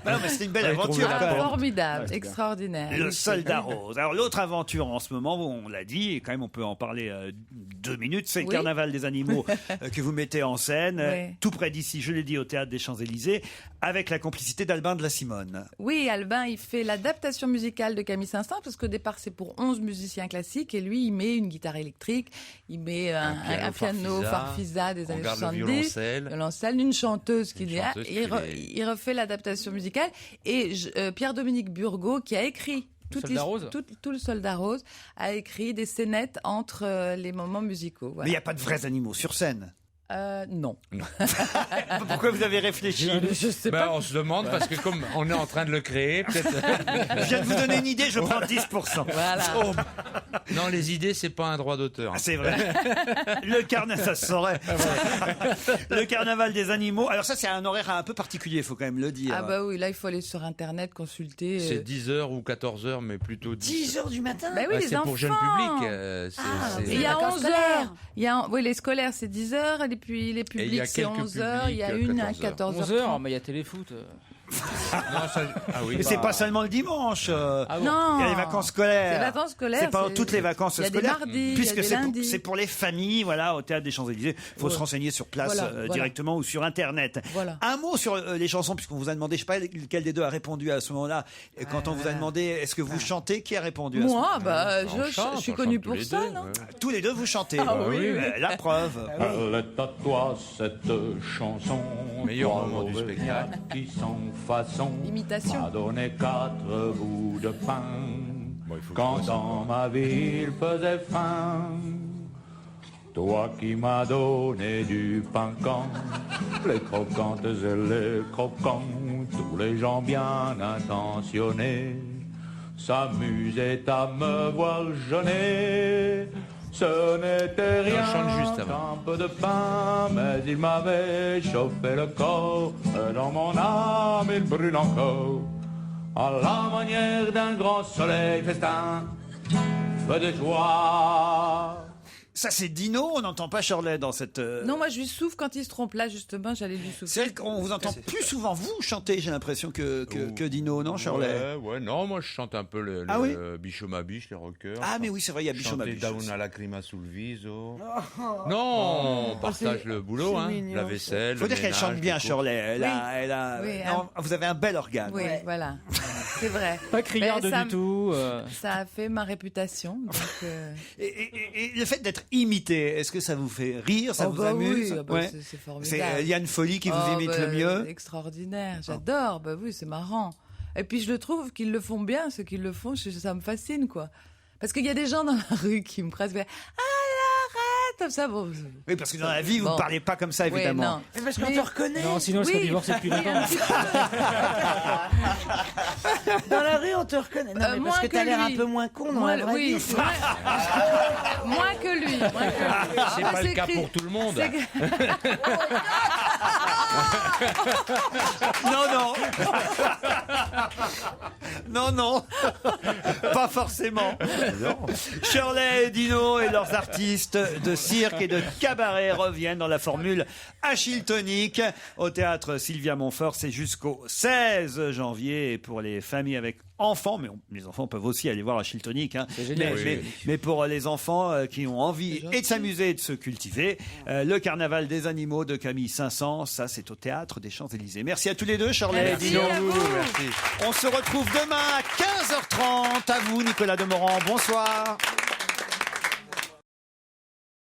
Non, mais c'était une belle Ouais, trouvé aventure la quand même. Formidable, extraordinaire. Le soldat rose. Alors l'autre aventure en ce moment, on l'a dit, et quand même on peut en parler 2 minutes, c'est le Oui. carnaval des animaux que vous mettez en scène, Oui. tout près d'ici, je l'ai dit, au théâtre des Champs-Élysées, avec la complicité d'Albin de la Simone. Oui, Albin, il fait l'adaptation musicale de Camille Saint-Saëns, parce qu'au départ, c'est pour 11 musiciens classiques, et lui, il met une guitare électrique, il met un piano Farfisa des on années garde le 70, violoncelle. une chanteuse qui dit, chanteuse et qui il refait l'adaptation musicale, et Pierre-Dominique Burgot, qui a écrit Soldat Rose. tout le Soldat Rose, a écrit des scénettes entre les moments musicaux. Mais Voilà. il n'y a pas de vrais animaux sur scène. Non. Pourquoi vous avez réfléchi? Je sais Ben, pas. on se demande parce que comme on est en train de le créer, peut-être. Je viens de vous donner une idée, je prends 10%. Voilà. Oh, Non, les idées, c'est pas un droit d'auteur. ah, c'est vrai. Le carnaval, ça se saurait. Le carnaval des animaux. Alors ça, c'est un horaire un peu particulier, il faut quand même le dire. Ah bah oui, là, il faut aller sur Internet, consulter. C'est 10h ou 14h, mais plutôt 10 heures du matin. Bah oui, Ah, les c'est enfants. pour jeune public. Il y a vacances 11 scolaires. heures. Oui, les scolaires, c'est 10 heures. Et puis les il y publics, a c'est quelques 11 heures. Il y a publics, une à 14 heures. 14h30. 11 heures, mais il y a téléfoot. Mais c'est pas seulement le dimanche. Non. Il y a les vacances scolaires. C'est les vacances scolaires, C'est pas c'est- toutes les vacances il y a des scolaires. mardis, il y a puisque des c'est pour, lundis. c'est pour les familles, voilà, au théâtre des Champs-Élysées. Il faut se renseigner sur place Voilà. directement ou sur Internet. Voilà. Un mot sur les chansons, puisqu'on vous a demandé, je sais pas lequel des deux a répondu à ce moment-là. Et quand on vous a demandé, est-ce que vous chantez, qui a répondu à ce Moi, moment-là je suis connue pour ça, non? Tous les deux, vous chantez. Ah oui. La preuve. Elle est à toi cette chanson, Meilleur toi, moment du mauvais spectacle. gars qui sans façon Imitation. m'a donné 4 bouts de pain quand dans ma vie il faisait faim. Toi qui m'as donné du pain quand les croquantes et les croquants, tous les gens bien intentionnés s'amusaient à me voir jeûner. Ce n'était rien chante juste avant. qu'un peu de pain, mais il m'avait chauffé le corps. Et dans mon âme, il brûle encore. À la manière d'un grand soleil festin, feu de joie. Ça, c'est Dino. On n'entend pas Shirley dans cette. Non, moi je lui souffle quand il se trompe. Là, justement, j'allais lui souffler. C'est vrai qu'on vous entend plus souvent vous chanter, j'ai l'impression, que Dino, non, Shirley? Ouais, non, moi je chante un peu le Ah oui Bichot ma biche, les rockers. Ah, mais oui, c'est vrai, il y a Bichot ma Chanter biche Down aussi. à lacrima sul viso. Oh. Non, on partage c'est- le boulot, c'est hein. mignon, La ça. vaisselle. Faut le dire qu'elle ménage, chante bien, les courses. Shirley. Elle a. Oui, Non, vous avez un bel organe. Oui, voilà. C'est vrai. Pas criarde Mais ça du tout. Ça a fait ma réputation. Donc, Et le fait d'être imité, est-ce que ça vous fait rire, ça Oh vous bah amuse? oui, ah bah Ouais. c'est formidable. C'est Yann Folly qui vous Oh imite bah, le mieux. Extraordinaire, j'adore. Bah oui, c'est marrant. Et puis je le trouve qu'ils le font bien, ceux qui le font, ça me fascine quoi. Parce qu'il y a des gens dans la rue qui me pressent, arrête comme ça. Bon. Oui, parce que dans la vie, vous ne Bon. parlez pas comme ça, Ouais, évidemment. non. Mais parce qu'on te reconnaît. Non, sinon elle serait divorcée depuis longtemps. Dans la rue, on te reconnaît. Non, mais moins parce que t'as que l'air un lui. peu moins con dans Moins- la vraie oui, vie. moins que lui. C'est pas le cas pour tout le monde. Non. Non. Pas forcément. Shirley et Dino et leurs artistes de cirque et de cabaret reviennent dans la formule Achille Tonique au théâtre Sylvia Montfort. C'est jusqu'au 16 janvier. Et pour les familles avec enfants, mais les enfants peuvent aussi aller voir Achille Tonique. Hein. C'est génial. Mais pour les enfants qui ont envie et de s'amuser et de se cultiver, le carnaval des animaux de Camille 500, ça c'est au théâtre des Champs-Élysées. Merci à tous les deux, Shirley et Dino. Merci. On se retrouve demain à 15h30. À vous, Nicolas Demorand. Bonsoir.